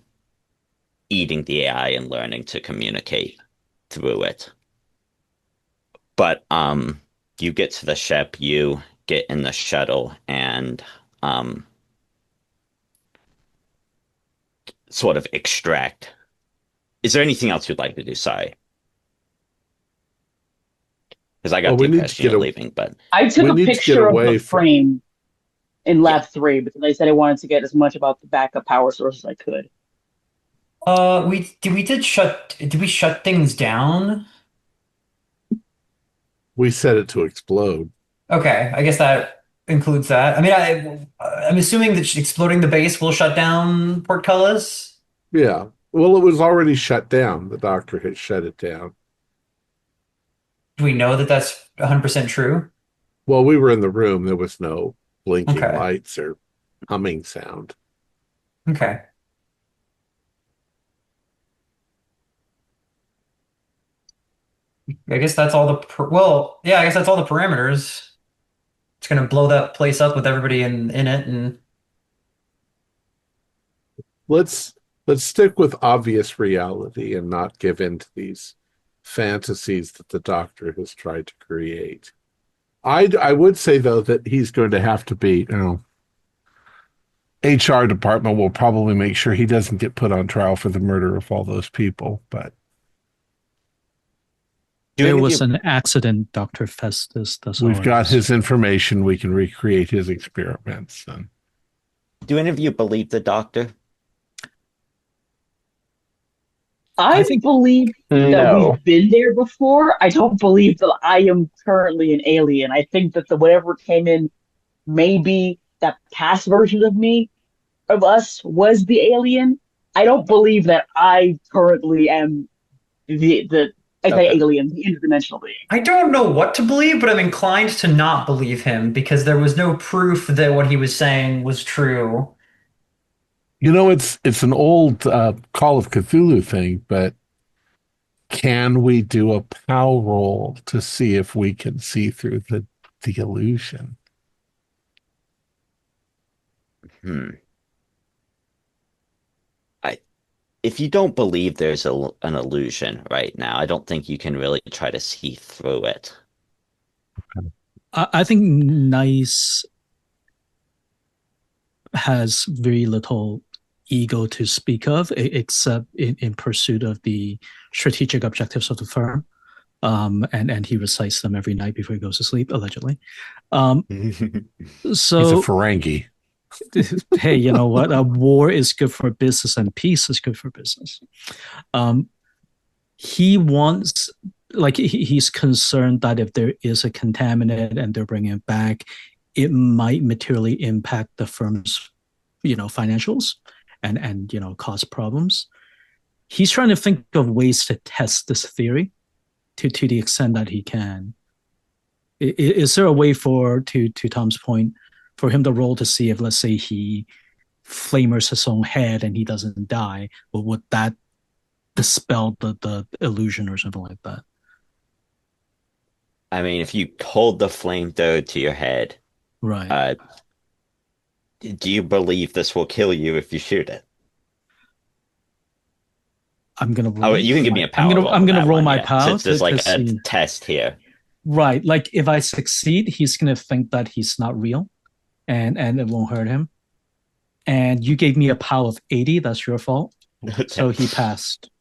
eating the AI and learning to communicate through it. But you get to the ship, you get in the shuttle and sort of extract. Is there anything else you'd like to do? Sorry. Because I got Well, the we need to impression get you're a- leaving, but I took We a need to get picture of away the from- frame in Lab Yeah. 3 because I said I wanted to get as much about the backup power source as I could. Did we shut things down? We set it to explode. Okay, I guess that includes that. I mean, I'm assuming that exploding the base will shut down Portcullis. Yeah. Well, it was already shut down. The doctor had shut it down. Do we know that that's 100% true? Well, we were in the room. There was no blinking Okay. lights or humming sound. Okay. I guess that's all well, yeah, I guess that's all the parameters. It's gonna blow that place up with everybody in it, and Let's stick with obvious reality and not give in to these fantasies that the doctor has tried to create. I would say though that he's going to have to be, HR department will probably make sure he doesn't get put on trial for the murder of all those people, but There was an accident, Dr. Festus. That's all we've I got know. his information. We can recreate his experiments. And do any of you believe the doctor? I think- believe that No. we've been there before. I don't believe that I am currently an alien. I think that the whatever came in, maybe that past version of me, of us, was the alien. I don't believe that I currently am the I say Okay. alien, the interdimensional being. I don't know what to believe, but I'm inclined to not believe him because there was no proof that what he was saying was true. It's an old Call of Cthulhu thing, but can we do a POW roll to see if we can see through the illusion? Hmm. If you don't believe there's an illusion right now, I don't think you can really try to see through it. I think Nice has very little ego to speak of, except in pursuit of the strategic objectives of the firm. And he recites them every night before he goes to sleep, allegedly. He's a So, Ferengi. hey, you know what? War is good for business, and peace is good for business. He wants, like, he's concerned that if there is a contaminant and they're bringing it back, it might materially impact the firm's, financials and cause problems. He's trying to think of ways to test this theory to the extent that he can. Is there a way to Tom's point, for him to roll to see if, let's say, he flamers his own head and he doesn't die, but would that dispel the illusion or something like that? I mean, if you hold the flamethrower to your head, Right. Do you believe this will kill you if you shoot it? I'm gonna roll. Oh, you can give me a power roll. I'm gonna on roll that my one, yeah. power. Since there's like a test here. Right. Like if I succeed, he's gonna think that he's not real, and it won't hurt him. And you gave me a power of 80. That's your fault. Okay. So he passed.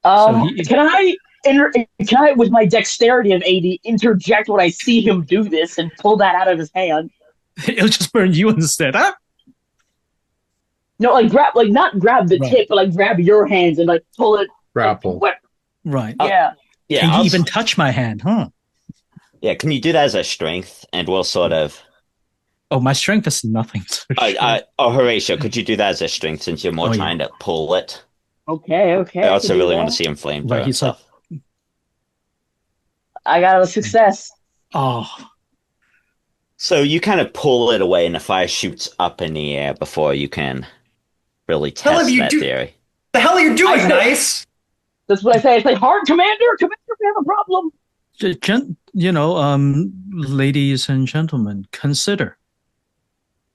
Can I, with my dexterity of 80, interject when I see him do this and pull that out of his hand? It'll just burn you instead, huh? No, not grab the tip, but like grab your hands and like pull it. Grapple. Right. Yeah. Yeah. Can you even touch my hand, huh? Yeah. Can you do that as a strength? And we'll sort of. Oh, my strength is nothing. Horatio, could you do that as a strength since you're more trying to pull it? Okay. I also really want to see him flamethrower Right, and stuff. I got a success. Oh. So you kind of pull it away and the fire shoots up in the air before you can really test that theory. The hell are you doing, Nice? That's what I say. I say, hard, Commander, we have a problem. Ladies and gentlemen, consider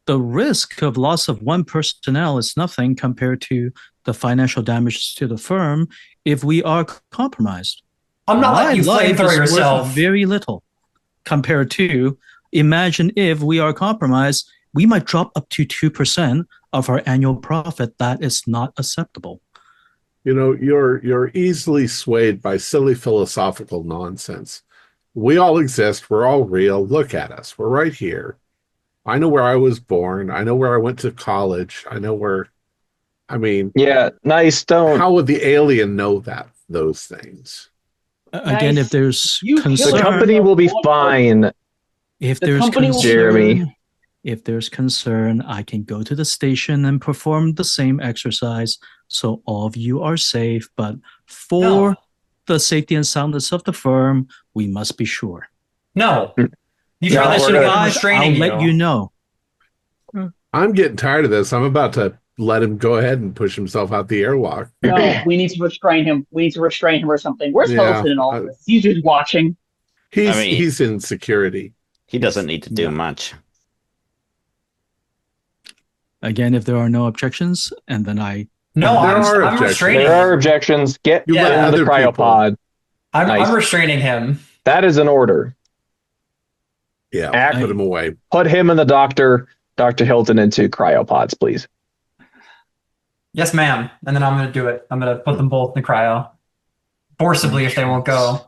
the risk of loss of one personnel is nothing compared to the financial damage to the firm if we are compromised. I'm not letting you flamethrower yourself. Very little compared to, imagine if we are compromised, we might drop up to 2% of our annual profit. That is not acceptable. You're easily swayed by silly philosophical nonsense. We all exist. We're all real. Look at us. We're right here. I know where I was born. I know where I went to college. I know where, yeah, Nice. Don't. How would the alien know those things? Again, if there's concern, the company will be fine. If there's concern, Jeremy, if there's concern, I can go to the station and perform the same exercise, so all of you are safe. But for the safety and soundness of the firm, we must be sure. No. You try this restraining I'll let you know. I'm getting tired of this. I'm about to let him go ahead and push himself out the airlock. No, we need to restrain him. We need to restrain him or something. Where's Wilson in all this? He's just watching. He's in security. He doesn't need to do much. Again, if there are no objections, and then I'm restraining. There are objections. Get in the cryopod. I'm restraining him. That is an order. Yeah, put him away. Put him and Dr. Hilton into cryopods, please. Yes, ma'am. And then I'm going to do it. I'm going to put them both in the cryo. Forcibly if they won't go.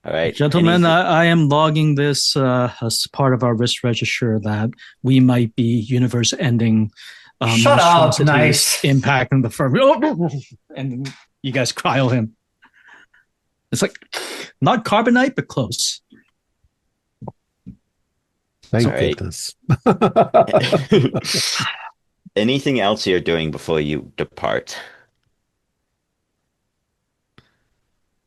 All right. Gentlemen, I am logging this as part of our risk register that we might be universe-ending Shut up, Nice. impacting the firm. And you guys cryo him. It's like, not carbonite, but close. Thank goodness. Anything else you're doing before you depart?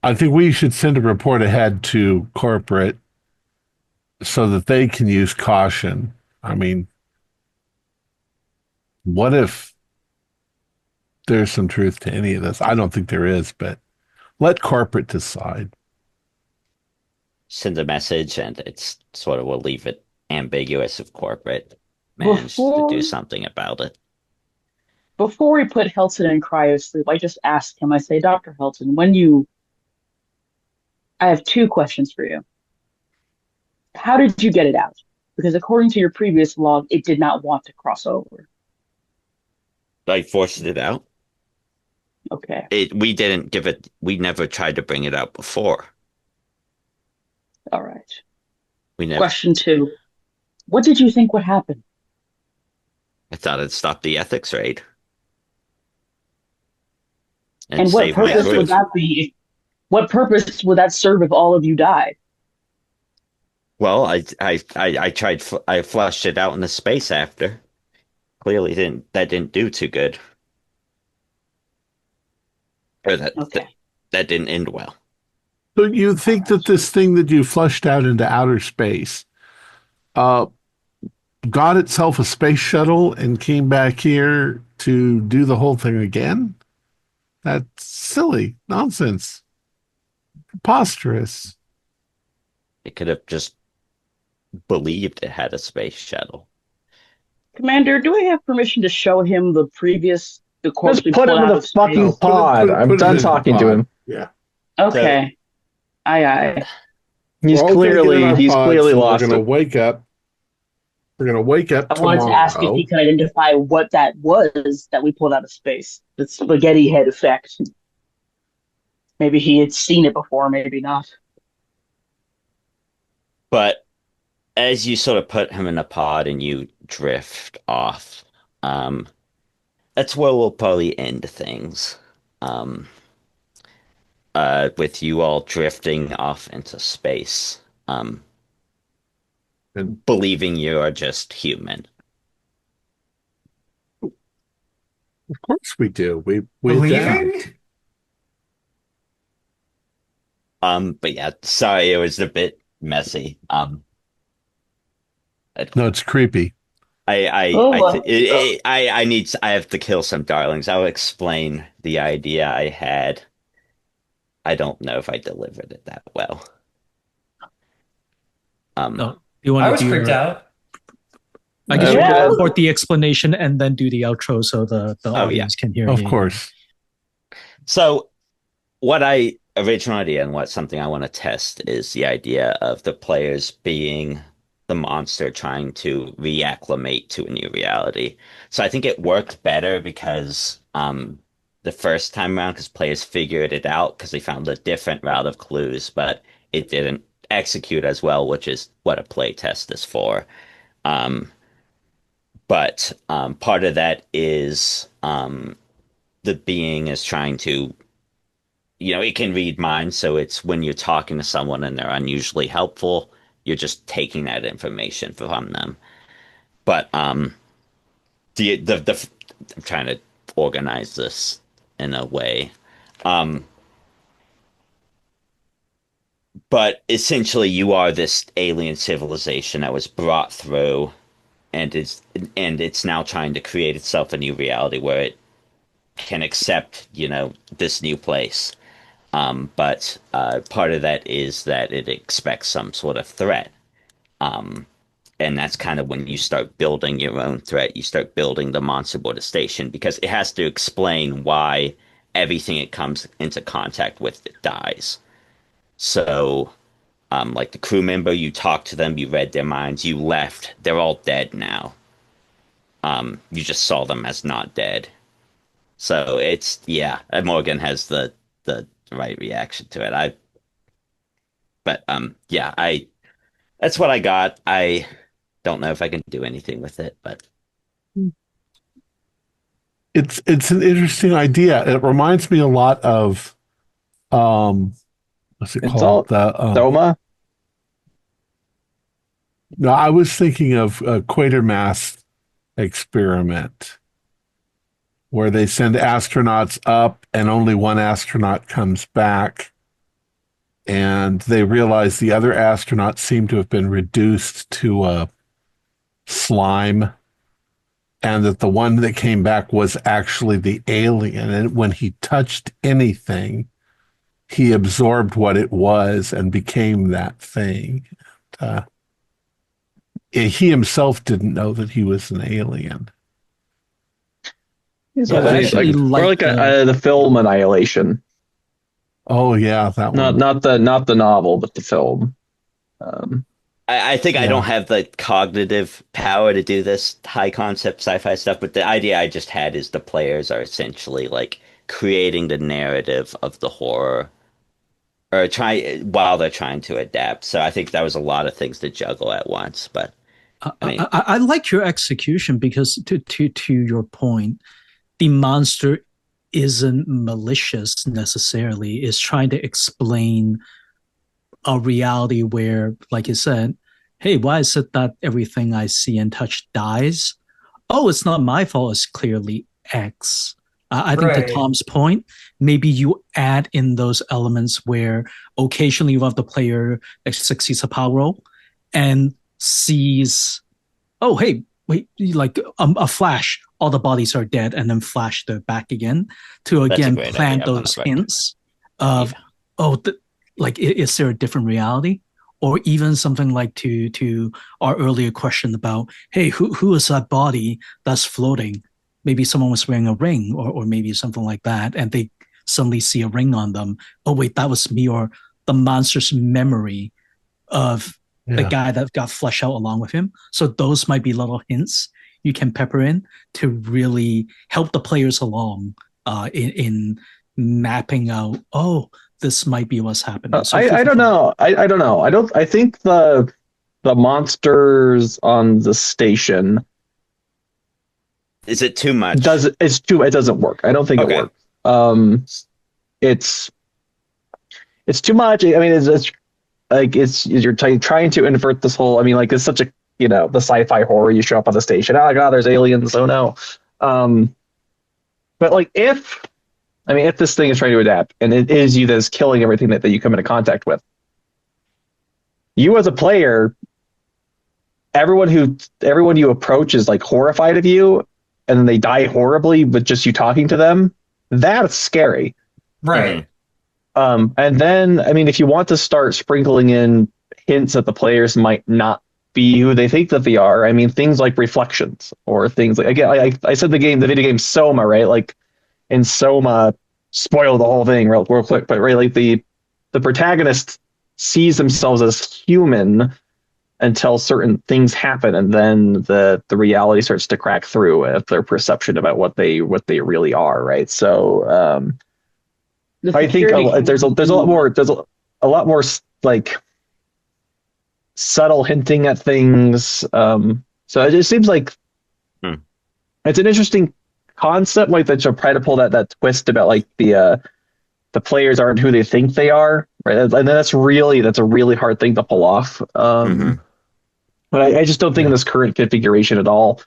I think we should send a report ahead to corporate so that they can use caution. What if there's some truth to any of this. I don't think there is, but let corporate decide. Send a message, and it's sort of will leave it ambiguous if corporate managed to do something about it. Before we put Helton in cryosleep, I just asked him, I say, Dr. Helton, I have two questions for you. How did you get it out? Because according to your previous log, it did not want to cross over. I forced it out. Okay. We never tried to bring it out before. All right. We never. Question 2. What did you think would happen? I thought it'd stop the ethics raid. And what save my purpose group. would that be? What purpose would that serve if all of you died? Well, I tried. I flushed it out into space after. Clearly, that didn't do too good. Or Okay. that didn't end well. So you think that this thing that you flushed out into outer space got itself a space shuttle and came back here to do the whole thing again? That's silly. Nonsense. Preposterous. It could have just believed it had a space shuttle. Commander, do I have permission to show him the corpse Just we put pulled him in out the of space? fucking pod. I'm done talking to him. Yeah. Okay. Aye. He's We're all gonna get in our clearly pods and lost We're gonna it. wake up. We're gonna wake up I wanted to ask if he could identify what that was that we pulled out of space. The spaghetti head effect. Maybe he had seen it before, maybe not. But as you sort of put him in a pod and you drift off, that's where we'll probably end things. With you all drifting off into space, and believing you are just human. Of course we do. We Believing? But yeah, sorry, it was a bit messy. No, it's creepy. I have to kill some darlings. I'll explain the idea I had. I don't know if I delivered it that well. No, you want I to was do freaked out. I guess you Yeah. can report the explanation and then do the outro so the audience can hear Of you. course. So what I original idea and what something I want to test is the idea of the players being the monster trying to reacclimate to a new reality. So I think it worked better because the first time around, because players figured it out because they found a different route of clues, but it didn't execute as well, which is what a playtest is for. But part of that is the being is trying to, it can read minds. So it's when you're talking to someone and they're unusually helpful, you're just taking that information from them. But I'm trying to organize this in a way. But essentially, you are this alien civilization that was brought through, and it's now trying to create itself a new reality where it can accept, this new place. But part of that is that it expects some sort of threat. And that's kind of when you start building your own threat. You start building the monster border station because it has to explain why everything it comes into contact with dies. So, like the crew member, you talked to them, you read their minds, you left. They're all dead now. You just saw them as not dead. So Morgan has the right reaction to it. That's what I got. I don't know if I can do anything with it, but It's an interesting idea. It reminds me a lot of what's it It's called? all The Doma. no, I was thinking of a Quatermass experiment where they send astronauts up and only one astronaut comes back, and they realize the other astronauts seem to have been reduced to a slime, and that the one that came back was actually the alien. And when he touched anything, he absorbed what it was and became that thing. He himself didn't know that he was an alien. It's Yeah, I actually more like the film Annihilation. Oh yeah, that one. Not the novel, but the film. I think I don't have the cognitive power to do this high concept sci-fi stuff, but the idea I just had is the players are essentially like creating the narrative of the horror or while they're trying to adapt. So I think that was a lot of things to juggle at once. But I mean, I like your execution because to your point, the monster isn't malicious necessarily. It's trying to explain a reality where, like you said, hey, why is it that everything I see and touch dies? Oh, it's not my fault. It's clearly X. I think to Tom's point, maybe you add in those elements where occasionally you have the player that succeeds a power roll and sees, oh, hey, wait, like a flash, all the bodies are dead, and then flash they're back again to again plant those hints of, like, is there a different reality? Or even something like to our earlier question about, hey, who is that body that's floating? Maybe someone was wearing a ring or maybe something like that, and they suddenly see a ring on them. Oh, wait, that was me, or the monster's memory of the guy that got fleshed out along with him. So those might be little hints you can pepper in to really help the players along in mapping out, oh, this might be what's happening. So I don't know. I don't know. I think the monsters on the station, is it too much? It doesn't work. I don't think it works. It's too much. I mean, it's like you're trying to invert this whole. I mean, like it's such a the sci-fi horror. You show up on the station. Oh my god, there's aliens. Oh no. But like if this thing is trying to adapt and it is you that's killing everything that you come into contact with, you as a player, everyone you approach is like horrified of you, and then they die horribly with just you talking to them. That's scary. Right. And then, I mean, if you want to start sprinkling in hints that the players might not be who they think that they are, I mean, things like reflections or things like, again, I said the video game Soma, right? Like in Soma, spoil the whole thing real quick, but really the protagonist sees themselves as human until certain things happen, and then the reality starts to crack through with their perception about what they really are, right? So I think there's a lot more like subtle hinting at things. So it just seems like it's an interesting concept, like that you'll try to pull that twist about like the players aren't who they think they are, right? And that's a really hard thing to pull off. But I just don't think in this current configuration at all,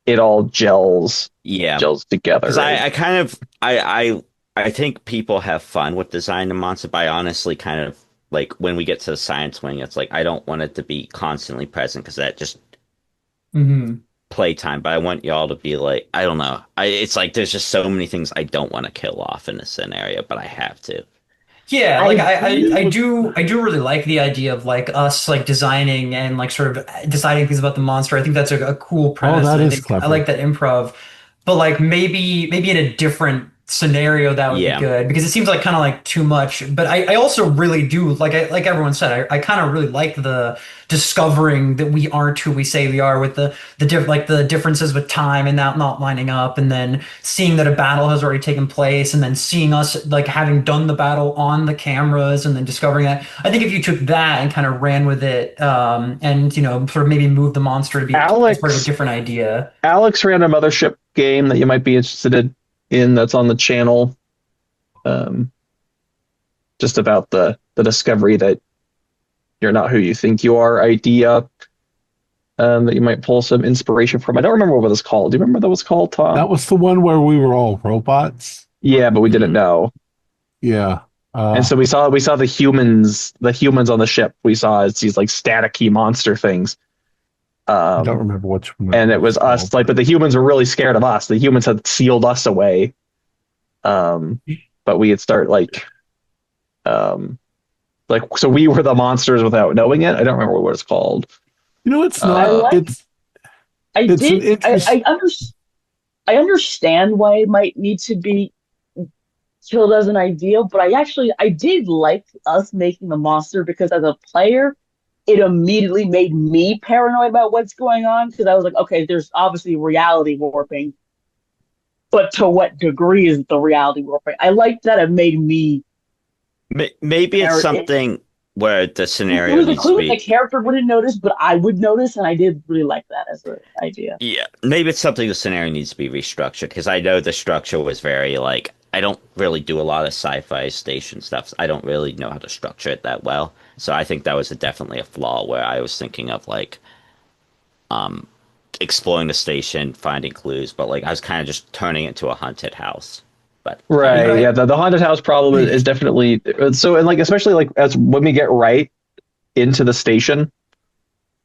it all gels together. Because right? I think people have fun with design and monster, but I honestly kind of like when we get to the science wing, it's like I don't want it to be constantly present because that just playtime. But I want y'all to be like, I don't know. It's like there's just so many things I don't want to kill off in this scenario, but I have to. Yeah, like I do really like the idea of like us like designing and like sort of deciding things about the monster. I think that's a cool premise. Oh, that is think clever. I like that improv, but like maybe in a different scenario that would be good, because it seems like kind of like too much. But I also really do like everyone said, I kind of really like the discovering that we aren't who we say we are, with the differences with time and that not lining up, and then seeing that a battle has already taken place, and then seeing us like having done the battle on the cameras, and then discovering that. I think if you took that and kind of ran with it, and sort of maybe move the monster to be part of a different idea. Alex ran a Mothership game that you might be interested in that's on the channel, just about the discovery that you're not who you think you are idea, that you might pull some inspiration from. I don't remember what it was called. Do you remember what that was called, Tom? That was the one where we were all robots. Yeah, but we didn't know. Yeah. And so we saw the humans on the ship. We saw as these like staticky monster things. I don't remember which one. And it was us, like, but the humans were really scared of us. The humans had sealed us away. But we had start so we were the monsters without knowing it. I don't remember what it's called. It's I not. like. I it's an did. I understand why it might need to be killed as an idea, but I did like us making the monster because as a player, it immediately made me paranoid about what's going on because I was like, okay, there's obviously reality warping, but to what degree is the reality warping? I liked that it made me. Maybe it's something where the It scenario was a needs clue to that the be. character wouldn't notice, but I would notice, and I did really like that as an idea. Yeah, maybe it's something the scenario needs to be restructured because I know the structure was very like I don't really do a lot of sci-fi station stuff. So I don't really know how to structure it that well. So I think that was definitely a flaw where I was thinking of like exploring the station, finding clues, but like I was kind of just turning it into a haunted house. But Right. Yeah. The haunted house problem is definitely so, and like especially like as when we get right into the station,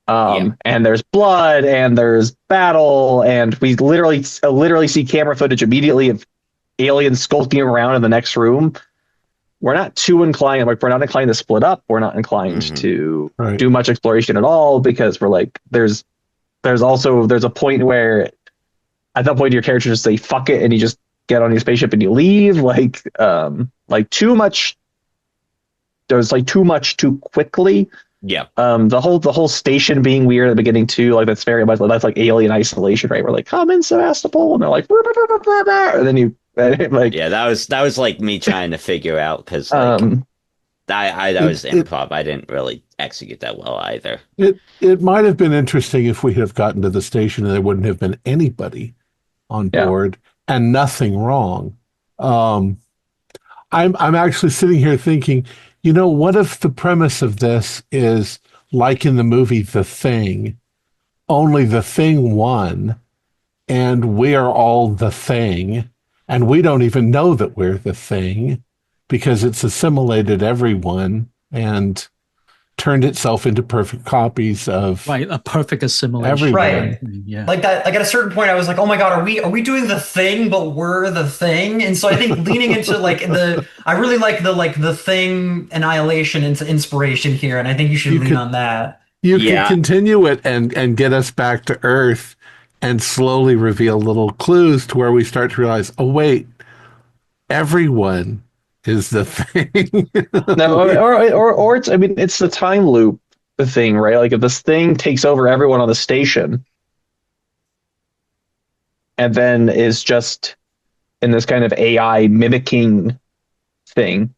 and there's blood and there's battle, and we literally see camera footage immediately of aliens skulking around in the next room. We're not too inclined, like we're not inclined to split up. We're not inclined to do much exploration at all because we're like there's a point where at that point your character just say fuck it and you just get on your spaceship and you leave like too much. There's like too much too quickly. yeah, The whole station being weird at the beginning too, like that's very much that's like alien isolation, right? We're like, come in Sevastopol, and they're like, "Blah, blah, blah, blah, blah," and then you like, yeah, that was like me trying to figure out because like that was improv. I didn't really execute that well either. It might have been interesting if we had have gotten to the station and there wouldn't have been anybody on board and nothing wrong. I'm actually sitting here thinking, what if the premise of this is like in the movie The Thing, only the thing won, and we are all the thing, and we don't even know that we're the thing because it's assimilated everyone and turned itself into perfect copies of a perfect assimilation. everyone. Right. Yeah. Like that, like at a certain point I was like, oh my God, are we doing the thing, but we're the thing? And so I think leaning into I really like the thing annihilation into inspiration here, and I think you should lean on that. You can continue it and get us back to Earth and slowly reveal little clues to where we start to realize, oh wait, everyone is the thing. no, or it's, I mean, it's the time loop thing, right? Like if this thing takes over everyone on the station and then is just in this kind of AI mimicking thing,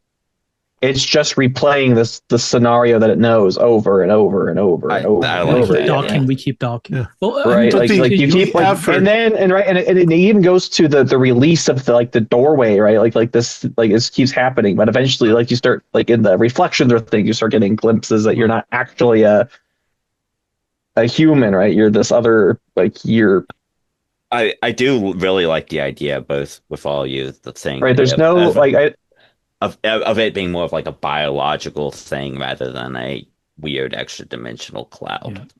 it's just replaying the scenario that it knows over and over and over and over. I and like over that. again. Docking, we keep docking. Yeah. Well, Right, but like you keep like, effort. and it even goes to the release of the doorway, right? Like this, like this keeps happening, but eventually, like you start like in the reflections or thing, you start getting glimpses that you're not actually a human, right? You're this other I do really like the idea both with all you the thing right. There's no of it being more of like a biological thing rather than a weird extra dimensional cloud.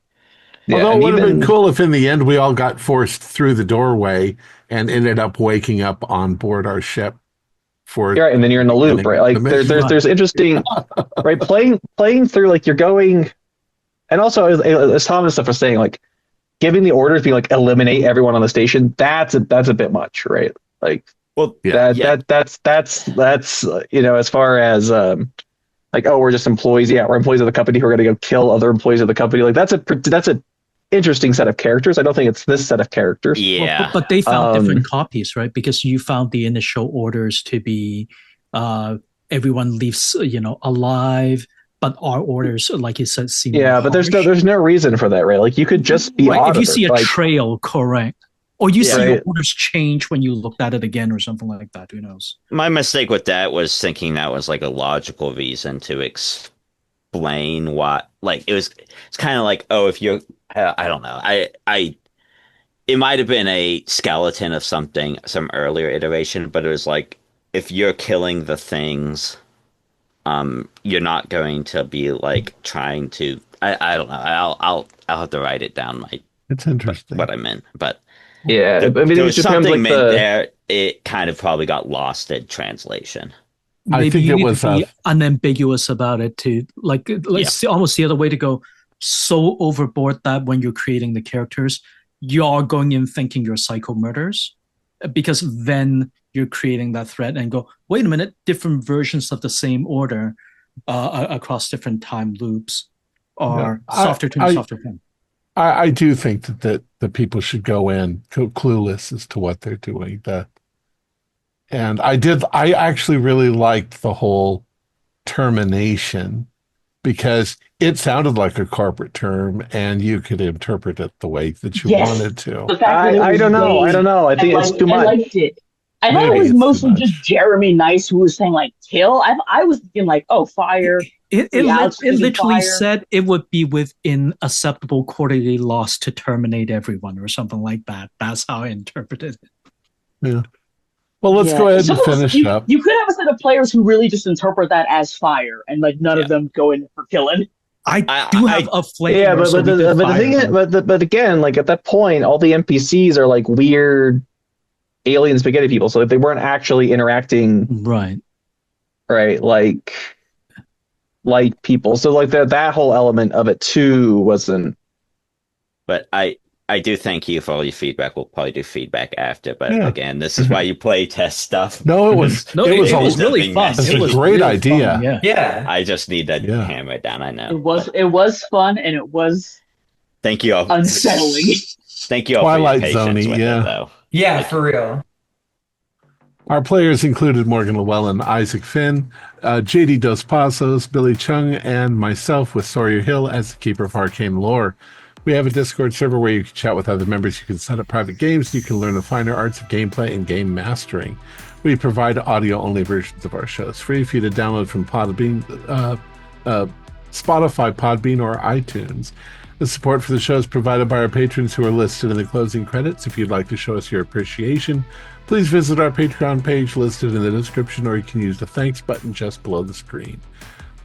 Although it would have been cool if in the end we all got forced through the doorway and ended up waking up on board our ship right, and then you're in the loop, right? Like there's interesting, right? Playing through, like you're going, and also as Thom and stuff are saying, like giving the orders being like eliminate everyone on the station. That's a bit much, right? Like, well, that's as far as like, oh, we're just employees. Yeah, we're employees of the company who are going to go kill other employees of the company. Like that's a interesting set of characters. I don't think it's this set of characters. Yeah, well, but they found different copies, right? Because you found the initial orders to be everyone leaves, alive. But our orders, like you said, seem but there's no reason for that, right? Like you could just be right. If you see a like, trail, correct. Or you see your orders change when you looked at it again or something like that. Who knows? My mistake with that was thinking that was like a logical reason to explain what, like, it's kind of like, oh, if you're, I don't know. It might have been a skeleton of something, some earlier iteration, but it was like, if you're killing the things, you're not going to be like trying to I don't know. I'll have to write it down. It's interesting. What I meant, but Yeah, there I mean, it was just something becomes like meant there. It kind of probably got lost in translation. I Maybe think you it need was to be unambiguous about it to like let's almost the other way to go so overboard that when you're creating the characters, you're going in thinking you're psycho murderers because then you're creating that threat and go, wait a minute, different versions of the same order across different time loops are softer tune, softer tune. I do think that the people should go in clueless as to what they're doing. And I actually really liked the whole termination because it sounded like a corporate term and you could interpret it the way that you wanted to. The fact that it was I don't know. vague, I don't know. I think it's too much. I liked it. I thought Maybe it was it's too mostly much. just Jeremy Nice who was saying like kill. I was thinking like, oh, fire. It Alex literally fire. said it would be within acceptable quarterly loss to terminate everyone or something like that. That's how I interpreted it. Yeah. Well, let's go ahead and finish up. You could have a set of players who really just interpret that as fire and like none of them go in for killing. I do have a flavor. Yeah, but the thing is, but again, like at that point, all the NPCs are like weird alien spaghetti people, so if they weren't actually interacting, right, like people, so like that whole element of it too wasn't. But I do thank you for all your feedback. We'll probably do feedback after, but again, this is why you play test stuff. No, it was really fun. It was a great idea. Fun, yeah. I just need to hammer it down. I know it was fun and it was. Thank you all. Unsettling. Thank you all Twilight for your patience Zone-y, with it, though. Yeah, for real. Our players included Morgan Llewellyn, Isaac Finn, JD Dos Passos, Billy Chung, and myself with Sawyer Hill as the Keeper of Arcane Lore. We have a Discord server where you can chat with other members. You can set up private games. You can learn the finer arts of gameplay and game mastering. We provide audio-only versions of our shows, free for you to download from Podbean, Spotify, Podbean, or iTunes. The support for the show is provided by our patrons who are listed in the closing credits. If you'd like to show us your appreciation, please visit our Patreon page listed in the description, or you can use the thanks button just below the screen.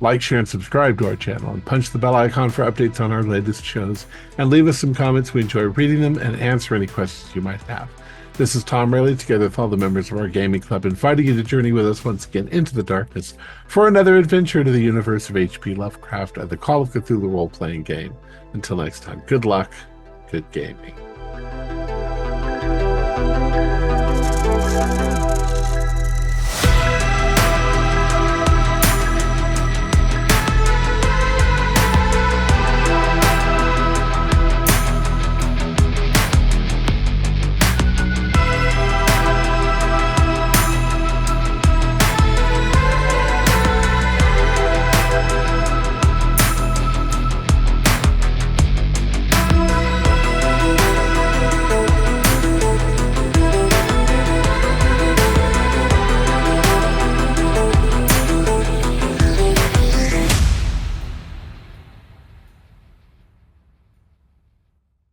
Like, share, and subscribe to our channel, and punch the bell icon for updates on our latest shows, and leave us some comments. We enjoy reading them and answer any questions you might have. This is Thom Raley, together with all the members of our gaming club, inviting you to journey with us once again into the darkness for another adventure to the universe of H.P. Lovecraft and the Call of Cthulhu role-playing game. Until next time, good luck, good gaming.